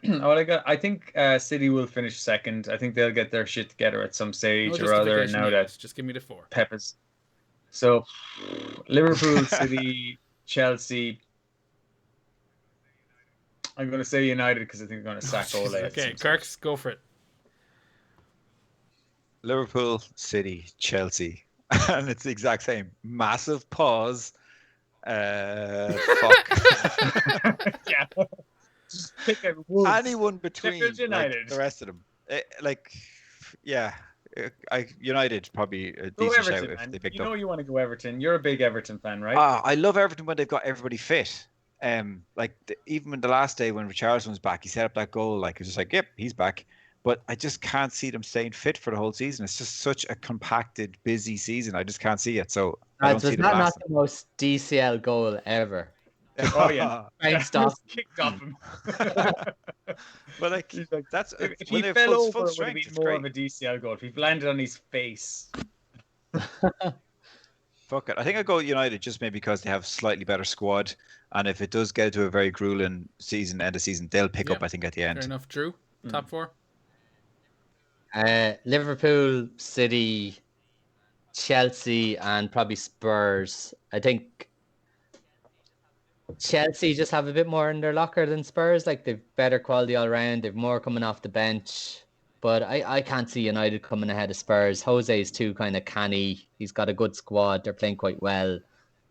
Speaker 4: I think City will finish second. I think they'll get their shit together at some stage or other. Now that
Speaker 3: just give me the 4.
Speaker 4: Pep is. So Liverpool, City, Chelsea. I'm going to say United because I think they're going to sack Ole.
Speaker 3: Okay, Kirks, go for it.
Speaker 2: Liverpool, City, Chelsea, and it's the exact same. Massive pause. Fuck.
Speaker 4: Yeah. Just pick
Speaker 2: anyone between
Speaker 4: United.
Speaker 2: the rest of them. United probably a
Speaker 4: go
Speaker 2: decent
Speaker 4: Everton,
Speaker 2: shout if they picked up.
Speaker 4: You want to go Everton. You're a big Everton fan, right?
Speaker 2: I love Everton when they've got everybody fit. Even in the last day when Richarlison was back, he set up that goal. Like it's just like, yep, he's back. But I just can't see them staying fit for the whole season. It's just such a compacted, busy season. I just can't see it. So I don't see them lasting.
Speaker 1: Not the most DCL goal ever.
Speaker 4: Oh yeah,
Speaker 1: stop.
Speaker 4: Kicked off him.
Speaker 2: But that's
Speaker 4: if he fell over, it would have been more of a DCL goal. If he landed on his face.
Speaker 2: Fuck it. I think I'll go United just maybe because they have slightly better squad, and if it does get to a very grueling end of season, they'll pick up. I think at the end.
Speaker 3: Fair enough, Drew. Top 4.
Speaker 1: Liverpool, City, Chelsea, and probably Spurs. I think Chelsea just have a bit more in their locker than Spurs. Like they've better quality all around. They've more coming off the bench. But I can't see United coming ahead of Spurs. Jose's too kind of canny. He's got a good squad. They're playing quite well.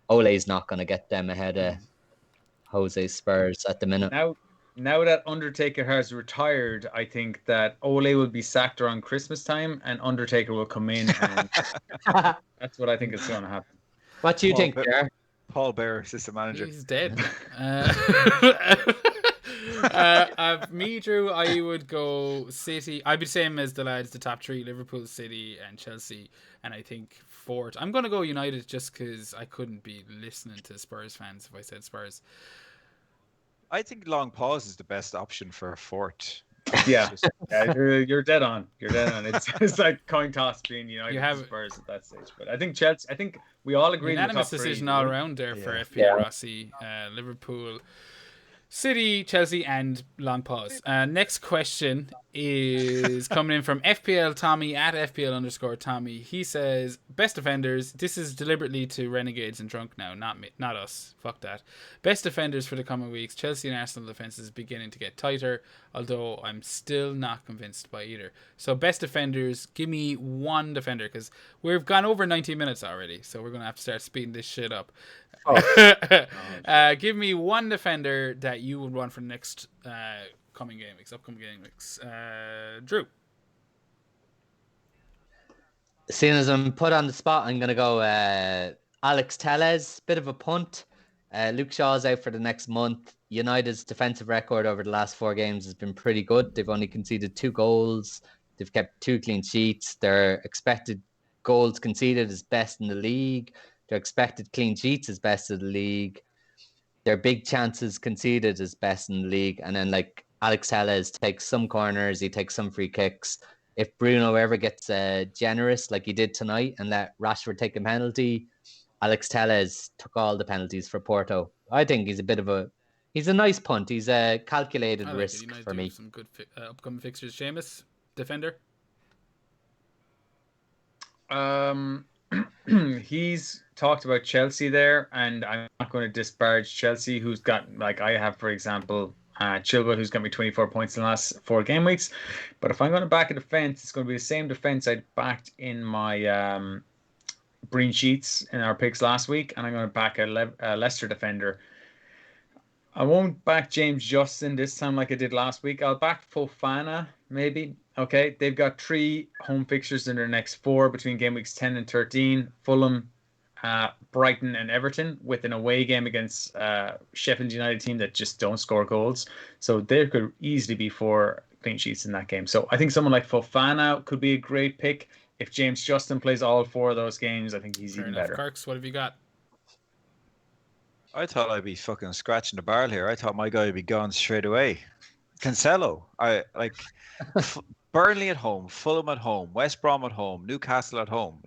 Speaker 1: Ole's not going to get them ahead of Jose's Spurs at the minute.
Speaker 4: Now that Undertaker has retired, I think that Ole will be sacked around Christmas time and Undertaker will come in. And that's what I think is going to happen.
Speaker 1: What do you think, Jer?
Speaker 2: Paul Bear, assistant manager.
Speaker 3: He's dead. Me, Drew, I would go City. I'd be the same as the lads, the top 3, Liverpool, City, and Chelsea. And I think 4th. I'm going to go United just because I couldn't be listening to Spurs fans if I said Spurs.
Speaker 2: I think long pause is the best option for a 4th.
Speaker 4: Yeah, you're dead on. It's like coin toss between United and Spurs at that stage. But I think Chelsea. I think we all agree.
Speaker 3: Unanimous decision all around there for FPL Rossi, Liverpool, City, Chelsea, and long pause. Next question is coming in from FPL Tommy at FPL_Tommy. He says, best defenders. This is deliberately to Renegades and Drunk now, not me, not us. Fuck that. Best defenders for the coming weeks. Chelsea and Arsenal defenses beginning to get tighter, although I'm still not convinced by either. So best defenders, give me one defender because we've gone over 90 minutes already, so we're going to have to start speeding this shit up. Give me one defender that you would want for the next upcoming game weeks. Drew.
Speaker 1: Seeing as I'm put on the spot, I'm going to go Alex Telles. Bit of a punt. Luke Shaw's out for the next month. United's defensive record over the last 4 games has been pretty good. They've only conceded 2 goals. They've kept 2 clean sheets. Their expected goals conceded is best in the league. Their expected clean sheets is best in the league. Their big chances conceded is best in the league. And then Alex Telles takes some corners, he takes some free kicks. If Bruno ever gets generous like he did tonight and let Rashford take a penalty, Alex Telles took all the penalties for Porto. I think he's a nice punt. He's a calculated risk for me.
Speaker 3: Some good upcoming fixtures. Seamus, defender.
Speaker 4: He's talked about Chelsea there, and I'm not going to disparage Chelsea, who's got, I have, for example, Chilwell, who's got me 24 points in the last 4 game weeks. But if I'm going to back a defense, it's going to be the same defense I backed in my green sheets in our picks last week, and I'm going to back a Leicester defender. I won't back James Justin this time like I did last week. I'll back Fofana maybe. Okay, they've got 3 home fixtures in their next 4 between game weeks 10 and 13. Fulham, Brighton, and Everton, with an away game against Sheffield United team that just don't score goals. So there could easily be 4 clean sheets in that game. So I think someone like Fofana could be a great pick. If James Justin plays all 4 of those games, I think he's
Speaker 3: Fair
Speaker 4: even
Speaker 3: enough.
Speaker 4: better.
Speaker 3: Kirks, what have you got?
Speaker 2: I thought I'd be fucking scratching the barrel here. I thought my guy would be gone straight away. Cancelo. Burnley at home, Fulham at home, West Brom at home, Newcastle at home.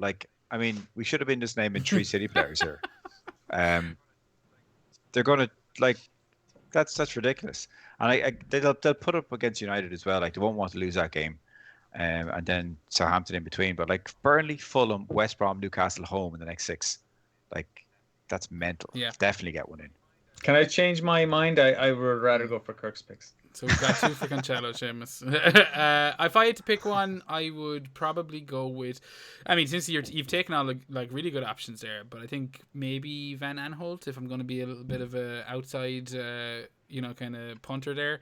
Speaker 2: We should have been just naming 3 City players here. They're going to that's ridiculous. And they'll put up against United as well. They won't want to lose that game. And then Southampton in between. But Burnley, Fulham, West Brom, Newcastle home in the next 6. That's mental.
Speaker 3: Yeah.
Speaker 2: Definitely get one in.
Speaker 4: Can I change my mind? I would rather go for Kirk's picks.
Speaker 3: So we've got 2 for Cancelo, Seamus. If I had to pick one, I would probably go with. I mean, since you've taken all really good options there, but I think maybe Van Aanholt, if I'm going to be a little bit of a outside, kind of punter there.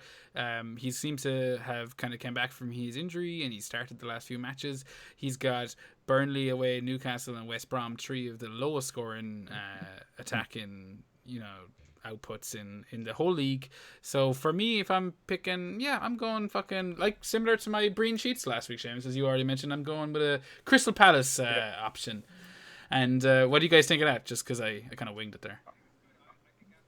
Speaker 3: He seems to have kind of come back from his injury, and he started the last few matches. He's got Burnley away, Newcastle, and West Brom, 3 of the lowest scoring attacking, outputs in the whole league. So for me, if I'm picking, I'm going fucking similar to my green sheets last week, Seamus, as you already mentioned. I'm going with a Crystal Palace option. And what do you guys think of that? Just because I kind of winged it there.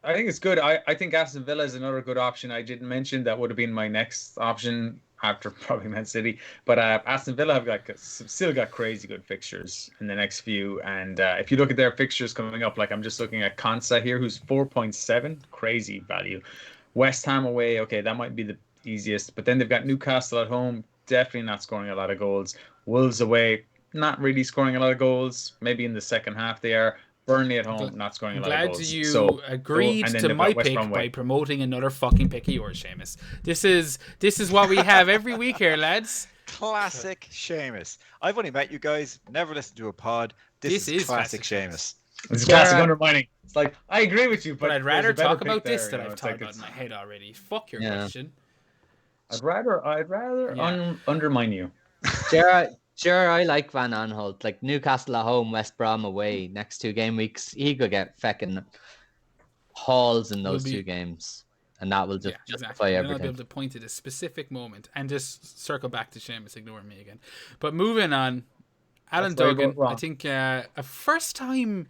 Speaker 4: I think it's good. I think Aston Villa is another good option. I didn't mention that would have been my next option after probably Man City. But Aston Villa have still got crazy good fixtures in the next few. And if you look at their fixtures coming up, I'm just looking at Konsa here, who's 4.7, crazy value. West Ham away, okay, that might be the easiest. But then they've got Newcastle at home, definitely not scoring a lot of goals. Wolves away, not really scoring a lot of goals. Maybe in the second half they are. Burnley at home, not scoring a lot of goals.
Speaker 3: Glad you agreed to my pick by promoting another fucking pick of yours, Seamus. This is what we have every week here, lads.
Speaker 2: Classic Seamus. I've only met you guys, never listened to a pod. This is classic Seamus.
Speaker 4: It's classic undermining. It's I agree with you,
Speaker 3: but I'd rather talk about this than I've talked about in my head already. Fuck your question.
Speaker 4: I'd rather undermine you.
Speaker 1: Sure, I like Van Aanholt. Newcastle at home, West Brom away. Next 2 game weeks, he could get feckin' hauls in those 2 games, and that will just justify everything.
Speaker 3: I'll be able to point at a specific moment and just circle back to Seamus ignoring me again. But moving on, Alan Duggan, I think a first-time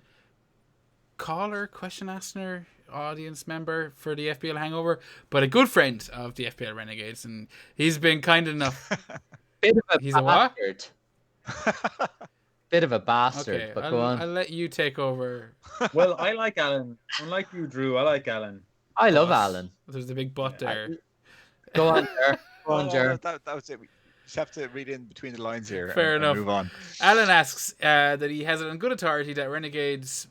Speaker 3: caller, question asker, audience member for the FPL Hangover, but a good friend of the FPL Renegades, and he's been kind enough.
Speaker 1: He's a bastard. Bit of a bastard,
Speaker 3: okay,
Speaker 1: but go on.
Speaker 3: I'll let you take over.
Speaker 4: Well, I like Alan. Unlike you, Drew, I like Alan.
Speaker 1: I love Alan.
Speaker 3: There's a big butt there.
Speaker 1: Go on, Jer. Go on, Jer.
Speaker 2: That was it. We just have to read in between the lines here.
Speaker 3: Fair enough.
Speaker 2: Move on.
Speaker 3: Alan asks that he has it on good authority that Renegades.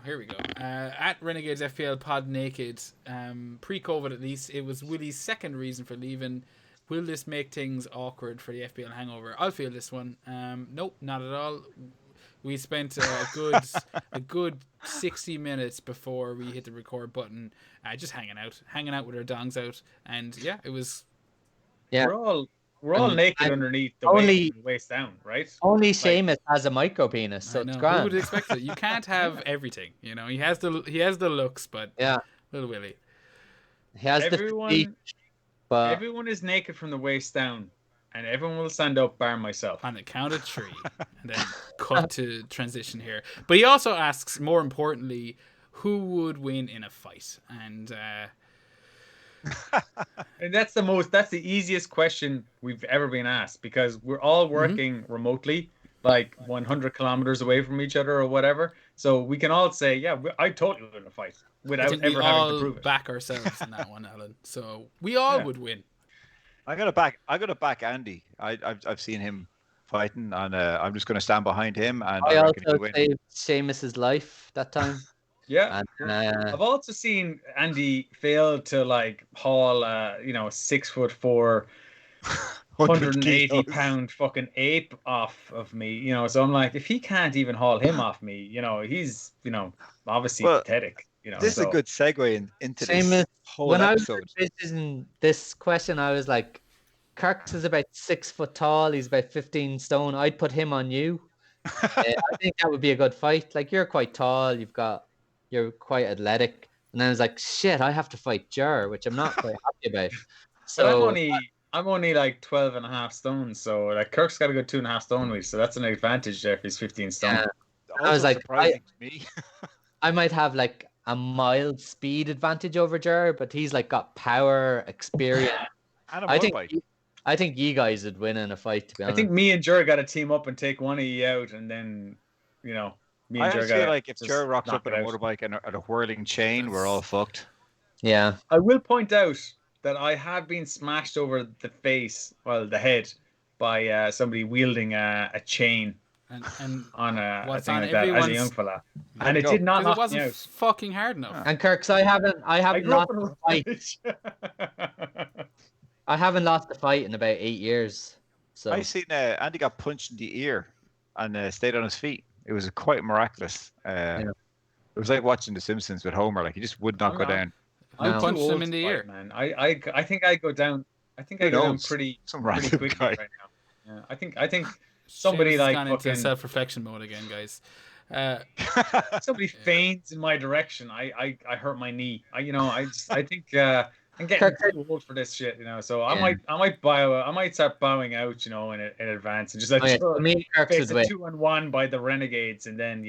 Speaker 3: Here we go. At Renegades FPL Pod Naked, pre-COVID at least, it was Willie's second reason for leaving. Will this make things awkward for the FPL Hangover? I'll feel this one. Nope, not at all. We spent a good 60 minutes before we hit the record button, just hanging out with our dongs out, and it was.
Speaker 4: Yeah, we're all naked underneath the waist down, right?
Speaker 1: Only Seamus has a micro penis, so it's grand.
Speaker 3: Who would expect it? You can't have everything, He has the looks, but little Willie.
Speaker 1: He has the. But
Speaker 4: everyone is naked from the waist down, and everyone will stand up, bar myself.
Speaker 3: On the count of 3, and then cut to transition here. But he also asks, more importantly, who would win in a fight? And
Speaker 4: and that's the easiest question we've ever been asked, because we're all working remotely, 100 kilometers away from each other or whatever. So we can all say, I totally win a fight. Without ever having to prove it.
Speaker 3: Back ourselves in that one, Alan. So we all would win.
Speaker 2: I gotta back Andy. I've seen him fighting, and I'm just gonna stand behind him. And
Speaker 1: I also saved Seamus's life that time.
Speaker 4: Yeah, and, I've also seen Andy fail to haul 6'4", 180-pound fucking ape off of me. So I'm if he can't even haul him off me, he's obviously pathetic.
Speaker 2: This is a good segue into
Speaker 1: Seamus,
Speaker 2: this whole episode.
Speaker 1: When I was visiting this question, I was Kirk's is about 6 foot tall. He's about 15 stone. I'd put him on you. I think that would be a good fight. Like, you're quite tall. You're quite athletic. And then I was like, shit, I have to fight Jer, which I'm not very happy about.
Speaker 4: But
Speaker 1: So
Speaker 4: I'm only like 12 and a half stone, so like Kirk's got to go 2.5 stone with, so that's an advantage there if he's 15 stone.
Speaker 1: yeah,
Speaker 2: Also
Speaker 1: I was like,
Speaker 2: surprising to me.
Speaker 1: I might have like a mild speed advantage over Jer, but he's like got power, experience.
Speaker 2: And a
Speaker 1: I think
Speaker 2: motorbike.
Speaker 1: I think you guys would win in a fight, to be
Speaker 4: I
Speaker 1: honest.
Speaker 4: think me and Jer got to team up and take one of you out, and then, me
Speaker 2: I
Speaker 4: and Jer
Speaker 2: just feel
Speaker 4: got
Speaker 2: like if Jer rocks up on a
Speaker 4: out.
Speaker 2: motorbike and a whirling chain, we're all fucked.
Speaker 1: Yeah.
Speaker 4: I will point out that I have been smashed over the head, by somebody wielding a chain
Speaker 3: And
Speaker 4: on a
Speaker 3: what's
Speaker 4: thing
Speaker 3: on
Speaker 4: like that as a
Speaker 3: everyone's-
Speaker 4: young fella,
Speaker 2: There
Speaker 4: and
Speaker 2: you
Speaker 4: it
Speaker 2: go.
Speaker 4: did not
Speaker 3: because it
Speaker 4: knock me
Speaker 3: wasn't
Speaker 4: out.
Speaker 3: fucking hard enough.
Speaker 2: Ah.
Speaker 1: And Kirk, so I haven't
Speaker 4: I grew up
Speaker 1: lost
Speaker 4: in
Speaker 1: a
Speaker 4: a
Speaker 1: fight.
Speaker 4: village.
Speaker 1: I haven't lost a fight in about 8 years. So
Speaker 2: I seen Andy got punched in the ear and stayed on his feet. It was quite miraculous. It was like watching The Simpsons with Homer. Like, he just would not
Speaker 4: I'm
Speaker 2: go
Speaker 4: not-
Speaker 2: down.
Speaker 4: I'm
Speaker 1: No.
Speaker 4: too
Speaker 3: Punched him
Speaker 4: old
Speaker 3: in
Speaker 4: to
Speaker 3: the
Speaker 4: fight,
Speaker 3: ear.
Speaker 4: man. I think I go down. I think I
Speaker 2: Who
Speaker 4: go down
Speaker 2: knows?
Speaker 4: pretty
Speaker 2: Some
Speaker 4: pretty
Speaker 2: random
Speaker 4: quickly
Speaker 2: guy.
Speaker 4: right now. Yeah, I think somebody
Speaker 3: Shane's
Speaker 4: like
Speaker 3: gone into
Speaker 4: fucking
Speaker 3: self-reflection mode again, guys.
Speaker 4: somebody feigns in my direction. I hurt my knee. I think I'm getting too old for this shit. So I might start bowing out. In advance and just like
Speaker 1: for me, Kirk's
Speaker 4: face
Speaker 1: would
Speaker 4: a
Speaker 1: win.
Speaker 4: 2-1 by the Renegades, and then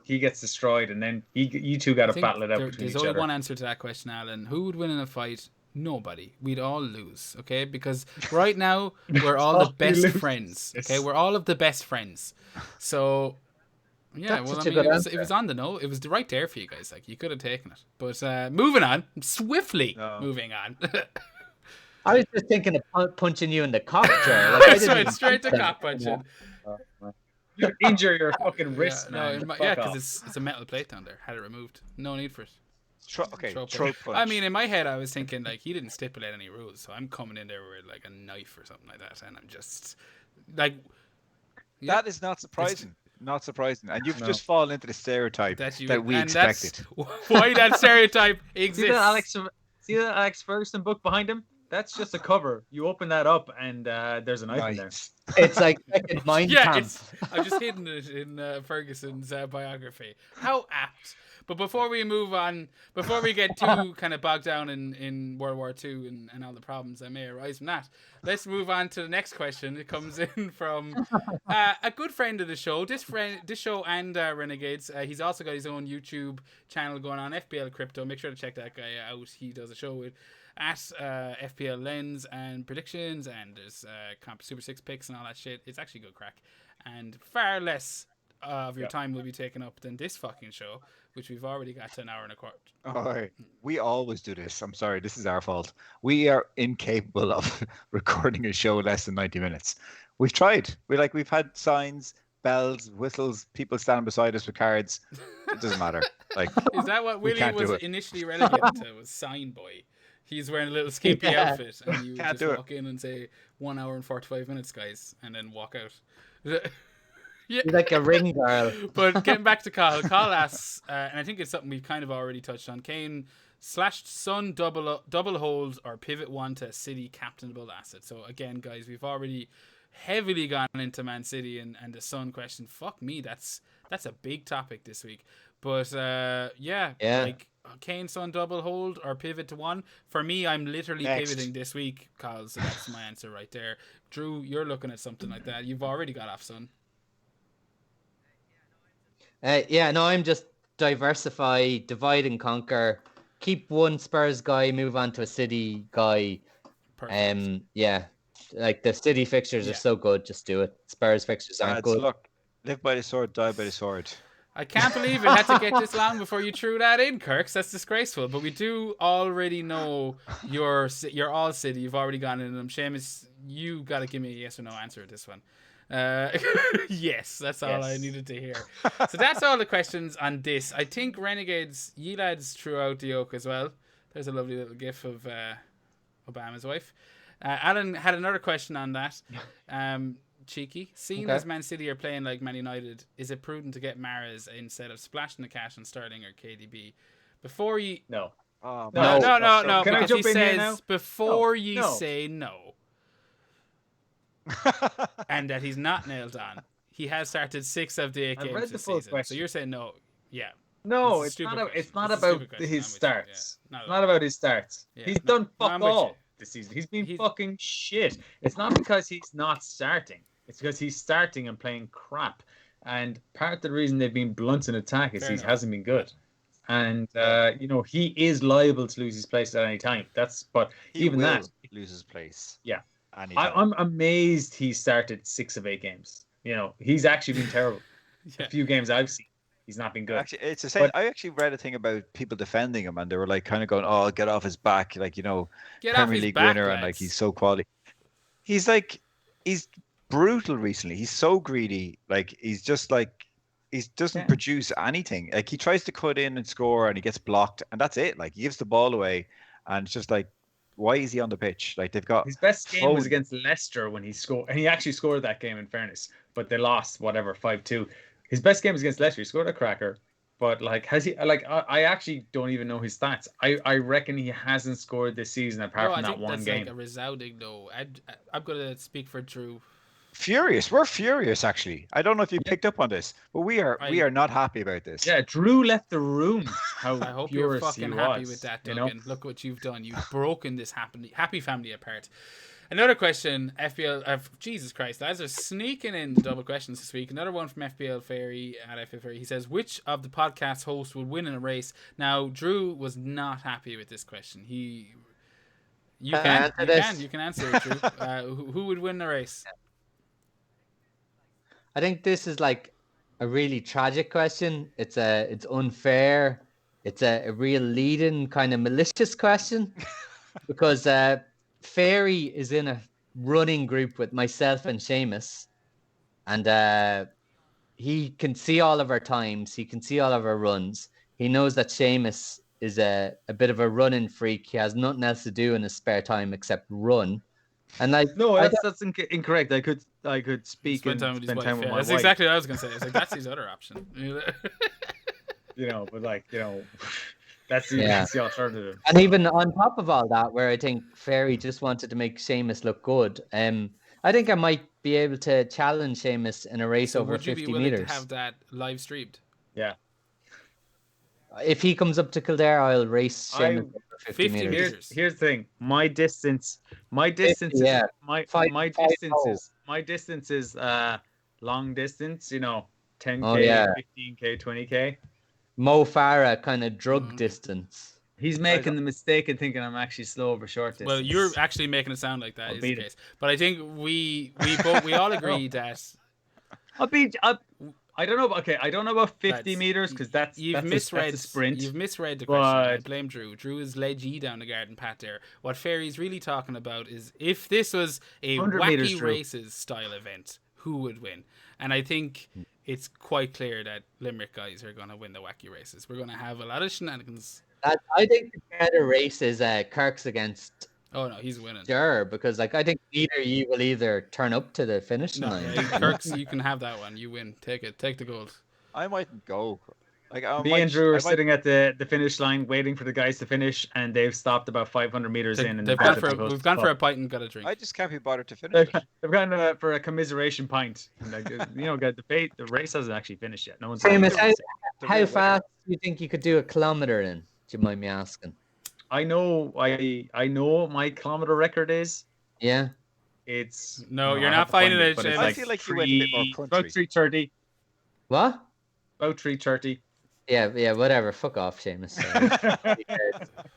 Speaker 4: he gets destroyed, and then you two got
Speaker 3: I
Speaker 4: to
Speaker 3: think
Speaker 4: battle it out between
Speaker 3: there's
Speaker 4: each
Speaker 3: only
Speaker 4: other.
Speaker 3: one answer to that question, Alan. Who would win in a fight? Nobody. We'd all lose, okay? Because right now we're all the
Speaker 4: All we
Speaker 3: best
Speaker 4: lose.
Speaker 3: friends, okay?
Speaker 4: Yes.
Speaker 3: We're all of the best friends. So yeah,
Speaker 1: That's
Speaker 3: well, I
Speaker 1: such a
Speaker 3: mean,
Speaker 1: good
Speaker 3: it was on the note. It was right there for you guys. Like, you could have taken it. But moving on, swiftly
Speaker 2: No.
Speaker 3: moving on.
Speaker 1: I was just thinking of punching you in the cock, Jer. Like, I
Speaker 3: That's
Speaker 1: didn't
Speaker 3: right,
Speaker 1: even
Speaker 3: straight to
Speaker 1: think
Speaker 3: cock
Speaker 1: that.
Speaker 3: punching.
Speaker 4: You injure your fucking wrist,
Speaker 3: Yeah,
Speaker 4: man.
Speaker 3: no,
Speaker 4: Fuck
Speaker 3: because
Speaker 4: off.
Speaker 3: it's a metal plate down there. Had it removed. No need for it.
Speaker 2: Throat punch.
Speaker 3: I mean, in my head, I was thinking like he didn't stipulate any rules, so I'm coming in there with like a knife or something like that, and I'm just like, yeah,
Speaker 2: That is not surprising. Not surprising. And you've
Speaker 4: No.
Speaker 2: just fallen into the stereotype that we
Speaker 3: and that's
Speaker 2: expected.
Speaker 3: why that stereotype exists.
Speaker 4: See that Alex Ferguson book behind him? That's just a cover. You open that up, and there's a knife in there.
Speaker 2: Nice.
Speaker 1: It's like fucking Mein
Speaker 3: Yeah,
Speaker 1: Kampf.
Speaker 3: I've just hidden it in Ferguson's biography. How apt. But before we move on, before we get too kind of bogged down in World War II and all the problems that may arise from that, let's move on to the next question. It comes in from a good friend of the show, this show and Renegades. He's also got his own YouTube channel going on, FPL Crypto. Make sure to check that guy out. He does a show with at FPL Lens and predictions, and there's Comp Super 6 picks and all that shit. It's actually good crack, and far less of your time will be taken up than this fucking show, which we've already got to an hour and a quarter.
Speaker 2: Oh, we always do this. I'm sorry. This is our fault. We are incapable of recording a show less than 90 minutes. We've tried. We've had signs, bells, whistles, people standing beside us with cards. It doesn't matter. Like,
Speaker 3: Is that what
Speaker 2: we
Speaker 3: Willie
Speaker 2: can't
Speaker 3: was
Speaker 2: do it.
Speaker 3: initially relegated to? Was sign boy. He's wearing a little skimpy
Speaker 1: Yeah.
Speaker 3: outfit, and you would
Speaker 2: Can't
Speaker 3: just
Speaker 2: do it.
Speaker 3: walk in and say 1 hour and 45 minutes, guys, and then walk out. Yeah.
Speaker 1: He's like a ring girl.
Speaker 3: But getting back to Carl asks, and I think it's something we've kind of already touched on. Kane / Son double hold or pivot one to City captainable asset. So again, guys, we've already heavily gone into Man City and the Son question. Fuck me, that's a big topic this week. But yeah, like Kane Son double hold or pivot to one. For me, I'm literally pivoting this week, Carl. So that's my answer right there. Drew, you're looking at something like that. You've already got off Son.
Speaker 1: I'm just diversify, divide and conquer. Keep one Spurs guy, move on to a City guy.
Speaker 3: Perfect.
Speaker 1: Like the City fixtures are so good, just do it. Spurs fixtures aren't good.
Speaker 2: Look, live by the sword, die by the sword.
Speaker 3: I can't believe it had to get this long before you threw that in, Kirks. That's disgraceful. But we do already know you're all City. You've already gone in them. Seamus, you got to give me a yes or no answer to this one. Yes, that's all I needed to hear. So that's all the questions on this. I think Renegades, ye lads threw out the yoke as well. There's a lovely little gif of Obama's wife. Alan had another question on that. Cheeky. Seeing as Man City are playing like Man United, is it prudent to get Mahrez instead of splashing the cash on Sterling or KDB? Before you...
Speaker 4: No.
Speaker 3: No.
Speaker 4: Can I
Speaker 3: Because
Speaker 4: jump
Speaker 3: he
Speaker 4: in here
Speaker 3: says
Speaker 4: now?
Speaker 3: before
Speaker 4: No.
Speaker 3: you
Speaker 4: No.
Speaker 3: say no. and that he's not nailed on. He has started 6 of the 8
Speaker 4: I've
Speaker 3: games
Speaker 4: read the
Speaker 3: this
Speaker 4: full
Speaker 3: season. So
Speaker 4: question.
Speaker 3: you're saying no? Yeah.
Speaker 4: No,
Speaker 3: This is a
Speaker 4: it's
Speaker 3: stupid
Speaker 4: not.
Speaker 3: question.
Speaker 4: It's not
Speaker 3: This is a
Speaker 4: about
Speaker 3: stupid question.
Speaker 4: his
Speaker 3: I'm with you.
Speaker 4: starts.
Speaker 3: Yeah,
Speaker 4: It's not about his starts.
Speaker 3: Yeah,
Speaker 4: He's
Speaker 3: no,
Speaker 4: done
Speaker 3: no,
Speaker 4: fuck
Speaker 3: I'm with you.
Speaker 4: all this season. He's been fucking shit. It's not because he's not starting. It's because he's starting and playing crap. And part of the reason they've been blunt in attack is
Speaker 3: Fair
Speaker 4: he
Speaker 3: enough.
Speaker 4: hasn't been good. And he is liable to lose his place at any time. But
Speaker 2: He
Speaker 4: even
Speaker 2: will
Speaker 4: that,
Speaker 2: lose his place.
Speaker 4: Yeah.
Speaker 2: Anytime.
Speaker 4: I'm amazed he started 6 of 8 games. He's actually been terrible.
Speaker 3: Yeah.
Speaker 4: A few games I've seen, he's not been good.
Speaker 2: Actually, it's the same.
Speaker 4: But-
Speaker 2: I actually read a thing about people defending him, and they were like kind of going, "Oh, get off his back!" Like
Speaker 3: Get off
Speaker 2: Premier
Speaker 3: his
Speaker 2: League
Speaker 3: back,
Speaker 2: winner, and like
Speaker 3: lads.
Speaker 2: he's so quality. He's brutal recently. He's so greedy. Like he doesn't produce anything. Like he tries to cut in and score, and he gets blocked, and that's it. Like he gives the ball away, and it's just like, why is he on the pitch? Like they've got
Speaker 4: his best game was
Speaker 2: Foden.
Speaker 4: against Leicester when he scored, and he actually scored that game in fairness, but they lost 5-2. His best game was against Leicester. He scored a cracker, but has he? I actually don't even know his stats. I reckon he hasn't scored this season apart from that one game.
Speaker 3: Like a resounding no. I'm gonna speak for Drew.
Speaker 2: Furious. We're furious, actually. I don't know if you picked up on this, but we are not happy about this.
Speaker 4: Yeah, Drew left the room.
Speaker 3: I hope you're fucking happy with that,
Speaker 4: you
Speaker 3: Duggan. Look what you've done. You've broken this happy family apart. Another question, FPL. Jesus Christ, lads are sneaking in the double questions this week. Another one from FPL Fairy at FPL Fairy. He says, which of the podcast hosts would win in a race? Now, Drew was not happy with this question. You can answer it, Drew. Who would win the race?
Speaker 1: I think this is like a really tragic question. It's unfair. It's a real leading kind of malicious question because Fairy is in a running group with myself and Seamus, and he can see all of our times. He can see all of our runs. He knows that Seamus is a bit of a running freak. He has nothing else to do in his spare time except run. And
Speaker 4: that's incorrect. I could speak
Speaker 3: spend
Speaker 4: and
Speaker 3: time with
Speaker 4: spend
Speaker 3: his
Speaker 4: time
Speaker 3: wife.
Speaker 4: with my
Speaker 3: That's
Speaker 4: wife.
Speaker 3: exactly what I was gonna say. It's like that's his other option.
Speaker 4: But that's the alternative.
Speaker 1: And even on top of all that, where I think Fairy just wanted to make Seamus look good, I think I might be able to challenge Seamus in a race
Speaker 3: So
Speaker 1: over
Speaker 3: would you
Speaker 1: 50
Speaker 3: be willing
Speaker 1: meters.
Speaker 3: to have that live streamed?
Speaker 4: Yeah.
Speaker 1: If he comes up to Kildare, I'll race Seamus over 50
Speaker 3: 50
Speaker 1: meters.
Speaker 3: meters.
Speaker 4: Here's the thing. My distance
Speaker 1: yeah.
Speaker 4: my distance is long distance, 10K,
Speaker 1: Oh, yeah.
Speaker 4: 15K, 20K.
Speaker 1: Mo Farah kind of drug distance.
Speaker 4: He's making the mistake of thinking I'm actually slow over short distance.
Speaker 3: Well, you're actually making it sound like that
Speaker 4: I'll
Speaker 3: is the
Speaker 4: beat him.
Speaker 3: case. But I think we all agree that
Speaker 4: I don't know. Okay, I don't know about 50
Speaker 3: Lads,
Speaker 4: meters because that's
Speaker 3: misread
Speaker 4: a sprint.
Speaker 3: You've misread the question. I
Speaker 4: But-
Speaker 3: blame Drew. Drew has led you down the garden path there. What Fairy's really talking about is if this was a
Speaker 4: 100 meters,
Speaker 3: wacky
Speaker 4: Drew.
Speaker 3: races style event, who would win? And I think it's quite clear that Limerick guys are going to win the wacky races. We're going to have a lot of shenanigans.
Speaker 1: I think the better race is Kirk's against
Speaker 3: Oh no, he's winning.
Speaker 1: Jar, because I think neither you will either turn up to the finish
Speaker 3: No,
Speaker 1: line.
Speaker 3: yeah, Kirk's, you can have that one. You win. Take it. Take the gold.
Speaker 2: I mightn't go.
Speaker 4: Me and Drew are sitting at the finish line waiting for the guys to finish, and they've stopped about 500 meters in. And
Speaker 3: We've gone for a pint and got a drink.
Speaker 2: I just can't be bothered to finish it.
Speaker 4: They've gone for a commiseration pint. And the race hasn't actually finished yet. No one's.
Speaker 1: Seamus,
Speaker 2: The
Speaker 1: how
Speaker 2: real
Speaker 1: fast do you think you could do a kilometer in? Do you mind me asking?
Speaker 4: I know what my kilometer record is.
Speaker 1: Yeah.
Speaker 4: It's
Speaker 3: No, you're
Speaker 4: I
Speaker 3: not
Speaker 4: have to find
Speaker 3: finding it,
Speaker 4: but it's
Speaker 3: Seamus.
Speaker 2: I feel like you went a bit more country.
Speaker 4: about 3:30.
Speaker 1: What?
Speaker 4: About 3:30.
Speaker 1: Yeah, whatever. Fuck off, Seamus.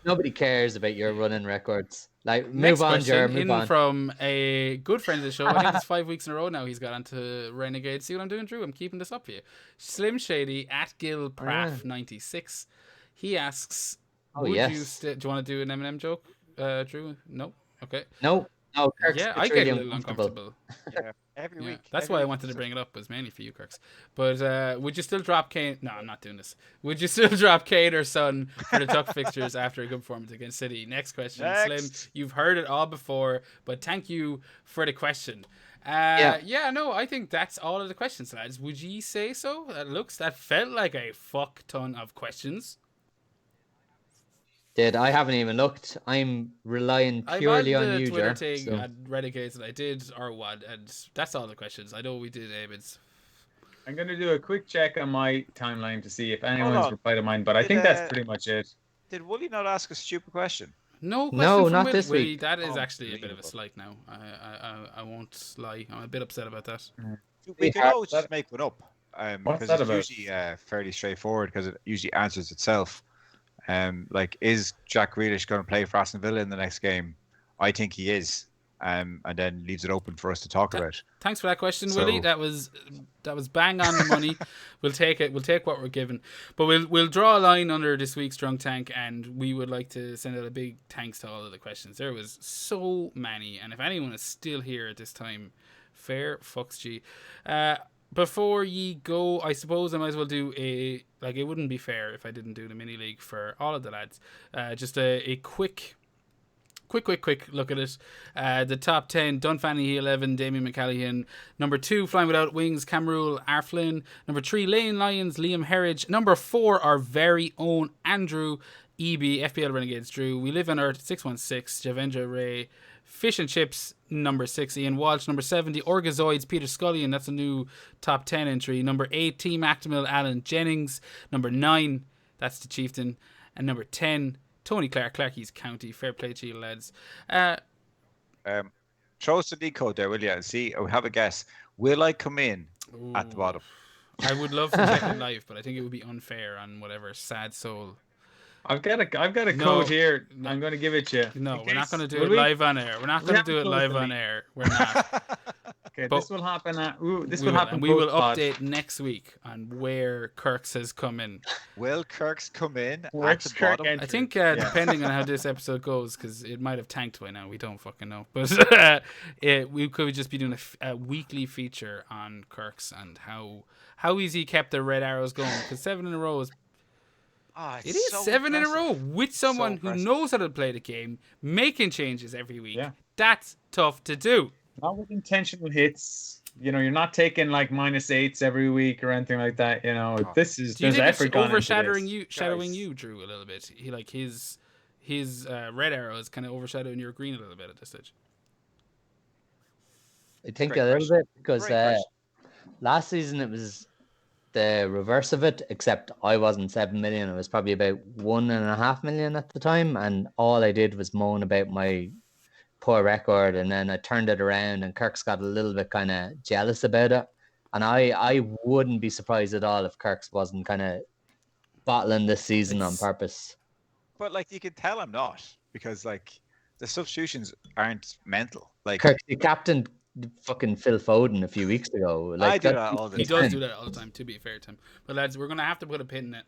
Speaker 1: Nobody cares about your running records. Like,
Speaker 3: Next
Speaker 1: move on,
Speaker 3: question
Speaker 1: Jer, move
Speaker 3: in
Speaker 1: on.
Speaker 3: from a good friend of the show. I think it's 5 weeks in a row now he's got onto Renegades. See what I'm doing, Drew? I'm keeping this up for you. Slim Shady at Gil Praff 96. He asks,
Speaker 1: Oh,
Speaker 3: would
Speaker 1: yes.
Speaker 3: do you want to do an Eminem joke, Drew? No? Okay.
Speaker 1: No, Kirk's
Speaker 3: Yeah,
Speaker 1: it's
Speaker 3: I get
Speaker 1: really
Speaker 3: a little
Speaker 1: uncomfortable.
Speaker 3: uncomfortable.
Speaker 2: Every
Speaker 3: Yeah,
Speaker 2: week.
Speaker 3: that's
Speaker 2: every
Speaker 3: why I
Speaker 2: week.
Speaker 3: wanted to bring it up, was mainly for you, Kirks. But would you still drop Kane? No, I'm not doing this. Would you still drop Kane or Son for the Tuck fixtures after a good performance against City? Next question, Slim.
Speaker 2: Next.
Speaker 3: You've heard it all before, but thank you for the question. No, I think that's all of the questions, lads. Would ye say so? That felt like a fuck ton of questions.
Speaker 1: Did I haven't even looked. I'm relying purely
Speaker 3: I'm
Speaker 1: on
Speaker 3: the
Speaker 1: you,
Speaker 3: Twitter
Speaker 1: Ger.
Speaker 3: thing
Speaker 1: So.
Speaker 3: at Renegades that I did or what, and that's all the questions. I know we did Abe's.
Speaker 4: I'm going to do a quick check on my timeline to see if
Speaker 2: Hold
Speaker 4: anyone's
Speaker 2: on.
Speaker 4: replied to mine, but I
Speaker 2: Did,
Speaker 4: think that's pretty much it.
Speaker 2: Did Wooly not ask a stupid question?
Speaker 3: No question
Speaker 1: No,
Speaker 3: from
Speaker 1: not
Speaker 3: Willie.
Speaker 1: this
Speaker 3: Willie,
Speaker 1: week.
Speaker 3: that is actually a bit of a
Speaker 2: Unbelievable.
Speaker 3: slight now. I won't lie. I'm a bit upset about that.
Speaker 2: We could always
Speaker 4: that-
Speaker 2: just make one up.
Speaker 4: What's
Speaker 2: Because
Speaker 4: that
Speaker 2: it's
Speaker 4: about?
Speaker 2: usually fairly straightforward because it usually answers itself. Like, is Jack Grealish going to play for Aston Villa in the next game? I think he is. And then leaves it open for us to talk about.
Speaker 3: Thanks for that question,
Speaker 2: So-
Speaker 3: Willie. That was bang on the money. We'll take it. We'll take what we're given. But we'll draw a line under this week's Drunk Tank, and we would like to send out a big thanks to all of the questions. There was so many, and if anyone is still here at this time, fair fucks G. Before ye go, I suppose I might as well do it wouldn't be fair if I didn't do the mini league for all of the lads. Just a quick look at it. The top 10, Dunfanny 11, Damien McCallaghan. Number 2, Flying Without Wings, Camrule Arflin. Number 3, Lane Lyons, Liam Herridge. Number 4, our very own Andrew EB, FPL Renegades Drew. We Live on Earth 616, Javendra Ray. Fish and Chips, number 6, Ian Walsh. Number 7, the Orgazoids, Peter Scullion. That's a new top 10 entry. Number 8, Team Actimel, Alan Jennings. Number 9, that's the Chieftain. And number 10, Tony Clark, Clarkie's County. Fair play to you, lads.
Speaker 2: Throw us the league code there, will you? And see, we have a guess. Will I come in at the bottom?
Speaker 3: I would love to check it live, but I think it would be unfair on whatever sad soul.
Speaker 4: I've got a
Speaker 3: No.
Speaker 4: code here. I'm going to give it to you.
Speaker 3: No,
Speaker 4: In
Speaker 3: we're not
Speaker 4: case-
Speaker 3: going to do
Speaker 4: will
Speaker 3: it
Speaker 4: we?
Speaker 3: live on air. We're not going to
Speaker 4: haven't
Speaker 3: do it
Speaker 4: closed
Speaker 3: live
Speaker 4: the
Speaker 3: on
Speaker 4: league.
Speaker 3: air. We're not.
Speaker 4: Okay,
Speaker 3: But-
Speaker 4: this will happen. This
Speaker 3: We
Speaker 4: will
Speaker 3: will,
Speaker 4: happen.
Speaker 3: and we will
Speaker 4: post-pod.
Speaker 3: update next week on where Kirk's has come in.
Speaker 2: Will Kirk's come in
Speaker 4: Where's
Speaker 2: at the
Speaker 4: Kirk
Speaker 2: bottom?
Speaker 4: entry?
Speaker 3: I think depending on how this episode goes, because it might have tanked by now, we don't fucking know. But we could just be doing a weekly feature on Kirk's and how easy he kept the red arrows going. Because 7 in a row is
Speaker 2: Ah, it's
Speaker 3: It is
Speaker 2: so
Speaker 3: 7 in a row
Speaker 2: impressive.
Speaker 3: with someone who
Speaker 2: impressive.
Speaker 3: knows how to play the game, making changes every week.
Speaker 4: Yeah.
Speaker 3: That's tough to do.
Speaker 4: Not with intentional hits. You know, you're not taking like -8s every week or anything like that. You know, this is
Speaker 3: Do you
Speaker 4: there's
Speaker 3: think it's
Speaker 4: effort gone into
Speaker 3: overshadowing
Speaker 4: this.
Speaker 3: you, Drew, a little bit? He like his red arrow is kind of overshadowing your green a little bit at this stage.
Speaker 1: I think
Speaker 2: Great
Speaker 1: a little
Speaker 2: question.
Speaker 1: bit because
Speaker 2: Great question.
Speaker 1: last season it was the reverse of it, except I wasn't 7 million. I was probably about 1.5 million at the time, and all I did was moan about my poor record, and then I turned it around, and Kirk's got a little bit kind of jealous about it. And I wouldn't be surprised at all if Kirk's wasn't kind of bottling this season on
Speaker 3: It's-
Speaker 1: purpose.
Speaker 2: But like you can tell I'm not because like the substitutions aren't mental. Like
Speaker 1: Kirk, the captain, fucking Phil Foden a few weeks ago. Like,
Speaker 2: I do
Speaker 1: that's-
Speaker 2: that all the
Speaker 3: He
Speaker 2: time.
Speaker 3: does do that all the time, to be fair to him. But lads, we're going to have to put a pin in it.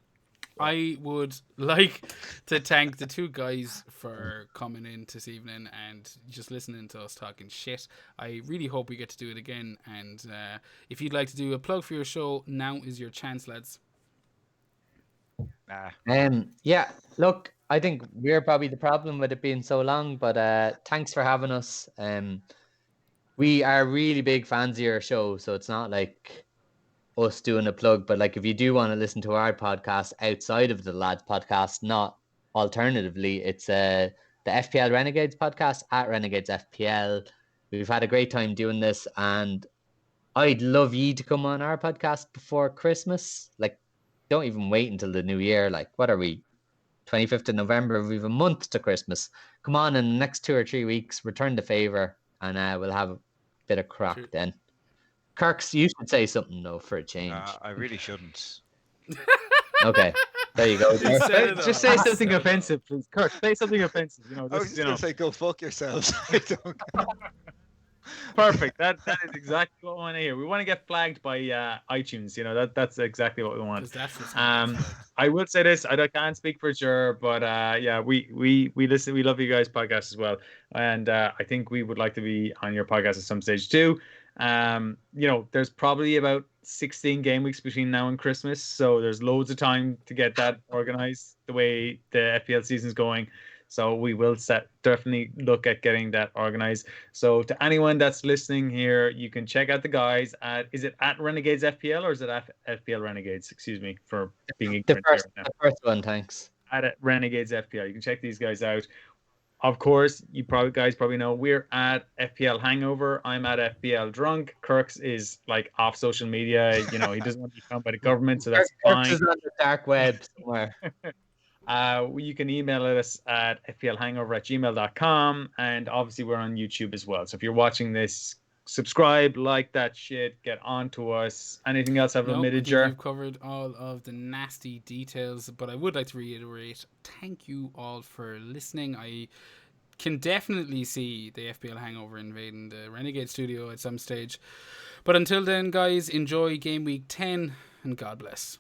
Speaker 3: I would like to thank the two guys for coming in this evening and just listening to us talking shit. I really hope we get to do it again. And if you'd like to do a plug for your show, now is your chance, lads.
Speaker 2: Nah.
Speaker 1: Yeah, look, I think we're probably the problem with it being so long, but thanks for having us. We are really big fans of your show, so it's not like us doing a plug, but like if you do want to listen to our podcast outside of the Lads podcast, not alternatively, it's the FPL Renegades podcast at Renegades FPL. We've had a great time doing this, and I'd love you to come on our podcast before Christmas. Like, don't even wait until the new year. Like, what are we? 25th of November, we have a month to Christmas. Come on in the next 2 or 3 weeks, return the favor, and we'll have a bit of crack
Speaker 3: Sure.
Speaker 1: then. Kirks, you should say something though for a change.
Speaker 2: I really shouldn't.
Speaker 1: Okay, there you go.
Speaker 3: He said it
Speaker 4: Just
Speaker 3: all.
Speaker 4: say something offensive, please. Kirk, say something offensive. You know,
Speaker 2: I was
Speaker 4: this,
Speaker 2: just
Speaker 4: you
Speaker 2: gonna
Speaker 4: know,
Speaker 2: say go fuck yourselves. I don't
Speaker 4: perfect. That is exactly what we want to hear. We want to get flagged by iTunes. You know, that's exactly what we want.
Speaker 3: 'Cause that's what's
Speaker 4: I will say this. I can't speak for sure, but yeah, we listen. We love you guys' podcast as well, and I think we would like to be on your podcast at some stage too. You know, there's probably about 16 game weeks between now and Christmas, so there's loads of time to get that organized the way the FPL season's going. So we will definitely look at getting that organized. So to anyone that's listening here, you can check out the guys is it at Renegades FPL or is it at FPL Renegades? Excuse me for being
Speaker 1: The
Speaker 4: ignorant
Speaker 1: first,
Speaker 4: here right
Speaker 1: the first one, thanks.
Speaker 4: at Renegades FPL. You can check these guys out. Of course, you guys probably know we're at FPL Hangover. I'm at FPL Drunk. Kirk's is like off social media. You know, he doesn't want to be found by the government, so that's fine.
Speaker 1: Is on the dark web somewhere.
Speaker 4: You can email us at fplhangover@gmail.com, and obviously we're on YouTube as well. So if you're watching this, subscribe, like that shit, get on to us. Anything else I've omitted, Jer?
Speaker 3: You've covered all of the nasty details, but I would like to reiterate, thank you all for listening. I can definitely see the FPL Hangover invading the Renegade studio at some stage. But until then, guys, enjoy Game Week 10, and God bless.